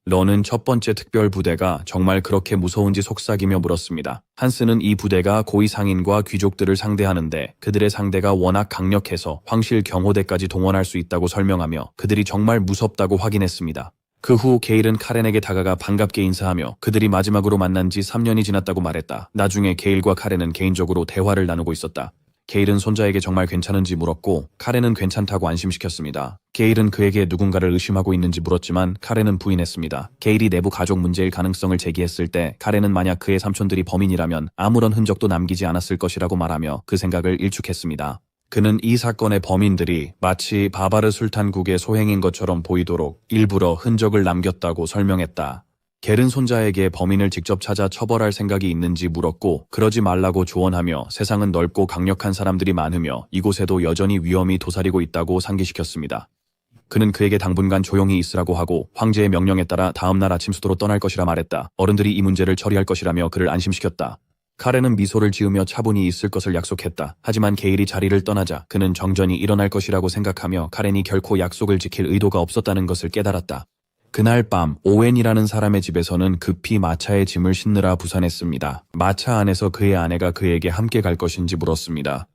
러는 첫 번째 특별부대가 정말 그렇게 무서운지 속삭이며 물었습니다. 한스는 이 부대가 고위 상인과 귀족들을 상대하는데 그들의 상대가 워낙 강력해서 황실 경호대까지 동원할 수 있다고 설명하며 그들이 정말 무섭다고 확인했습니다. 그 후 게일은 카렌에게 다가가 반갑게 인사하며 그들이 마지막으로 만난 지 3년이 지났다고 말했다. 나중에 게일과 카렌은 개인적으로 대화를 나누고 있었다. 게일은 손자에게 정말 괜찮은지 물었고 카렌은 괜찮다고 안심시켰습니다. 게일은 그에게 누군가를 의심하고 있는지 물었지만 카렌은 부인했습니다. 게일이 내부 가족 문제일 가능성을 제기했을 때 카렌은 만약 그의 삼촌들이 범인이라면 아무런 흔적도 남기지 않았을 것이라고 말하며 그 생각을 일축했습니다. 그는 이 사건의 범인들이 마치 바바르 술탄국의 소행인 것처럼 보이도록 일부러 흔적을 남겼다고 설명했다. 겔은 손자에게 범인을 직접 찾아 처벌할 생각이 있는지 물었고 그러지 말라고 조언하며 세상은 넓고 강력한 사람들이 많으며 이곳에도 여전히 위험이 도사리고 있다고 상기시켰습니다. 그는 그에게 당분간 조용히 있으라고 하고 황제의 명령에 따라 다음 날 아침 수도로 떠날 것이라 말했다. 어른들이 이 문제를 처리할 것이라며 그를 안심시켰다. 카렌은 미소를 지으며 차분히 있을 것을 약속했다. 하지만 게일이 자리를 떠나자 그는 정전이 일어날 것이라고 생각하며 카렌이 결코 약속을 지킬 의도가 없었다는 것을 깨달았다. 그날 밤 오웬이라는 사람의 집에서는 급히 마차에 짐을 싣느라 부산했습니다. 마차 안에서 그의 아내가 그에게 함께 갈 것인지 물었습니다.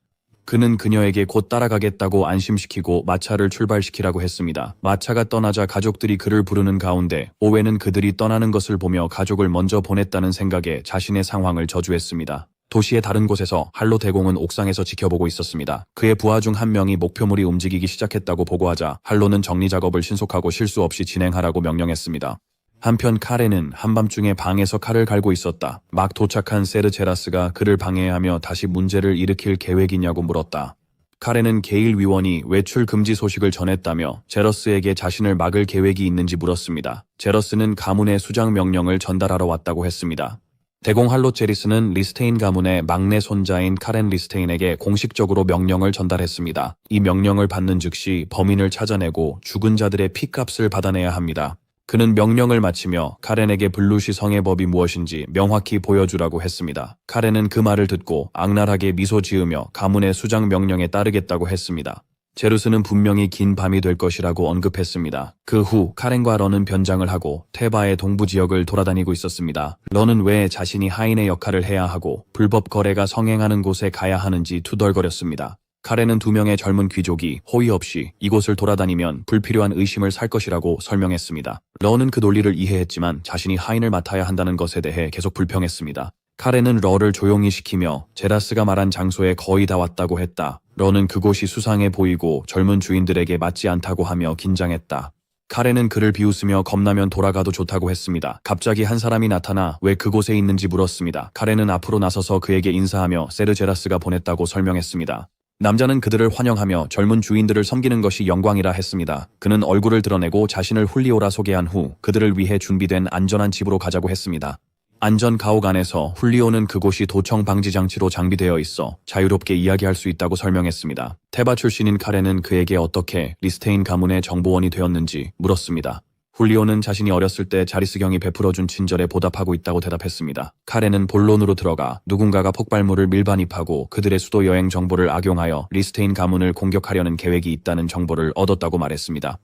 그는 그녀에게 곧 따라가겠다고 안심시키고 마차를 출발시키라고 했습니다. 마차가 떠나자 가족들이 그를 부르는 가운데 오웬은 그들이 떠나는 것을 보며 가족을 먼저 보냈다는 생각에 자신의 상황을 저주했습니다. 도시의 다른 곳에서 할로 대공은 옥상에서 지켜보고 있었습니다. 그의 부하 중 한 명이 목표물이 움직이기 시작했다고 보고하자 할로는 정리 작업을 신속하고 실수 없이 진행하라고 명령했습니다. 한편 카렌은 한밤중에 방에서 칼을 갈고 있었다. 막 도착한 세르제라스가 그를 방해하며 다시 문제를 일으킬 계획이냐고 물었다. 카렌은 게일 위원이 외출 금지 소식을 전했다며 제러스에게 자신을 막을 계획이 있는지 물었습니다. 제러스는 가문의 수장 명령을 전달하러 왔다고 했습니다. 대공 할로체리스는 리스테인 가문의 막내 손자인 카렌 리스테인에게 공식적으로 명령을 전달했습니다. 이 명령을 받는 즉시 범인을 찾아내고 죽은 자들의 피값을 받아내야 합니다. 그는 명령을 마치며 카렌에게 블루시 성의 법이 무엇인지 명확히 보여주라고 했습니다. 카렌은 그 말을 듣고 악랄하게 미소 지으며 가문의 수장 명령에 따르겠다고 했습니다. 제루스는 분명히 긴 밤이 될 것이라고 언급했습니다. 그 후 카렌과 런은 변장을 하고 테바의 동부 지역을 돌아다니고 있었습니다. 런은 왜 자신이 하인의 역할을 해야 하고 불법 거래가 성행하는 곳에 가야 하는지 투덜거렸습니다. 카렌은 두 명의 젊은 귀족이 호의 없이 이곳을 돌아다니면 불필요한 의심을 살 것이라고 설명했습니다. 런은 그 논리를 이해했지만 자신이 하인을 맡아야 한다는 것에 대해 계속 불평했습니다. 카렌은 러를 조용히 시키며 제라스가 말한 장소에 거의 다 왔다고 했다. 러는 그곳이 수상해 보이고 젊은 주인들에게 맞지 않다고 하며 긴장했다. 카렌은 그를 비웃으며 겁나면 돌아가도 좋다고 했습니다. 갑자기 한 사람이 나타나 왜 그곳에 있는지 물었습니다. 카렌은 앞으로 나서서 그에게 인사하며 세르제라스가 보냈다고 설명했습니다. 남자는 그들을 환영하며 젊은 주인들을 섬기는 것이 영광이라 했습니다. 그는 얼굴을 드러내고 자신을 훌리오라 소개한 후 그들을 위해 준비된 안전한 집으로 가자고 했습니다. 안전 가옥 안에서 훌리오는 그곳이 도청 방지 장치로 장비되어 있어 자유롭게 이야기할 수 있다고 설명했습니다. 테바 출신인 카렌은 그에게 어떻게 리스테인 가문의 정보원이 되었는지 물었습니다. 훌리오는 자신이 어렸을 때 자리스경이 베풀어준 친절에 보답하고 있다고 대답했습니다. 카렌은 본론으로 들어가 누군가가 폭발물을 밀반입하고 그들의 수도 여행 정보를 악용하여 리스테인 가문을 공격하려는 계획이 있다는 정보를 얻었다고 말했습니다.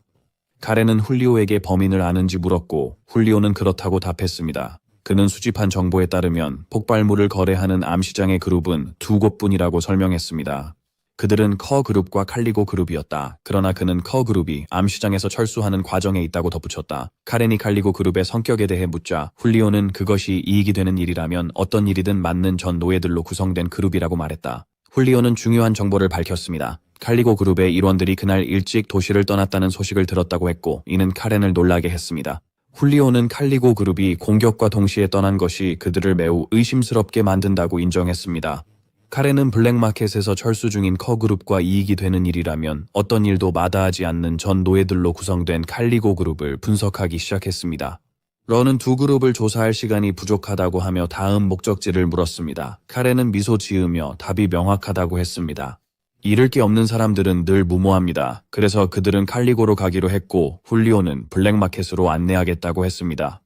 카렌은 훌리오에게 범인을 아는지 물었고 훌리오는 그렇다고 답했습니다. 그는 수집한 정보에 따르면 폭발물을 거래하는 암시장의 그룹은 두 곳뿐이라고 설명했습니다. 그들은 커 그룹과 칼리고 그룹이었다. 그러나 그는 커 그룹이 암시장에서 철수하는 과정에 있다고 덧붙였다. 카렌이 칼리고 그룹의 성격에 대해 묻자 훌리오는 그것이 이익이 되는 일이라면 어떤 일이든 맡는 전 노예들로 구성된 그룹이라고 말했다. 훌리오는 중요한 정보를 밝혔습니다. 칼리고 그룹의 일원들이 그날 일찍 도시를 떠났다는 소식을 들었다고 했고 이는 카렌을 놀라게 했습니다. 훌리오는 칼리고 그룹이 공격과 동시에 떠난 것이 그들을 매우 의심스럽게 만든다고 인정했습니다. 카렌은 블랙마켓에서 철수 중인 커그룹과 이익이 되는 일이라면 어떤 일도 마다하지 않는 전 노예들로 구성된 칼리고 그룹을 분석하기 시작했습니다. 런은 두 그룹을 조사할 시간이 부족하다고 하며 다음 목적지를 물었습니다. 카렌은 미소 지으며 답이 명확하다고 했습니다. 잃을 게 없는 사람들은 늘 무모합니다. 그래서 그들은 칼리고로 가기로 했고 훌리오는 블랙마켓으로 안내하겠다고 했습니다.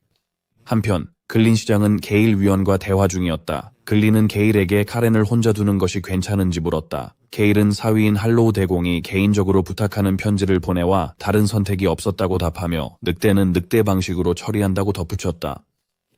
한편 글린 시장은 게일 위원과 대화 중이었다. 글린은 게일에게 카렌을 혼자 두는 것이 괜찮은지 물었다. 게일은 사위인 할로우 대공이 개인적으로 부탁하는 편지를 보내와 다른 선택이 없었다고 답하며 늑대는 늑대 방식으로 처리한다고 덧붙였다.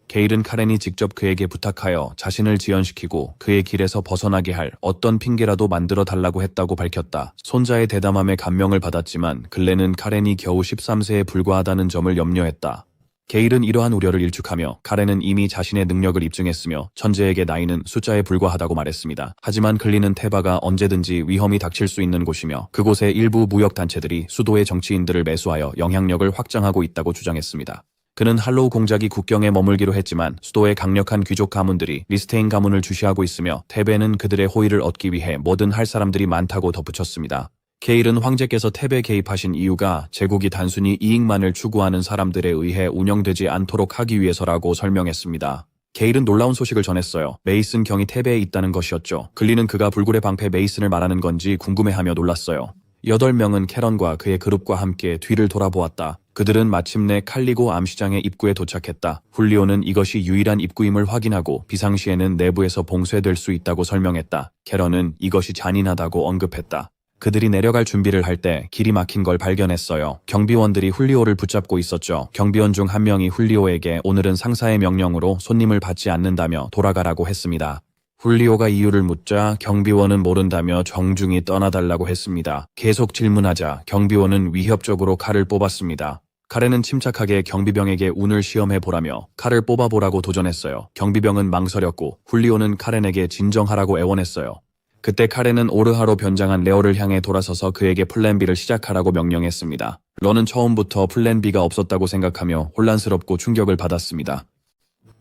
게일은 카렌이 직접 그에게 부탁하여 자신을 지연시키고 그의 길에서 벗어나게 할 어떤 핑계라도 만들어 달라고 했다고 밝혔다. 손자의 대담함에 감명을 받았지만 근래는 카렌이 겨우 13세에 불과하다는 점을 염려했다. 게일은 이러한 우려를 일축하며 카렌은 이미 자신의 능력을 입증했으며 천재에게 나이는 숫자에 불과하다고 말했습니다. 하지만 글리는 테바가 언제든지 위험이 닥칠 수 있는 곳이며 그곳의 일부 무역단체들이 수도의 정치인들을 매수하여 영향력을 확장하고 있다고 주장했습니다. 그는 할로우 공작이 국경에 머물기로 했지만 수도의 강력한 귀족 가문들이 리스테인 가문을 주시하고 있으며 테베는 그들의 호의를 얻기 위해 뭐든 할 사람들이 많다고 덧붙였습니다. 게일은 황제께서 테베에 개입하신 이유가 제국이 단순히 이익만을 추구하는 사람들에 의해 운영되지 않도록 하기 위해서라고 설명했습니다. 게일은 놀라운 소식을 전했어요. 메이슨 경이 테베에 있다는 것이었죠. 글리는 그가 불굴의 방패 메이슨을 말하는 건지 궁금해하며 놀랐어요. 8명은 캐런과 그의 그룹과 함께 뒤를 돌아보았다. 그들은 마침내 칼리고 암시장의 입구에 도착했다. 훌리오는 이것이 유일한 입구임을 확인하고 비상시에는 내부에서 봉쇄될 수 있다고 설명했다. 캐런은 이것이 잔인하다고 언급했다. 그들이 내려갈 준비를 할 때 길이 막힌 걸 발견했어요. 경비원들이 훌리오를 붙잡고 있었죠. 경비원 중 한 명이 훌리오에게 오늘은 상사의 명령으로 손님을 받지 않는다며 돌아가라고 했습니다. 훌리오가 이유를 묻자 경비원은 모른다며 정중히 떠나달라고 했습니다. 계속 질문하자 경비원은 위협적으로 칼을 뽑았습니다. 카렌은 침착하게 경비병에게 운을 시험해보라며 칼을 뽑아보라고 도전했어요. 경비병은 망설였고 훌리오는 카렌에게 진정하라고 애원했어요. 그때 카렌은 오르하로 변장한 레오를 향해 돌아서서 그에게 플랜 B를 시작하라고 명령했습니다. 러는 처음부터 플랜 B가 없었다고 생각하며 혼란스럽고 충격을 받았습니다.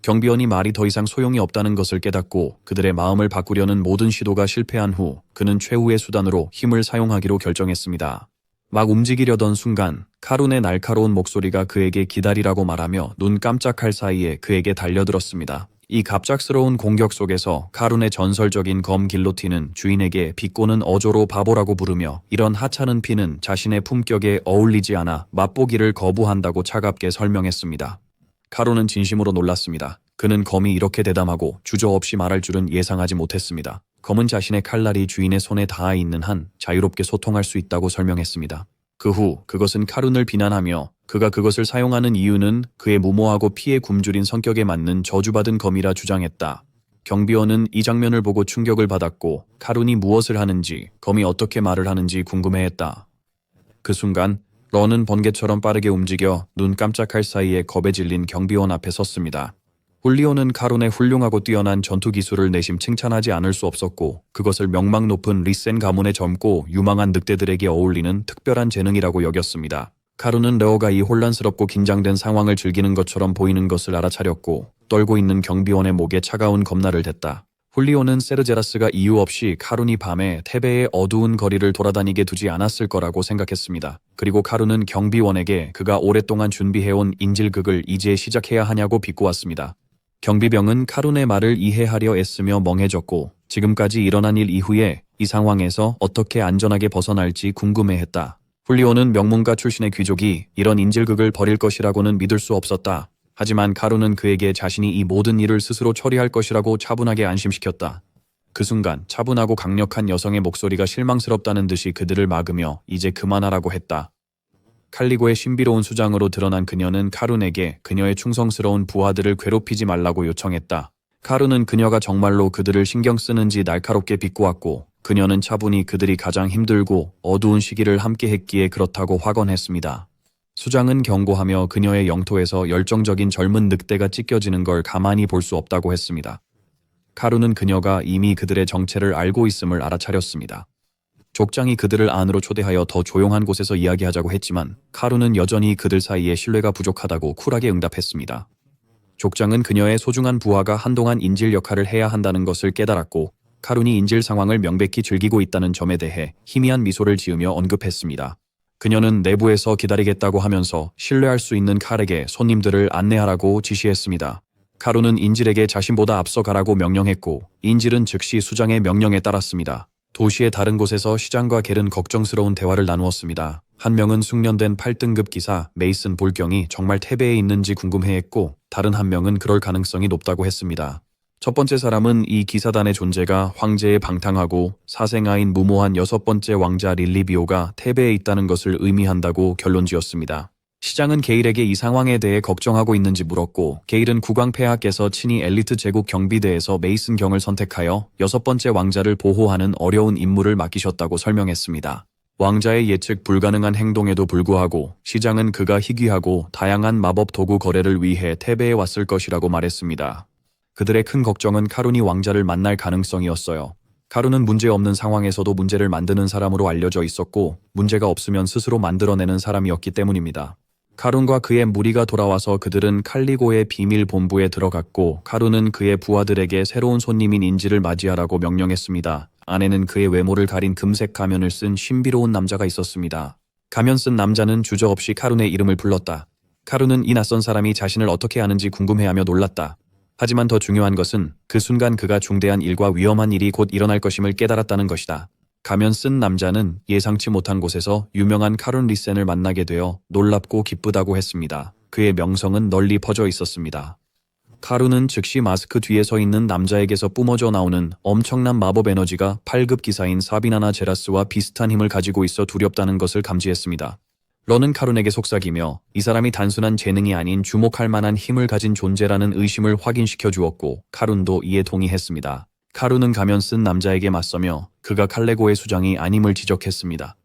경비원이 말이 더 이상 소용이 없다는 것을 깨닫고 그들의 마음을 바꾸려는 모든 시도가 실패한 후 그는 최후의 수단으로 힘을 사용하기로 결정했습니다. 막 움직이려던 순간 카룬의 날카로운 목소리가 그에게 기다리라고 말하며 눈 깜짝할 사이에 그에게 달려들었습니다. 이 갑작스러운 공격 속에서 카룬의 전설적인 검 길로틴은 주인에게 비꼬는 어조로 바보라고 부르며 이런 하찮은 피는 자신의 품격에 어울리지 않아 맛보기를 거부한다고 차갑게 설명했습니다. 카룬은 진심으로 놀랐습니다. 그는 검이 이렇게 대담하고 주저없이 말할 줄은 예상하지 못했습니다. 검은 자신의 칼날이 주인의 손에 닿아 있는 한 자유롭게 소통할 수 있다고 설명했습니다. 그 후 그것은 카룬을 비난하며 그가 그것을 사용하는 이유는 그의 무모하고 피에 굶주린 성격에 맞는 저주받은 검이라 주장했다. 경비원은 이 장면을 보고 충격을 받았고 카룬이 무엇을 하는지, 검이 어떻게 말을 하는지 궁금해했다. 그 순간 러는 번개처럼 빠르게 움직여 눈 깜짝할 사이에 겁에 질린 경비원 앞에 섰습니다. 훌리오는 카룬의 훌륭하고 뛰어난 전투 기술을 내심 칭찬하지 않을 수 없었고 그것을 명망 높은 리센 가문의 젊고 유망한 늑대들에게 어울리는 특별한 재능이라고 여겼습니다. 카룬은 레오가 이 혼란스럽고 긴장된 상황을 즐기는 것처럼 보이는 것을 알아차렸고 떨고 있는 경비원의 목에 차가운 검날을 댔다. 훌리오는 세르제라스가 이유 없이 카룬이 밤에 테베의 어두운 거리를 돌아다니게 두지 않았을 거라고 생각했습니다. 그리고 카룬은 경비원에게 그가 오랫동안 준비해온 인질극을 이제 시작해야 하냐고 비꼬았습니다. 경비병은 카룬의 말을 이해하려 애쓰며 멍해졌고 지금까지 일어난 일 이후에 이 상황에서 어떻게 안전하게 벗어날지 궁금해했다. 훌리오는 명문가 출신의 귀족이 이런 인질극을 벌일 것이라고는 믿을 수 없었다. 하지만 카룬은 그에게 자신이 이 모든 일을 스스로 처리할 것이라고 차분하게 안심시켰다. 그 순간 차분하고 강력한 여성의 목소리가 실망스럽다는 듯이 그들을 막으며 이제 그만하라고 했다. 칼리고의 신비로운 수장으로 드러난 그녀는 카룬에게 그녀의 충성스러운 부하들을 괴롭히지 말라고 요청했다. 카룬은 그녀가 정말로 그들을 신경 쓰는지 날카롭게 비꼬았고 그녀는 차분히 그들이 가장 힘들고 어두운 시기를 함께 했기에 그렇다고 확언했습니다. 수장은 경고하며 그녀의 영토에서 열정적인 젊은 늑대가 찢겨지는 걸 가만히 볼 수 없다고 했습니다. 카룬은 그녀가 이미 그들의 정체를 알고 있음을 알아차렸습니다. 족장이 그들을 안으로 초대하여 더 조용한 곳에서 이야기하자고 했지만 카룬은 여전히 그들 사이에 신뢰가 부족하다고 쿨하게 응답했습니다. 족장은 그녀의 소중한 부하가 한동안 인질 역할을 해야 한다는 것을 깨달았고 카룬이 인질 상황을 명백히 즐기고 있다는 점에 대해 희미한 미소를 지으며 언급했습니다. 그녀는 내부에서 기다리겠다고 하면서 신뢰할 수 있는 칼에게 손님들을 안내하라고 지시했습니다. 카룬은 인질에게 자신보다 앞서 가라고 명령했고 인질은 즉시 수장의 명령에 따랐습니다. 도시의 다른 곳에서 시장과 겔은 걱정스러운 대화를 나누었습니다. 한 명은 숙련된 8등급 기사 메이슨 볼경이 정말 테베에 있는지 궁금해했고 다른 한 명은 그럴 가능성이 높다고 했습니다. 첫 번째 사람은 이 기사단의 존재가 황제의 방탕하고 사생아인 무모한 여섯 번째 왕자 릴리비오가 테베에 있다는 것을 의미한다고 결론지었습니다. 시장은 게일에게 이 상황에 대해 걱정하고 있는지 물었고 게일은 국왕폐하께서 친히 엘리트 제국 경비대에서 메이슨 경을 선택하여 여섯 번째 왕자를 보호하는 어려운 임무를 맡기셨다고 설명했습니다. 왕자의 예측 불가능한 행동에도 불구하고 시장은 그가 희귀하고 다양한 마법 도구 거래를 위해 테베에 왔을 것이라고 말했습니다. 그들의 큰 걱정은 카룬이 왕자를 만날 가능성이었어요. 카룬은 문제없는 상황에서도 문제를 만드는 사람으로 알려져 있었고 문제가 없으면 스스로 만들어내는 사람이었기 때문입니다. 카룬과 그의 무리가 돌아와서 그들은 칼리고의 비밀 본부에 들어갔고 카룬은 그의 부하들에게 새로운 손님인 인지를 맞이하라고 명령했습니다. 안에는 그의 외모를 가린 금색 가면을 쓴 신비로운 남자가 있었습니다. 가면 쓴 남자는 주저없이 카룬의 이름을 불렀다. 카룬은 이 낯선 사람이 자신을 어떻게 아는지 궁금해하며 놀랐다. 하지만 더 중요한 것은 그 순간 그가 중대한 일과 위험한 일이 곧 일어날 것임을 깨달았다는 것이다. 가면 쓴 남자는 예상치 못한 곳에서 유명한 카룬 리센을 만나게 되어 놀랍고 기쁘다고 했습니다. 그의 명성은 널리 퍼져 있었습니다. 카루는 즉시 마스크 뒤에 서 있는 남자에게서 뿜어져 나오는 엄청난 마법 에너지가 8급 기사인 사비나나 제라스와 비슷한 힘을 가지고 있어 두렵다는 것을 감지했습니다. 런은 카룬에게 속삭이며 이 사람이 단순한 재능이 아닌 주목할 만한 힘을 가진 존재라는 의심을 확인시켜 주었고 카룬도 이에 동의했습니다. 카룬은 가면 쓴 남자에게 맞서며 그가 칼레고의 수장이 아님을 지적했습니다.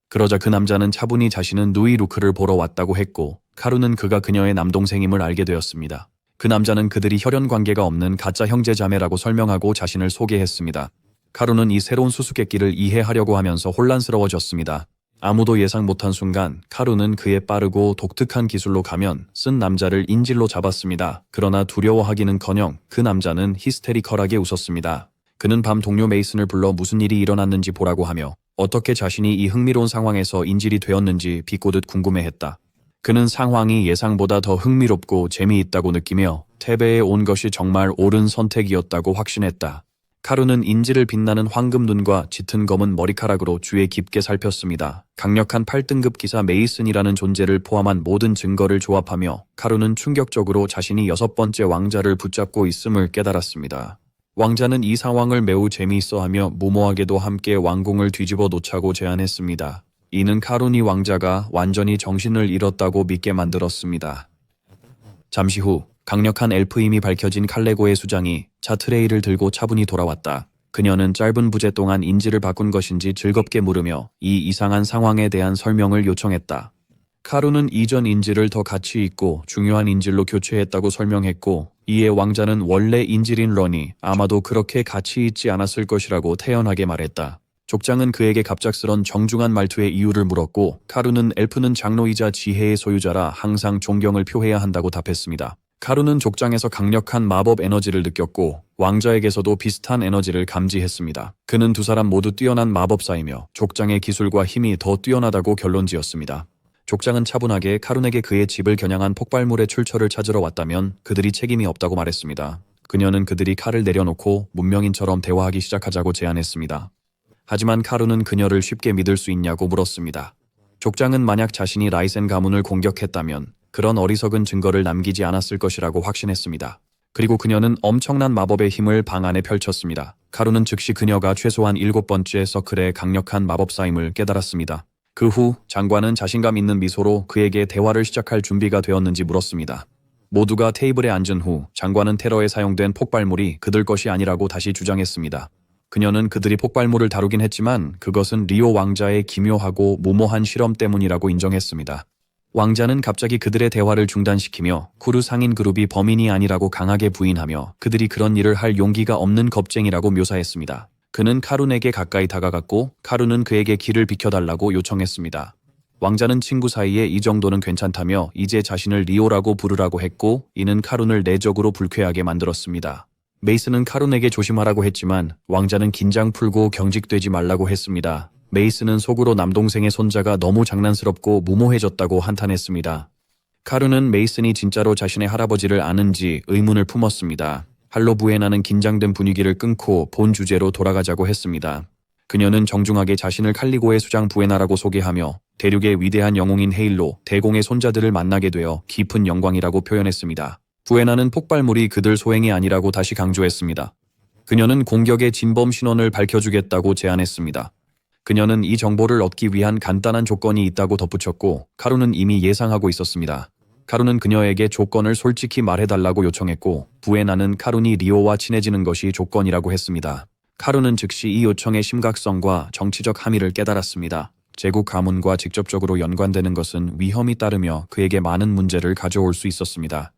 그러자 그 남자는 차분히 자신은 누이 루크를 보러 왔다고 했고 카룬은 그가 그녀의 남동생임을 알게 되었습니다. 그 남자는 그들이 혈연 관계가 없는 가짜 형제 자매라고 설명하고 자신을 소개했습니다. 카룬은 이 새로운 수수께끼를 이해하려고 하면서 혼란스러워졌습니다. 아무도 예상 못한 순간 카룬은 그의 빠르고 독특한 기술로 가면 쓴 남자를 인질로 잡았습니다. 그러나 두려워하기는커녕 그 남자는 히스테리컬하게 웃었습니다. 그는 밤 동료 메이슨을 불러 무슨 일이 일어났는지 보라고 하며 어떻게 자신이 이 흥미로운 상황에서 인질이 되었는지 비꼬듯 궁금해했다. 그는 상황이 예상보다 더 흥미롭고 재미있다고 느끼며 테베에 온 것이 정말 옳은 선택이었다고 확신했다. 카룬은 인질을 빛나는 황금 눈과 짙은 검은 머리카락으로 주에 깊게 살폈습니다. 강력한 8등급 기사 메이슨이라는 존재를 포함한 모든 증거를 조합하며 카룬은 충격적으로 자신이 6번째 왕자를 붙잡고 있음을 깨달았습니다. 왕자는 이 상황을 매우 재미있어하며 무모하게도 함께 왕궁을 뒤집어 놓자고 제안했습니다. 이는 카룬이 왕자가 완전히 정신을 잃었다고 믿게 만들었습니다. 잠시 후 강력한 엘프 힘이 밝혀진 칼레고의 수장이 차트레이를 들고 차분히 돌아왔다. 그녀는 짧은 부재 동안 인질을 바꾼 것인지 즐겁게 물으며 이 이상한 상황에 대한 설명을 요청했다. 카룬은 이전 인질을 더 가치 있고 중요한 인질로 교체했다고 설명했고 이에 왕자는 원래 인질인 런이 아마도 그렇게 가치 있지 않았을 것이라고 태연하게 말했다. 족장은 그에게 갑작스런 정중한 말투의 이유를 물었고 카룬은 엘프는 장로이자 지혜의 소유자라 항상 존경을 표해야 한다고 답했습니다. 카룬은 족장에서 강력한 마법 에너지를 느꼈고 왕자에게서도 비슷한 에너지를 감지했습니다. 그는 두 사람 모두 뛰어난 마법사이며 족장의 기술과 힘이 더 뛰어나다고 결론지었습니다. 족장은 차분하게 카룬에게 그의 집을 겨냥한 폭발물의 출처를 찾으러 왔다면 그들이 책임이 없다고 말했습니다. 그녀는 그들이 칼을 내려놓고 문명인처럼 대화하기 시작하자고 제안했습니다. 하지만 카룬은 그녀를 쉽게 믿을 수 있냐고 물었습니다. 족장은 만약 자신이 라이센 가문을 공격했다면 그런 어리석은 증거를 남기지 않았을 것이라고 확신했습니다. 그리고 그녀는 엄청난 마법의 힘을 방 안에 펼쳤습니다. 카룬은 즉시 그녀가 최소한 7번째 서클의 강력한 마법사임을 깨달았습니다. 그 후 장관은 자신감 있는 미소로 그에게 대화를 시작할 준비가 되었는지 물었습니다. 모두가 테이블에 앉은 후 장관은 테러에 사용된 폭발물이 그들 것이 아니라고 다시 주장했습니다. 그녀는 그들이 폭발물을 다루긴 했지만 그것은 리오 왕자의 기묘하고 무모한 실험 때문이라고 인정했습니다. 왕자는 갑자기 그들의 대화를 중단시키며 쿠르 상인 그룹이 범인이 아니라고 강하게 부인하며 그들이 그런 일을 할 용기가 없는 겁쟁이라고 묘사했습니다. 그는 카룬에게 가까이 다가갔고 카룬은 그에게 길을 비켜달라고 요청했습니다. 왕자는 친구 사이에 이 정도는 괜찮다며 이제 자신을 리오라고 부르라고 했고 이는 카룬을 내적으로 불쾌하게 만들었습니다. 메이슨은 카룬에게 조심하라고 했지만 왕자는 긴장 풀고 경직되지 말라고 했습니다. 메이슨은 속으로 남동생의 손자가 너무 장난스럽고 무모해졌다고 한탄했습니다. 카룬은 메이슨이 진짜로 자신의 할아버지를 아는지 의문을 품었습니다. 할로 부에나는 긴장된 분위기를 끊고 본 주제로 돌아가자고 했습니다. 그녀는 정중하게 자신을 칼리고의 수장 부에나라고 소개하며 대륙의 위대한 영웅인 헤일로 대공의 손자들을 만나게 되어 깊은 영광이라고 표현했습니다. 부에나는 폭발물이 그들 소행이 아니라고 다시 강조했습니다. 그녀는 공격의 진범 신원을 밝혀주겠다고 제안했습니다. 그녀는 이 정보를 얻기 위한 간단한 조건이 있다고 덧붙였고 카룬은 이미 예상하고 있었습니다. 카룬은 그녀에게 조건을 솔직히 말해달라고 요청했고 부에나는 카룬이 리오와 친해지는 것이 조건이라고 했습니다. 카룬은 즉시 이 요청의 심각성과 정치적 함의를 깨달았습니다. 제국 가문과 직접적으로 연관되는 것은 위험이 따르며 그에게 많은 문제를 가져올 수 있었습니다.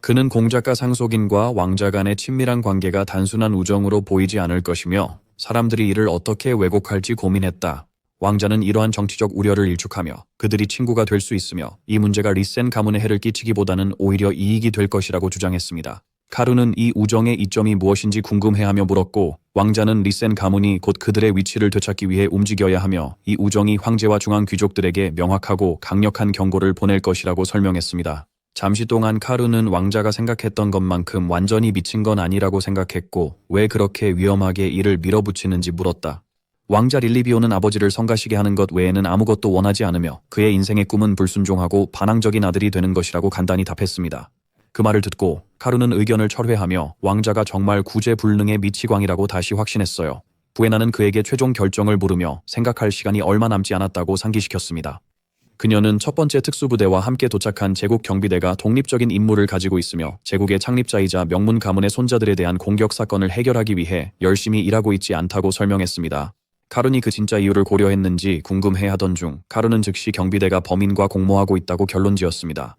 그는 공작가 상속인과 왕자 간의 친밀한 관계가 단순한 우정으로 보이지 않을 것이며 사람들이 이를 어떻게 왜곡할지 고민했다. 왕자는 이러한 정치적 우려를 일축하며 그들이 친구가 될 수 있으며 이 문제가 리센 가문에 해를 끼치기보다는 오히려 이익이 될 것이라고 주장했습니다. 카룬은 이 우정의 이점이 무엇인지 궁금해하며 물었고 왕자는 리센 가문이 곧 그들의 위치를 되찾기 위해 움직여야 하며 이 우정이 황제와 중앙 귀족들에게 명확하고 강력한 경고를 보낼 것이라고 설명했습니다. 잠시 동안 카룬은 왕자가 생각했던 것만큼 완전히 미친 건 아니라고 생각했고 왜 그렇게 위험하게 이를 밀어붙이는지 물었다. 왕자 릴리비오는 아버지를 성가시게 하는 것 외에는 아무것도 원하지 않으며 그의 인생의 꿈은 불순종하고 반항적인 아들이 되는 것이라고 간단히 답했습니다. 그 말을 듣고 카루는 의견을 철회하며 왕자가 정말 구제불능의 미치광이라고 다시 확신했어요. 부에나는 그에게 최종 결정을 물으며 생각할 시간이 얼마 남지 않았다고 상기시켰습니다. 그녀는 첫 번째 특수부대와 함께 도착한 제국 경비대가 독립적인 임무를 가지고 있으며 제국의 창립자이자 명문 가문의 손자들에 대한 공격 사건을 해결하기 위해 열심히 일하고 있지 않다고 설명했습니다. 카룬이 그 진짜 이유를 고려했는지 궁금해하던 중 카룬은 즉시 경비대가 범인과 공모하고 있다고 결론지었습니다.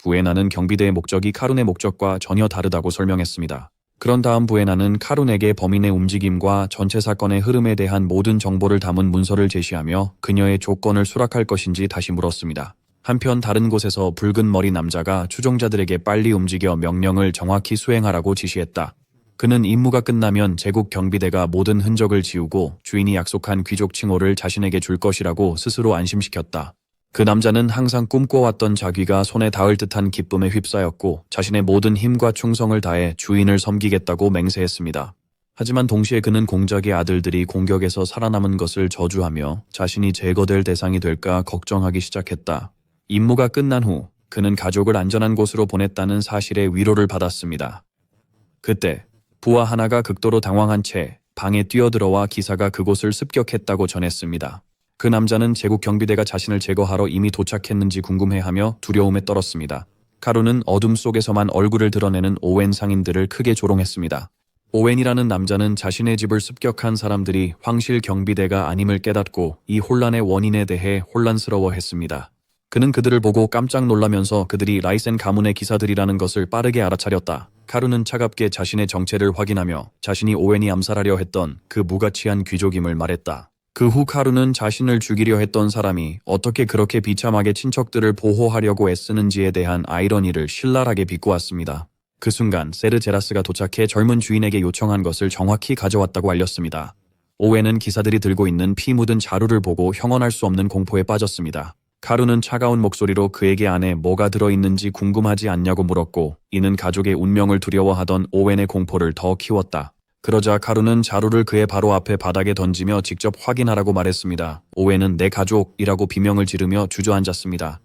부에나는 경비대의 목적이 카룬의 목적과 전혀 다르다고 설명했습니다. 그런 다음 부에나는 카룬에게 범인의 움직임과 전체 사건의 흐름에 대한 모든 정보를 담은 문서를 제시하며 그녀의 조건을 수락할 것인지 다시 물었습니다. 한편 다른 곳에서 붉은 머리 남자가 추종자들에게 빨리 움직여 명령을 정확히 수행하라고 지시했다. 그는 임무가 끝나면 제국 경비대가 모든 흔적을 지우고 주인이 약속한 귀족 칭호를 자신에게 줄 것이라고 스스로 안심시켰다. 그 남자는 항상 꿈꿔왔던 자귀가 손에 닿을 듯한 기쁨에 휩싸였고 자신의 모든 힘과 충성을 다해 주인을 섬기겠다고 맹세했습니다. 하지만 동시에 그는 공작의 아들들이 공격에서 살아남은 것을 저주하며 자신이 제거될 대상이 될까 걱정하기 시작했다. 임무가 끝난 후 그는 가족을 안전한 곳으로 보냈다는 사실에 위로를 받았습니다. 그때 부하 하나가 극도로 당황한 채 방에 뛰어들어와 기사가 그곳을 습격했다고 전했습니다. 그 남자는 제국 경비대가 자신을 제거하러 이미 도착했는지 궁금해하며 두려움에 떨었습니다. 카룬은 어둠 속에서만 얼굴을 드러내는 오웬 상인들을 크게 조롱했습니다. 오웬이라는 남자는 자신의 집을 습격한 사람들이 황실 경비대가 아님을 깨닫고 이 혼란의 원인에 대해 혼란스러워했습니다. 그는 그들을 보고 깜짝 놀라면서 그들이 라이센 가문의 기사들이라는 것을 빠르게 알아차렸다. 카룬은 차갑게 자신의 정체를 확인하며 자신이 오웬이 암살하려 했던 그 무가치한 귀족임을 말했다. 그 후 카룬은 자신을 죽이려 했던 사람이 어떻게 그렇게 비참하게 친척들을 보호하려고 애쓰는지에 대한 아이러니를 신랄하게 비꼬았습니다. 그 순간 세르제라스가 도착해 젊은 주인에게 요청한 것을 정확히 가져왔다고 알렸습니다. 오웬은 기사들이 들고 있는 피 묻은 자루를 보고 형언할 수 없는 공포에 빠졌습니다. 카룬은 차가운 목소리로 그에게 안에 뭐가 들어있는지 궁금하지 않냐고 물었고 이는 가족의 운명을 두려워하던 오웬의 공포를 더 키웠다. 그러자 카룬은 자루를 그의 바로 앞에 바닥에 던지며 직접 확인하라고 말했습니다. 오웬은 내 가족이라고 비명을 지르며 주저앉았습니다.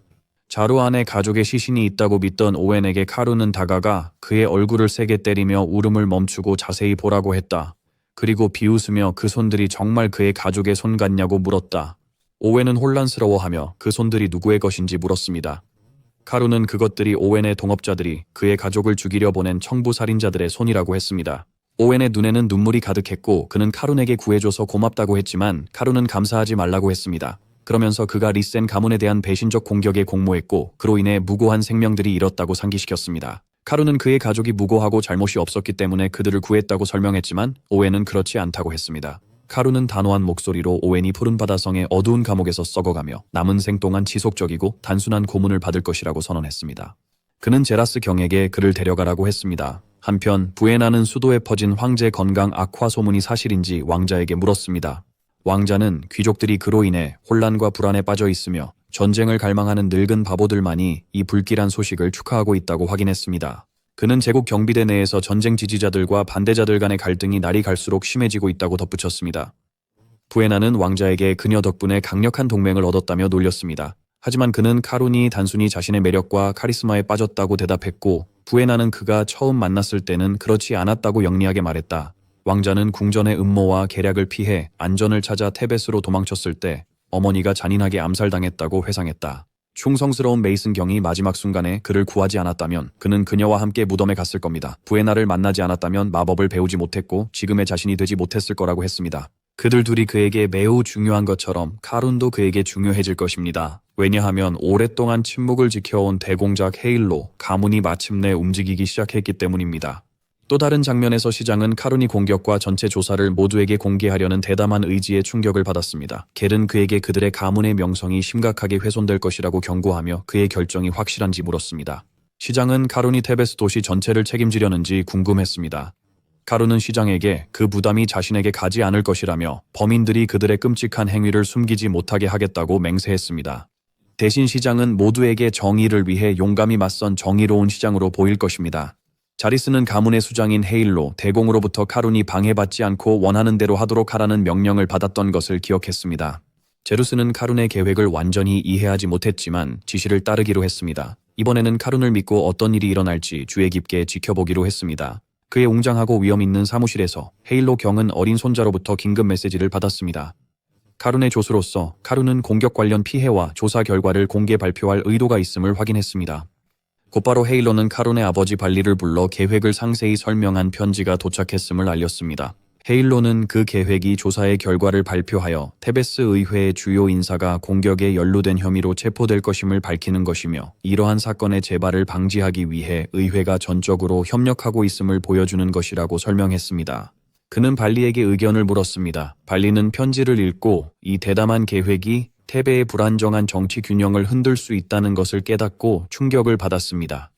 자루 안에 가족의 시신이 있다고 믿던 오웬에게 카룬은 다가가 그의 얼굴을 세게 때리며 울음을 멈추고 자세히 보라고 했다. 그리고 비웃으며 그 손들이 정말 그의 가족의 손 같냐고 물었다. 오웬은 혼란스러워하며 그 손들이 누구의 것인지 물었습니다. 카룬은 그것들이 오웬의 동업자들이 그의 가족을 죽이려 보낸 청부살인자들의 손이라고 했습니다. 오웬의 눈에는 눈물이 가득했고 그는 카룬에게 구해줘서 고맙다고 했지만 카룬은 감사하지 말라고 했습니다. 그러면서 그가 리센 가문에 대한 배신적 공격에 공모했고 그로 인해 무고한 생명들이 잃었다고 상기시켰습니다. 카룬은 그의 가족이 무고하고 잘못이 없었기 때문에 그들을 구했다고 설명했지만 오웬은 그렇지 않다고 했습니다. 카룬은 단호한 목소리로 오웬이 푸른 바다성의 어두운 감옥에서 썩어가며 남은 생 동안 지속적이고 단순한 고문을 받을 것이라고 선언했습니다. 그는 제라스 경에게 그를 데려가라고 했습니다. 한편 부에나는 수도에 퍼진 황제 건강 악화 소문이 사실인지 왕자에게 물었습니다. 왕자는 귀족들이 그로 인해 혼란과 불안에 빠져 있으며 전쟁을 갈망하는 늙은 바보들만이 이 불길한 소식을 축하하고 있다고 확인했습니다. 그는 제국 경비대 내에서 전쟁 지지자들과 반대자들 간의 갈등이 날이 갈수록 심해지고 있다고 덧붙였습니다. 부에나는 왕자에게 그녀 덕분에 강력한 동맹을 얻었다며 놀렸습니다. 하지만 그는 카룬이 단순히 자신의 매력과 카리스마에 빠졌다고 대답했고 부에나는 그가 처음 만났을 때는 그렇지 않았다고 영리하게 말했다. 왕자는 궁전의 음모와 계략을 피해 안전을 찾아 테베스로 도망쳤을 때 어머니가 잔인하게 암살당했다고 회상했다. 충성스러운 메이슨 경이 마지막 순간에 그를 구하지 않았다면 그는 그녀와 함께 무덤에 갔을 겁니다. 부에나를 만나지 않았다면 마법을 배우지 못했고 지금의 자신이 되지 못했을 거라고 했습니다. 그들 둘이 그에게 매우 중요한 것처럼 카룬도 그에게 중요해질 것입니다. 왜냐하면 오랫동안 침묵을 지켜온 대공작 헤일로 가문이 마침내 움직이기 시작했기 때문입니다. 또 다른 장면에서 시장은 카룬이 공격과 전체 조사를 모두에게 공개하려는 대담한 의지에 충격을 받았습니다. 겔은 그에게 그들의 가문의 명성이 심각하게 훼손될 것이라고 경고하며 그의 결정이 확실한지 물었습니다. 시장은 카룬이 테베스 도시 전체를 책임지려는지 궁금했습니다. 카룬은 시장에게 그 부담이 자신에게 가지 않을 것이라며 범인들이 그들의 끔찍한 행위를 숨기지 못하게 하겠다고 맹세했습니다. 대신 시장은 모두에게 정의를 위해 용감히 맞선 정의로운 시장으로 보일 것입니다. 자리스는 가문의 수장인 헤일로 대공으로부터 카룬이 방해받지 않고 원하는 대로 하도록 하라는 명령을 받았던 것을 기억했습니다. 제루스는 카룬의 계획을 완전히 이해하지 못했지만 지시를 따르기로 했습니다. 이번에는 카룬을 믿고 어떤 일이 일어날지 주의 깊게 지켜보기로 했습니다. 그의 웅장하고 위험 있는 사무실에서 헤일로 경은 어린 손자로부터 긴급 메시지를 받았습니다. 카룬의 조수로서 카룬은 공격 관련 피해와 조사 결과를 공개 발표할 의도가 있음을 확인했습니다. 곧바로 헤일로는 카룬의 아버지 발리를 불러 계획을 상세히 설명한 편지가 도착했음을 알렸습니다. 헤일로는 그 계획이 조사의 결과를 발표하여 테베스 의회의 주요 인사가 공격에 연루된 혐의로 체포될 것임을 밝히는 것이며 이러한 사건의 재발을 방지하기 위해 의회가 전적으로 협력하고 있음을 보여주는 것이라고 설명했습니다. 그는 발리에게 의견을 물었습니다. 발리는 편지를 읽고 이 대담한 계획이 테베의 불안정한 정치 균형을 흔들 수 있다는 것을 깨닫고 충격을 받았습니다.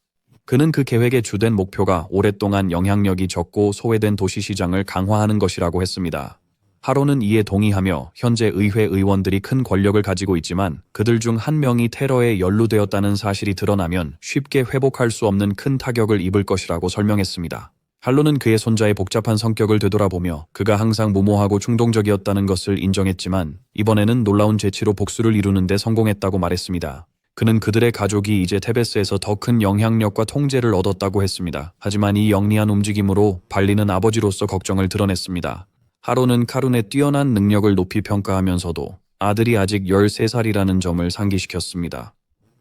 그는 그 계획의 주된 목표가 오랫동안 영향력이 적고 소외된 도시시장을 강화하는 것이라고 했습니다. 하로는 이에 동의하며 현재 의회 의원들이 큰 권력을 가지고 있지만 그들 중 한 명이 테러에 연루되었다는 사실이 드러나면 쉽게 회복할 수 없는 큰 타격을 입을 것이라고 설명했습니다. 할로는 그의 손자의 복잡한 성격을 되돌아보며 그가 항상 무모하고 충동적이었다는 것을 인정했지만 이번에는 놀라운 재치로 복수를 이루는 데 성공했다고 말했습니다. 그는 그들의 가족이 이제 테베스에서 더 큰 영향력과 통제를 얻었다고 했습니다. 하지만 이 영리한 움직임으로 발리는 아버지로서 걱정을 드러냈습니다. 하로는 카룬의 뛰어난 능력을 높이 평가하면서도 아들이 아직 13살이라는 점을 상기시켰습니다.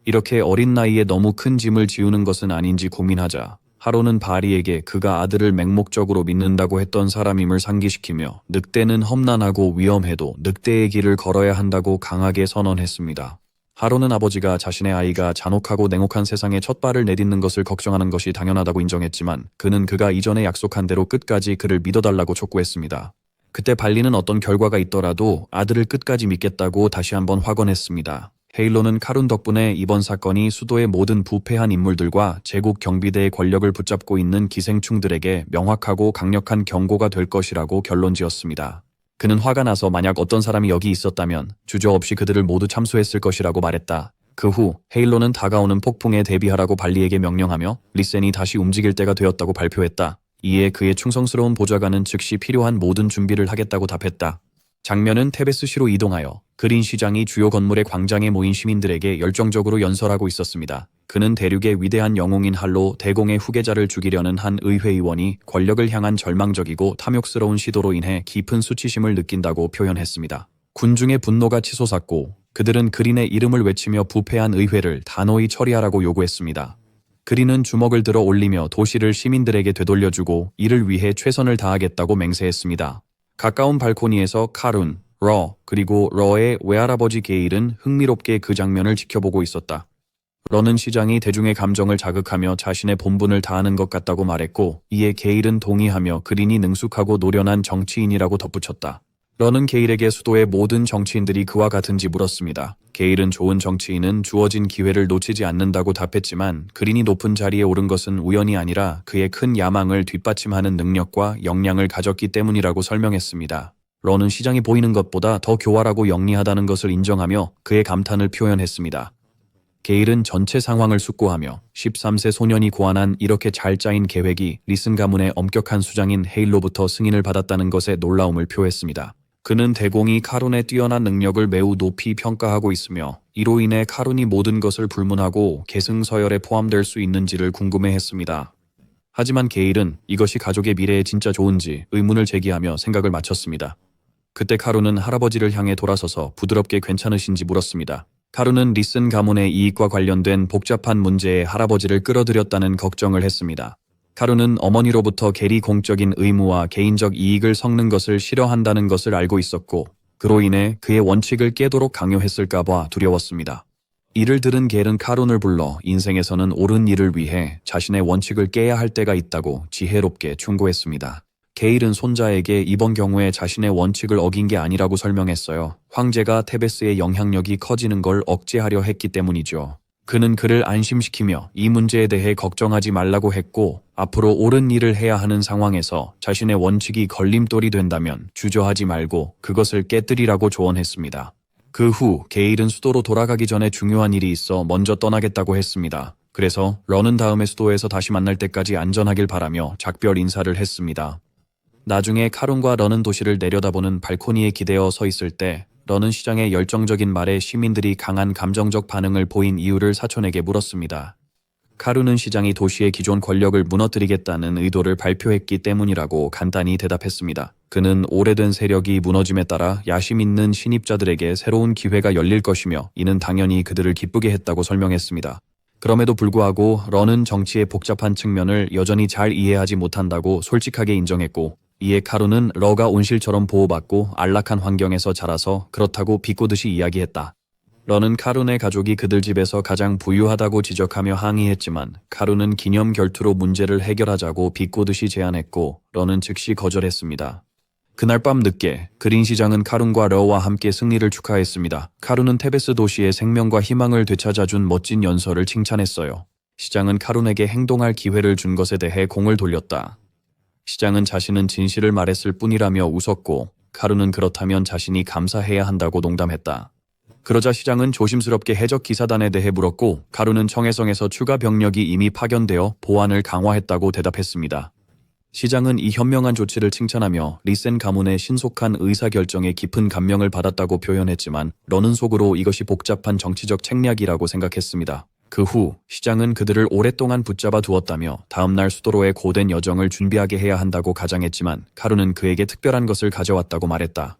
이렇게 어린 나이에 너무 큰 짐을 지우는 것은 아닌지 고민하자 하로는 바리에게 그가 아들을 맹목적으로 믿는다고 했던 사람임을 상기시키며 늑대는 험난하고 위험해도 늑대의 길을 걸어야 한다고 강하게 선언했습니다. 하로는 아버지가 자신의 아이가 잔혹하고 냉혹한 세상에 첫 발을 내딛는 것을 걱정하는 것이 당연하다고 인정했지만 그는 그가 이전에 약속한 대로 끝까지 그를 믿어달라고 촉구했습니다. 그때 발리는 어떤 결과가 있더라도 아들을 끝까지 믿겠다고 다시 한번 확언했습니다. 헤일로는 카룬 덕분에 이번 사건이 수도의 모든 부패한 인물들과 제국 경비대의 권력을 붙잡고 있는 기생충들에게 명확하고 강력한 경고가 될 것이라고 결론지었습니다. 그는 화가 나서 만약 어떤 사람이 여기 있었다면 주저없이 그들을 모두 참수했을 것이라고 말했다. 그 후 헤일로는 다가오는 폭풍에 대비하라고 발리에게 명령하며 리센이 다시 움직일 때가 되었다고 발표했다. 이에 그의 충성스러운 보좌관은 즉시 필요한 모든 준비를 하겠다고 답했다. 장면은 테베스시로 이동하여 그린 시장이 주요 건물의 광장에 모인 시민들에게 열정적으로 연설하고 있었습니다. 그는 대륙의 위대한 영웅인 할로 대공의 후계자를 죽이려는 한 의회의원이 권력을 향한 절망적이고 탐욕스러운 시도로 인해 깊은 수치심을 느낀다고 표현했습니다. 군중의 분노가 치솟았고 그들은 그린의 이름을 외치며 부패한 의회를 단호히 처리하라고 요구했습니다. 그린은 주먹을 들어 올리며 도시를 시민들에게 되돌려주고 이를 위해 최선을 다하겠다고 맹세했습니다. 가까운 발코니에서 카룬, 러, 그리고 러의 외할아버지 게일은 흥미롭게 그 장면을 지켜보고 있었다. 러는 시장이 대중의 감정을 자극하며 자신의 본분을 다하는 것 같다고 말했고 이에 게일은 동의하며 그린이 능숙하고 노련한 정치인이라고 덧붙였다. 러는 게일에게 수도의 모든 정치인들이 그와 같은지 물었습니다. 게일은 좋은 정치인은 주어진 기회를 놓치지 않는다고 답했지만 그린이 높은 자리에 오른 것은 우연이 아니라 그의 큰 야망을 뒷받침하는 능력과 역량을 가졌기 때문이라고 설명했습니다. 러는 시장이 보이는 것보다 더 교활하고 영리하다는 것을 인정하며 그의 감탄을 표현했습니다. 게일은 전체 상황을 숙고하며 13세 소년이 고안한 이렇게 잘 짜인 계획이 리슨 가문의 엄격한 수장인 헤일로부터 승인을 받았다는 것에 놀라움을 표했습니다. 그는 대공이 카룬의 뛰어난 능력을 매우 높이 평가하고 있으며 이로 인해 카룬이 모든 것을 불문하고 계승서열에 포함될 수 있는지를 궁금해했습니다. 하지만 게일은 이것이 가족의 미래에 진짜 좋은지 의문을 제기하며 생각을 마쳤습니다. 그때 카룬은 할아버지를 향해 돌아서서 부드럽게 괜찮으신지 물었습니다. 카룬은 리슨 가문의 이익과 관련된 복잡한 문제에 할아버지를 끌어들였다는 걱정을 했습니다. 카룬은 어머니로부터 계리 공적인 의무와 개인적 이익을 섞는 것을 싫어한다는 것을 알고 있었고 그로 인해 그의 원칙을 깨도록 강요했을까봐 두려웠습니다. 이를 들은 겔은 카룬을 불러 인생에서는 옳은 일을 위해 자신의 원칙을 깨야 할 때가 있다고 지혜롭게 충고했습니다. 게일은 손자에게 이번 경우에 자신의 원칙을 어긴 게 아니라고 설명했어요. 황제가 테베스의 영향력이 커지는 걸 억제하려 했기 때문이죠. 그는 그를 안심시키며 이 문제에 대해 걱정하지 말라고 했고 앞으로 옳은 일을 해야 하는 상황에서 자신의 원칙이 걸림돌이 된다면 주저하지 말고 그것을 깨뜨리라고 조언했습니다. 그 후 게일은 수도로 돌아가기 전에 중요한 일이 있어 먼저 떠나겠다고 했습니다. 그래서 러는 다음에 수도에서 다시 만날 때까지 안전하길 바라며 작별 인사를 했습니다. 나중에 카룬과 러는 도시를 내려다보는 발코니에 기대어 서 있을 때 러는 시장의 열정적인 말에 시민들이 강한 감정적 반응을 보인 이유를 사촌에게 물었습니다. 카루는 시장이 도시의 기존 권력을 무너뜨리겠다는 의도를 발표했기 때문이라고 간단히 대답했습니다. 그는 오래된 세력이 무너짐에 따라 야심 있는 신입자들에게 새로운 기회가 열릴 것이며 이는 당연히 그들을 기쁘게 했다고 설명했습니다. 그럼에도 불구하고 런은 정치의 복잡한 측면을 여전히 잘 이해하지 못한다고 솔직하게 인정했고, 이에 카루는 러가 온실처럼 보호받고 안락한 환경에서 자라서 그렇다고 비꼬듯이 이야기했다. 런은 카룬의 가족이 그들 집에서 가장 부유하다고 지적하며 항의했지만 카룬은 기념 결투로 문제를 해결하자고 비꼬듯이 제안했고 런은 즉시 거절했습니다. 그날 밤 늦게 그린 시장은 카룬과 러와 함께 승리를 축하했습니다. 카룬은 테베스 도시의 생명과 희망을 되찾아준 멋진 연설을 칭찬했어요. 시장은 카룬에게 행동할 기회를 준 것에 대해 공을 돌렸다. 시장은 자신은 진실을 말했을 뿐이라며 웃었고 카룬은 그렇다면 자신이 감사해야 한다고 농담했다. 그러자 시장은 조심스럽게 해적 기사단에 대해 물었고 카룬은 청해성에서 추가 병력이 이미 파견되어 보안을 강화했다고 대답했습니다. 시장은 이 현명한 조치를 칭찬하며 리센 가문의 신속한 의사결정에 깊은 감명을 받았다고 표현했지만 런은 속으로 이것이 복잡한 정치적 책략이라고 생각했습니다. 그 후 시장은 그들을 오랫동안 붙잡아 두었다며 다음날 수도로의 고된 여정을 준비하게 해야 한다고 가장했지만 카룬은 그에게 특별한 것을 가져왔다고 말했다.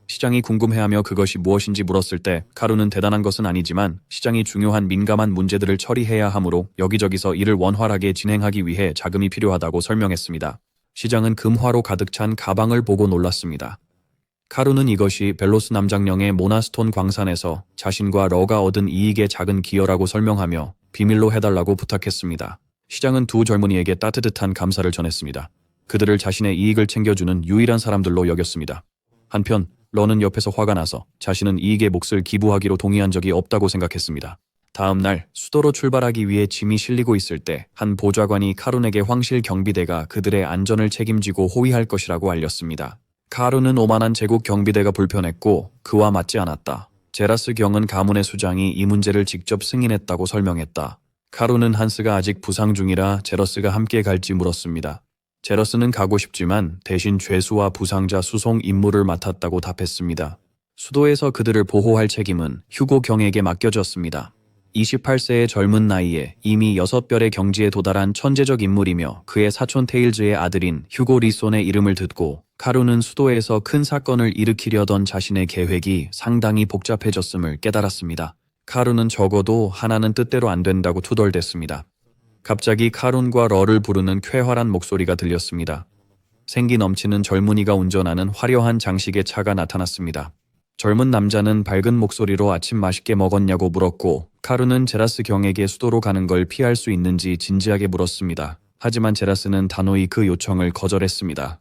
시장이 궁금해하며 그것이 무엇인지 물었을 때 카룬은 대단한 것은 아니지만 시장이 중요한 민감한 문제들을 처리해야 하므로 여기저기서 일을 원활하게 진행하기 위해 자금이 필요하다고 설명했습니다. 시장은 금화로 가득 찬 가방을 보고 놀랐습니다. 카룬은 이것이 벨로스 남장령의 모나스톤 광산에서 자신과 러가 얻은 이익의 작은 기여라고 설명하며 비밀로 해달라고 부탁했습니다. 시장은 두 젊은이에게 따뜻한 감사를 전했습니다. 그들을 자신의 이익을 챙겨주는 유일한 사람들로 여겼습니다. 한편 런은 옆에서 화가 나서 자신은 이익의 몫을 기부하기로 동의한 적이 없다고 생각했습니다. 다음 날 수도로 출발하기 위해 짐이 실리고 있을 때 한 보좌관이 카룬에게 황실 경비대가 그들의 안전을 책임지고 호위할 것이라고 알렸습니다. 카룬은 오만한 제국 경비대가 불편했고 그와 맞지 않았다. 제라스 경은 가문의 수장이 이 문제를 직접 승인했다고 설명했다. 카룬은 한스가 아직 부상 중이라 제러스가 함께 갈지 물었습니다. 제러스는 가고 싶지만 대신 죄수와 부상자 수송 임무를 맡았다고 답했습니다. 수도에서 그들을 보호할 책임은 휴고 경에게 맡겨졌습니다. 28세의 젊은 나이에 이미 6별의 경지에 도달한 천재적 인물이며 그의 사촌 테일즈의 아들인 휴고 리손의 이름을 듣고 카룬은 수도에서 큰 사건을 일으키려던 자신의 계획이 상당히 복잡해졌음을 깨달았습니다. 카룬은 적어도 하나는 뜻대로 안 된다고 투덜댔습니다. 갑자기 카룬과 러를 부르는 쾌활한 목소리가 들렸습니다. 생기 넘치는 젊은이가 운전하는 화려한 장식의 차가 나타났습니다. 젊은 남자는 밝은 목소리로 아침 맛있게 먹었냐고 물었고 카룬은 제라스 경에게 수도로 가는 걸 피할 수 있는지 진지하게 물었습니다. 하지만 제라스는 단호히 그 요청을 거절했습니다.